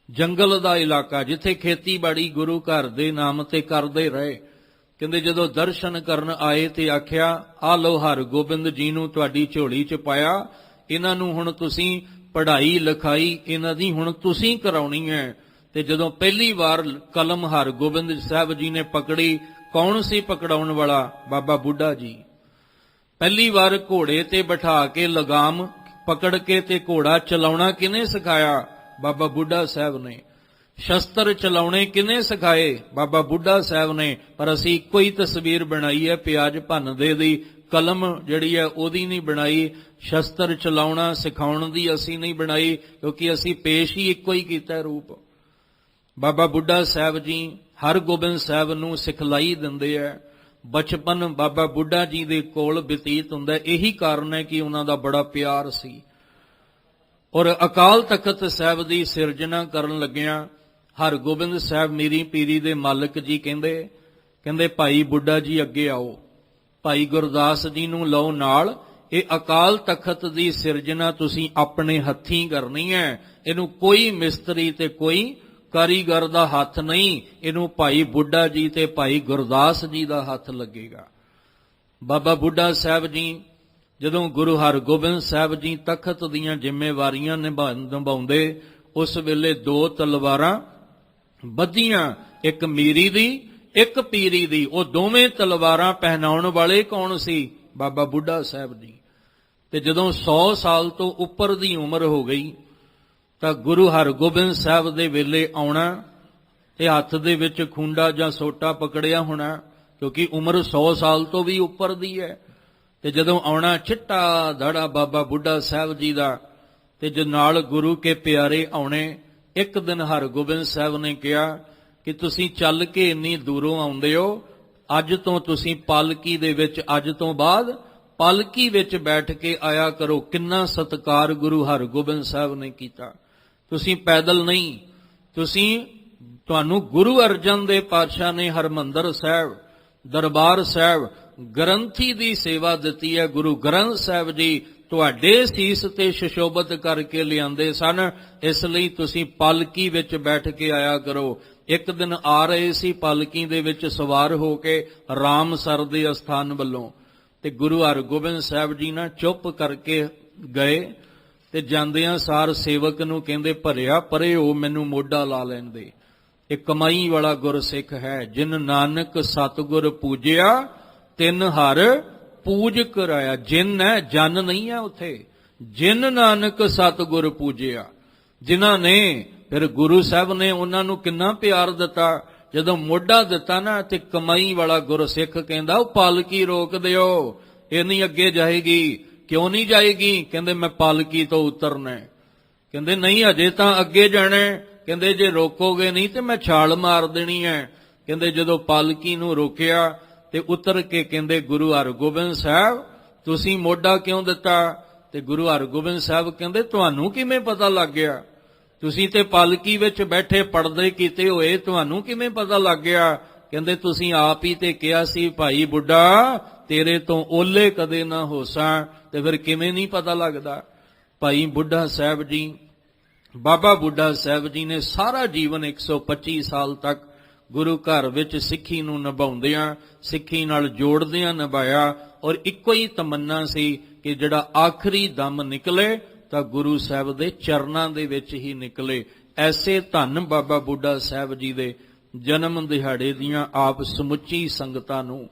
ਜੰਗਲ ਦਾ ਇਲਾਕਾ ਜਿੱਥੇ ਖੇਤੀਬਾੜੀ ਗੁਰੂ ਘਰ ਦੇ ਨਾਮ ਤੇ ਕਰਦੇ ਰਹੇ। ਕਹਿੰਦੇ ਜਦੋਂ ਦਰਸ਼ਨ ਕਰਨ ਆਏ ਤੇ ਆਖਿਆ, ਆ ਲਓ ਹਰਗੋਬਿੰਦ ਜੀ ਨੂੰ ਤੁਹਾਡੀ ਝੋਲੀ 'ਚ ਪਾਇਆ, ਇਹਨਾਂ ਨੂੰ ਹੁਣ ਤੁਸੀਂ ਪੜ੍ਹਾਈ ਲਿਖਾਈ ਇਹਨਾਂ ਦੀ ਹੁਣ ਤੁਸੀਂ ਕਰਾਉਣੀ ਹੈ। ਤੇ ਜਦੋਂ ਪਹਿਲੀ ਵਾਰ ਕਲਮ ਹਰਗੋਬਿੰਦ ਸਾਹਿਬ ਜੀ ਨੇ ਪਕੜੀ, ਕੌਣ ਸੀ ਪਕੜਾਉਣ ਵਾਲਾ? ਬਾਬਾ ਬੁੱਢਾ ਜੀ। ਪਹਿਲੀ ਵਾਰ ਘੋੜੇ ਤੇ ਬਿਠਾ ਕੇ ਲਗਾਮ ਪਕੜ ਕੇ ਤੇ ਘੋੜਾ ਚਲਾਉਣਾ ਕਿਹਨੇ ਸਿਖਾਇਆ? ਬਾਬਾ ਬੁੱਢਾ ਸਾਹਿਬ ਨੇ। ਸ਼ਸਤਰ ਚਲਾਉਣੇ ਕਿਹਨੇ ਸਿਖਾਏ? ਬਾਬਾ ਬੁੱਢਾ ਸਾਹਿਬ ਨੇ। ਪਰ ਅਸੀਂ ਇੱਕੋ ਹੀ ਤਸਵੀਰ ਬਣਾਈ ਹੈ, ਪਿਆਜ਼ ਭੰਨਦੇ ਦੀ, ਕਲਮ ਜਿਹੜੀ ਹੈ ਉਹਦੀ ਨਹੀਂ ਬਣਾਈ, ਸ਼ਸਤਰ ਚਲਾਉਣਾ ਸਿਖਾਉਣ ਦੀ ਅਸੀਂ ਨਹੀਂ ਬਣਾਈ, ਕਿਉਂਕਿ ਅਸੀਂ ਪੇਸ਼ ਹੀ ਇੱਕੋ ਹੀ ਕੀਤਾ ਰੂਪ। ਬਾਬਾ ਬੁੱਢਾ ਸਾਹਿਬ ਜੀ ਹਰਗੋਬਿੰਦ ਸਾਹਿਬ ਨੂੰ ਸਿਖਲਾਈ ਦਿੰਦੇ ਆ। ਬਚਪਨ ਬਾਬਾ ਬੁੱਢਾ ਜੀ ਦੇ ਕੋਲ ਬਤੀਤ ਹੁੰਦਾ। ਇਹੀ ਕਾਰਨ ਹੈ ਕਿ ਉਹਨਾਂ ਦਾ ਬੜਾ ਪਿਆਰ ਸੀ। ਔਰ ਅਕਾਲ ਤਖਤ ਸਾਹਿਬ ਦੀ ਸਿਰਜਣਾ ਕਰਨ ਲੱਗਿਆਂ ਹਰਗੋਬਿੰਦ ਸਾਹਿਬ ਮੇਰੀ ਪੀਰੀ ਦੇ ਮਾਲਕ ਜੀ ਕਹਿੰਦੇ ਭਾਈ ਬੁੱਢਾ ਜੀ ਅੱਗੇ ਆਓ, ਭਾਈ ਗੁਰਦਾਸ ਜੀ ਨੂੰ ਲਓ ਨਾਲ, ਇਹ ਅਕਾਲ ਤਖਤ ਦੀ ਸਿਰਜਣਾ ਤੁਸੀਂ ਆਪਣੇ ਹੱਥੀਂ ਕਰਨੀ ਹੈ। ਇਹਨੂੰ ਕੋਈ ਮਿਸਤਰੀ ਤੇ ਕੋਈ ਕਾਰੀਗਰ ਦਾ ਹੱਥ ਨਹੀਂ, ਇਹਨੂੰ ਭਾਈ ਬੁੱਢਾ ਜੀ ਤੇ ਭਾਈ ਗੁਰਦਾਸ ਜੀ ਦਾ ਹੱਥ ਲੱਗੇਗਾ। ਬਾਬਾ ਬੁੱਢਾ ਸਾਹਿਬ ਜੀ ਜਦੋਂ ਗੁਰੂ ਹਰਗੋਬਿੰਦ ਸਾਹਿਬ ਜੀ ਤਖਤ ਦੀਆਂ ਜ਼ਿੰਮੇਵਾਰੀਆਂ ਨਿਭਾਉਂਦੇ, ਉਸ ਵੇਲੇ 2 ਤਲਵਾਰਾਂ ਬੱਧੀਆਂ, ਇੱਕ ਮੀਰੀ ਦੀ ਇੱਕ ਪੀਰੀ ਦੀ। ਉਹ ਦੋਵੇਂ ਤਲਵਾਰਾਂ ਪਹਿਨਾਉਣ ਵਾਲੇ ਕੌਣ ਸੀ? ਬਾਬਾ ਬੁੱਢਾ ਸਾਹਿਬ ਜੀ। ਤੇ ਜਦੋਂ 100 ਸਾਲ ਤੋਂ ਉੱਪਰ ਦੀ ਉਮਰ ਹੋ ਗਈ ਤਾਂ ਗੁਰੂ ਹਰਗੋਬਿੰਦ ਸਾਹਿਬ ਦੇ ਵੇਲੇ ਆਉਣਾ ਤੇ ਹੱਥ ਦੇ ਵਿੱਚ ਖੁੰਡਾ ਜਾਂ ਸੋਟਾ ਪਕੜਿਆ ਹੋਣਾ, ਕਿਉਂਕਿ ਉਮਰ 100 ਸਾਲ ਤੋਂ ਵੀ ਉੱਪਰ ਦੀ ਹੈ। ਤੇ ਜਦੋਂ ਆਉਣਾ ਚਿੱਟਾ ਧੜਾ ਬਾਬਾ ਬੁੱਢਾ ਸਾਹਿਬ ਜੀ ਦਾ, ਤੇ ਜੋ ਨਾਲ ਗੁਰੂ ਕੇ ਪਿਆਰੇ ਆਉਣੇ। ਇੱਕ ਦਿਨ ਹਰਗੋਬਿੰਦ ਸਾਹਿਬ ਨੇ ਕਿਹਾ ਕਿ ਤੁਸੀਂ ਚੱਲ ਕੇ ਇੰਨੀ ਦੂਰੋਂ ਆਉਂਦੇ ਹੋ, ਅੱਜ ਤੋਂ ਤੁਸੀਂ ਪਾਲਕੀ ਦੇ ਵਿੱਚ ਅੱਜ ਤੋਂ ਬਾਅਦ ਪਾਲਕੀ ਵਿੱਚ ਬੈਠ ਕੇ ਆਇਆ ਕਰੋ। ਕਿੰਨਾ ਸਤਿਕਾਰ ਗੁਰੂ ਹਰਗੋਬਿੰਦ ਸਾਹਿਬ ਨੇ ਕੀਤਾ। ਤੁਸੀਂ ਪੈਦਲ ਨਹੀਂ, ਤੁਹਾਨੂੰ ਗੁਰੂ ਅਰਜਨ ਦੇਵ ਪਾਤਸ਼ਾਹ ਨੇ ਹਰਮੰਦਰ ਸਾਹਿਬ, ਦਰਬਾਰ ਸਾਹਿਬ, ਗ੍ਰੰਥੀ ਦੀ ਸੇਵਾ ਦਿੱਤੀ ਹੈ। ਗੁਰੂ ਗ੍ਰੰਥ ਸਾਹਿਬ ਜੀ ਤੁਹਾਡੇ ਸੀਸ ਤੇ ਸੁਸ਼ੋਭਿਤ ਕਰਕੇ ਲਿਆਂਦੇ ਸਨ, ਇਸ ਲਈ ਤੁਸੀਂ ਪਾਲਕੀ ਵਿੱਚ ਬੈਠ ਕੇ ਆਇਆ ਕਰੋ। ਇੱਕ ਦਿਨ ਆ ਰਹੇ ਸੀ ਪਾਲਕੀ ਦੇ ਵਿੱਚ ਸਵਾਰ ਹੋ ਕੇ ਰਾਮਸਰ ਦੇ ਅਸਥਾਨ ਵੱਲੋਂ, ਤੇ ਗੁਰੂ ਹਰਗੋਬਿੰਦ ਸਾਹਿਬ ਜੀ ਨਾ ਚੁੱਪ ਕਰਕੇ ਗਏ ਤੇ ਜਾਂਦਿਆਂ ਸਾਰ ਸੇਵਕ ਨੂੰ ਕਹਿੰਦੇ, ਭਰਿਆ ਪਰੇ ਹੋ, ਮੈਨੂੰ ਮੋਢਾ ਲਾ ਲੈਣ ਦੇ। ਇਹ ਕਮਾਈ ਵਾਲਾ ਗੁਰਸਿੱਖ ਹੈ। ਜਿਨ ਨਾਨਕ ਸਤਿਗੁਰ ਪੂਜਿਆ ਤਿਨ ਹਰ ਪੂਜ ਕਰਾਇਆ। ਜਿਨ ਹੈ, ਜਨ ਨਹੀਂ ਹੈ ਉੱਥੇ। ਜਿਨ ਨਾਨਕ ਸਤਿਗੁਰ ਪੂਜਿਆ, ਜਿਨ੍ਹਾਂ ਨੇ, ਫਿਰ ਗੁਰੂ ਸਾਹਿਬ ਨੇ ਉਹਨਾਂ ਨੂੰ ਕਿੰਨਾ ਪਿਆਰ ਦਿੱਤਾ। ਜਦੋਂ ਮੋਢਾ ਦਿੱਤਾ ਨਾ, ਤੇ ਕਮਾਈ ਵਾਲਾ ਗੁਰਸਿੱਖ ਕਹਿੰਦਾ, ਉਹ ਪਾਲਕੀ ਰੋਕ ਦਿਓ, ਇਹ ਨਹੀਂ ਅੱਗੇ ਜਾਏਗੀ। ਕਿਉਂ ਨਹੀਂ ਜਾਏਗੀ? ਕਹਿੰਦੇ ਮੈਂ ਪਾਲਕੀ ਤੋਂ ਉਤਰਨਾ। ਕਹਿੰਦੇ ਨਹੀਂ, ਅਜੇ ਤਾਂ ਅੱਗੇ ਜਾਣਾ। ਕਹਿੰਦੇ ਜੇ ਰੋਕੋਗੇ ਨਹੀਂ ਤੇ ਮੈਂ ਛਾਲ ਮਾਰ ਦੇਣੀ ਹੈ। ਕਹਿੰਦੇ ਜਦੋਂ ਪਾਲਕੀ ਨੂੰ ਰੋਕਿਆ ਤੇ ਉਤਰ ਕੇ ਕਹਿੰਦੇ, ਗੁਰੂ ਹਰਗੋਬਿੰਦ ਸਾਹਿਬ ਤੁਸੀਂ ਮੋਢਾ ਕਿਉਂ ਦਿੱਤਾ? ਤੇ ਗੁਰੂ ਹਰਗੋਬਿੰਦ ਸਾਹਿਬ ਕਹਿੰਦੇ, ਤੁਹਾਨੂੰ ਕਿਵੇਂ ਪਤਾ ਲੱਗ ਗਿਆ? ਤੁਸੀਂ ਤੇ ਪਾਲਕੀ ਵਿੱਚ ਬੈਠੇ ਪੜਦੇ ਕੀਤੇ ਹੋਏ, ਤੁਹਾਨੂੰ ਕਿਵੇਂ ਪਤਾ ਲੱਗ ਗਿਆ? ਕਹਿੰਦੇ ਤੁਸੀਂ ਆਪ ਹੀ ਤੇ ਕਿਹਾ ਸੀ, ਭਾਈ ਬੁੱਢਾ ਤੇਰੇ ਤੋਂ ਓਲੇ ਕਦੇ ਨਾ ਹੋਸਾਂ, ਤੇ ਫਿਰ ਕਿਵੇਂ ਨਹੀਂ ਪਤਾ ਲੱਗਦਾ? ਭਾਈ ਬੁੱਢਾ ਸਾਹਿਬ ਜੀ, ਬਾਬਾ ਬੁੱਢਾ ਸਾਹਿਬ ਜੀ ਨੇ ਸਾਰਾ ਜੀਵਨ 125 ਸਾਲ ਤੱਕ ਗੁਰੂ ਘਰ ਵਿੱਚ ਸਿੱਖੀ ਨੂੰ ਨਿਭਾਉਂਦਿਆਂ, ਸਿੱਖੀ ਨਾਲ ਜੋੜਦਿਆਂ ਨਿਭਾਇਆ, ਔਰ ਇੱਕੋ ਹੀ ਤਮੰਨਾ ਸੀ ਕਿ ਜਿਹੜਾ ਆਖਰੀ ਦਮ ਨਿਕਲੇ ਤਾਂ ਗੁਰੂ ਸਾਹਿਬ ਦੇ ਚਰਨਾਂ ਦੇ ਵਿੱਚ ਹੀ ਨਿਕਲੇ। ਐਸੇ ਧੰਨ ਬਾਬਾ ਬੁੱਢਾ ਸਾਹਿਬ ਜੀ ਦੇ ਜਨਮ ਦਿਹਾੜੇ ਦੀਆਂ ਆਪ ਸਮੁੱਚੀ ਸੰਗਤਾਂ ਨੂੰ,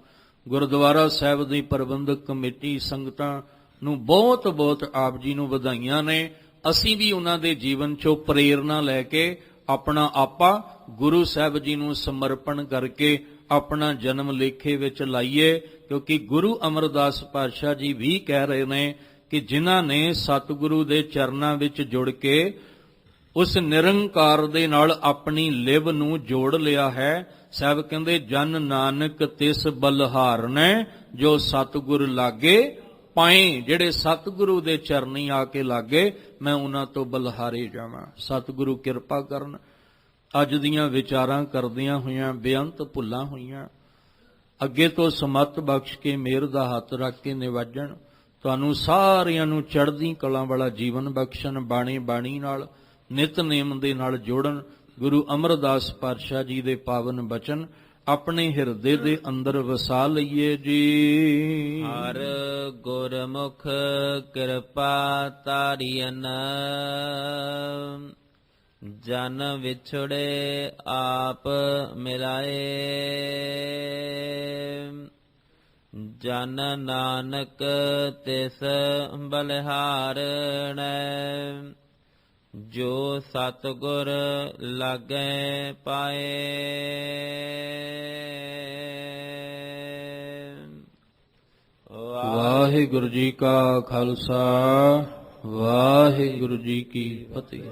ਗੁਰਦੁਆਰਾ ਸਾਹਿਬ ਦੀ ਪ੍ਰਬੰਧਕ ਕਮੇਟੀ ਸੰਗਤਾਂ ਨੂੰ ਬਹੁਤ ਬਹੁਤ ਆਪ ਜੀ ਨੂੰ ਵਧਾਈਆਂ ਨੇ। ਅਸੀਂ ਵੀ ਉਹਨਾਂ ਦੇ ਜੀਵਨ ਚੋਂ ਪ੍ਰੇਰਨਾ ਲੈ ਕੇ ਆਪਣਾ ਆਪਾ ਗੁਰੂ ਸਾਹਿਬ ਜੀ ਨੂੰ ਸਮਰਪਣ ਕਰਕੇ ਆਪਣਾ ਜਨਮ ਲੇਖੇ ਵਿੱਚ ਲਾਈਏ, ਕਿਉਂਕਿ ਗੁਰੂ ਅਮਰਦਾਸ ਪਾਤਸ਼ਾਹ ਜੀ ਵੀ ਕਹਿ ਰਹੇ ਨੇ ਕਿ ਜਿਨ੍ਹਾਂ ਨੇ ਸਤਿਗੁਰੂ ਦੇ ਚਰਨਾਂ ਵਿੱਚ ਜੁੜ ਕੇ ਉਸ ਨਿਰੰਕਾਰ ਦੇ ਨਾਲ ਆਪਣੀ ਲਿਵ ਨੂੰ ਜੋੜ ਲਿਆ ਹੈ, ਸਾਹਿਬ ਕਹਿੰਦੇ ਜਨ ਨਾਨਕ ਤਿਸ ਬਲਹਾਰਨੈ ਜੋ ਸਤਿਗੁਰ ਲਾਗੇ ਪਾਏ। ਜਿਹੜੇ ਸਤਿਗੁਰੂ ਦੇ ਚਰਨੀ ਆ ਕੇ ਲਾਗੇ, ਮੈਂ ਉਹਨਾਂ ਤੋਂ ਬਲਹਾਰੇ ਜਾਵਾਂ। ਸਤਿਗੁਰੂ ਕਿਰਪਾ ਕਰਨ। ਅੱਜ ਦੀਆਂ ਵਿਚਾਰਾਂ ਕਰਦਿਆਂ ਹੋਇਆਂ ਬੇਅੰਤ ਭੁੱਲਾਂ ਹੋਈਆਂ, ਅੱਗੇ ਤੋਂ ਸਮੱਤ ਬਖਸ਼ ਕੇ ਮਿਹਰ ਦਾ ਹੱਥ ਰੱਖ ਕੇ ਨਿਵਾਜਣ। ਤੁਹਾਨੂੰ ਸਾਰਿਆਂ ਨੂੰ ਚੜ੍ਹਦੀ ਕਲਾ ਵਾਲਾ ਜੀਵਨ ਬਖਸ਼ਣ, ਬਾਣੀ ਬਾਣੀ ਨਾਲ ਨਿਤਨੇਮ ਦੇ ਨਾਲ ਜੋੜਨ। ਗੁਰੂ ਅਮਰਦਾਸ ਪਾਤਸ਼ਾਹ ਜੀ ਦੇ ਪਾਵਨ ਬਚਨ ਆਪਣੇ ਹਿਰਦੇ ਦੇ ਅੰਦਰ ਵਸਾ ਲਈਏ ਜੀ। ਹਰ ਗੁਰਮੁਖ ਕਿਰਪਾ ਤਾਰੀਨ, ਜਨ ਵਿਛੜੇ ਆਪ ਮਿਲਾਏ। ਜਨ ਨਾਨਕ ਤਿਸ ਬਲਿਹਾਰਣੈ, ਜੋ ਸਤਿਗੁਰ ਲਾਗੈ ਪਾਏ। ਵਾਹਿਗੁਰੂ ਜੀ ਕਾ ਖਾਲਸਾ, ਵਾਹਿਗੁਰੂ ਜੀ ਕੀ ਫਤਿਹ।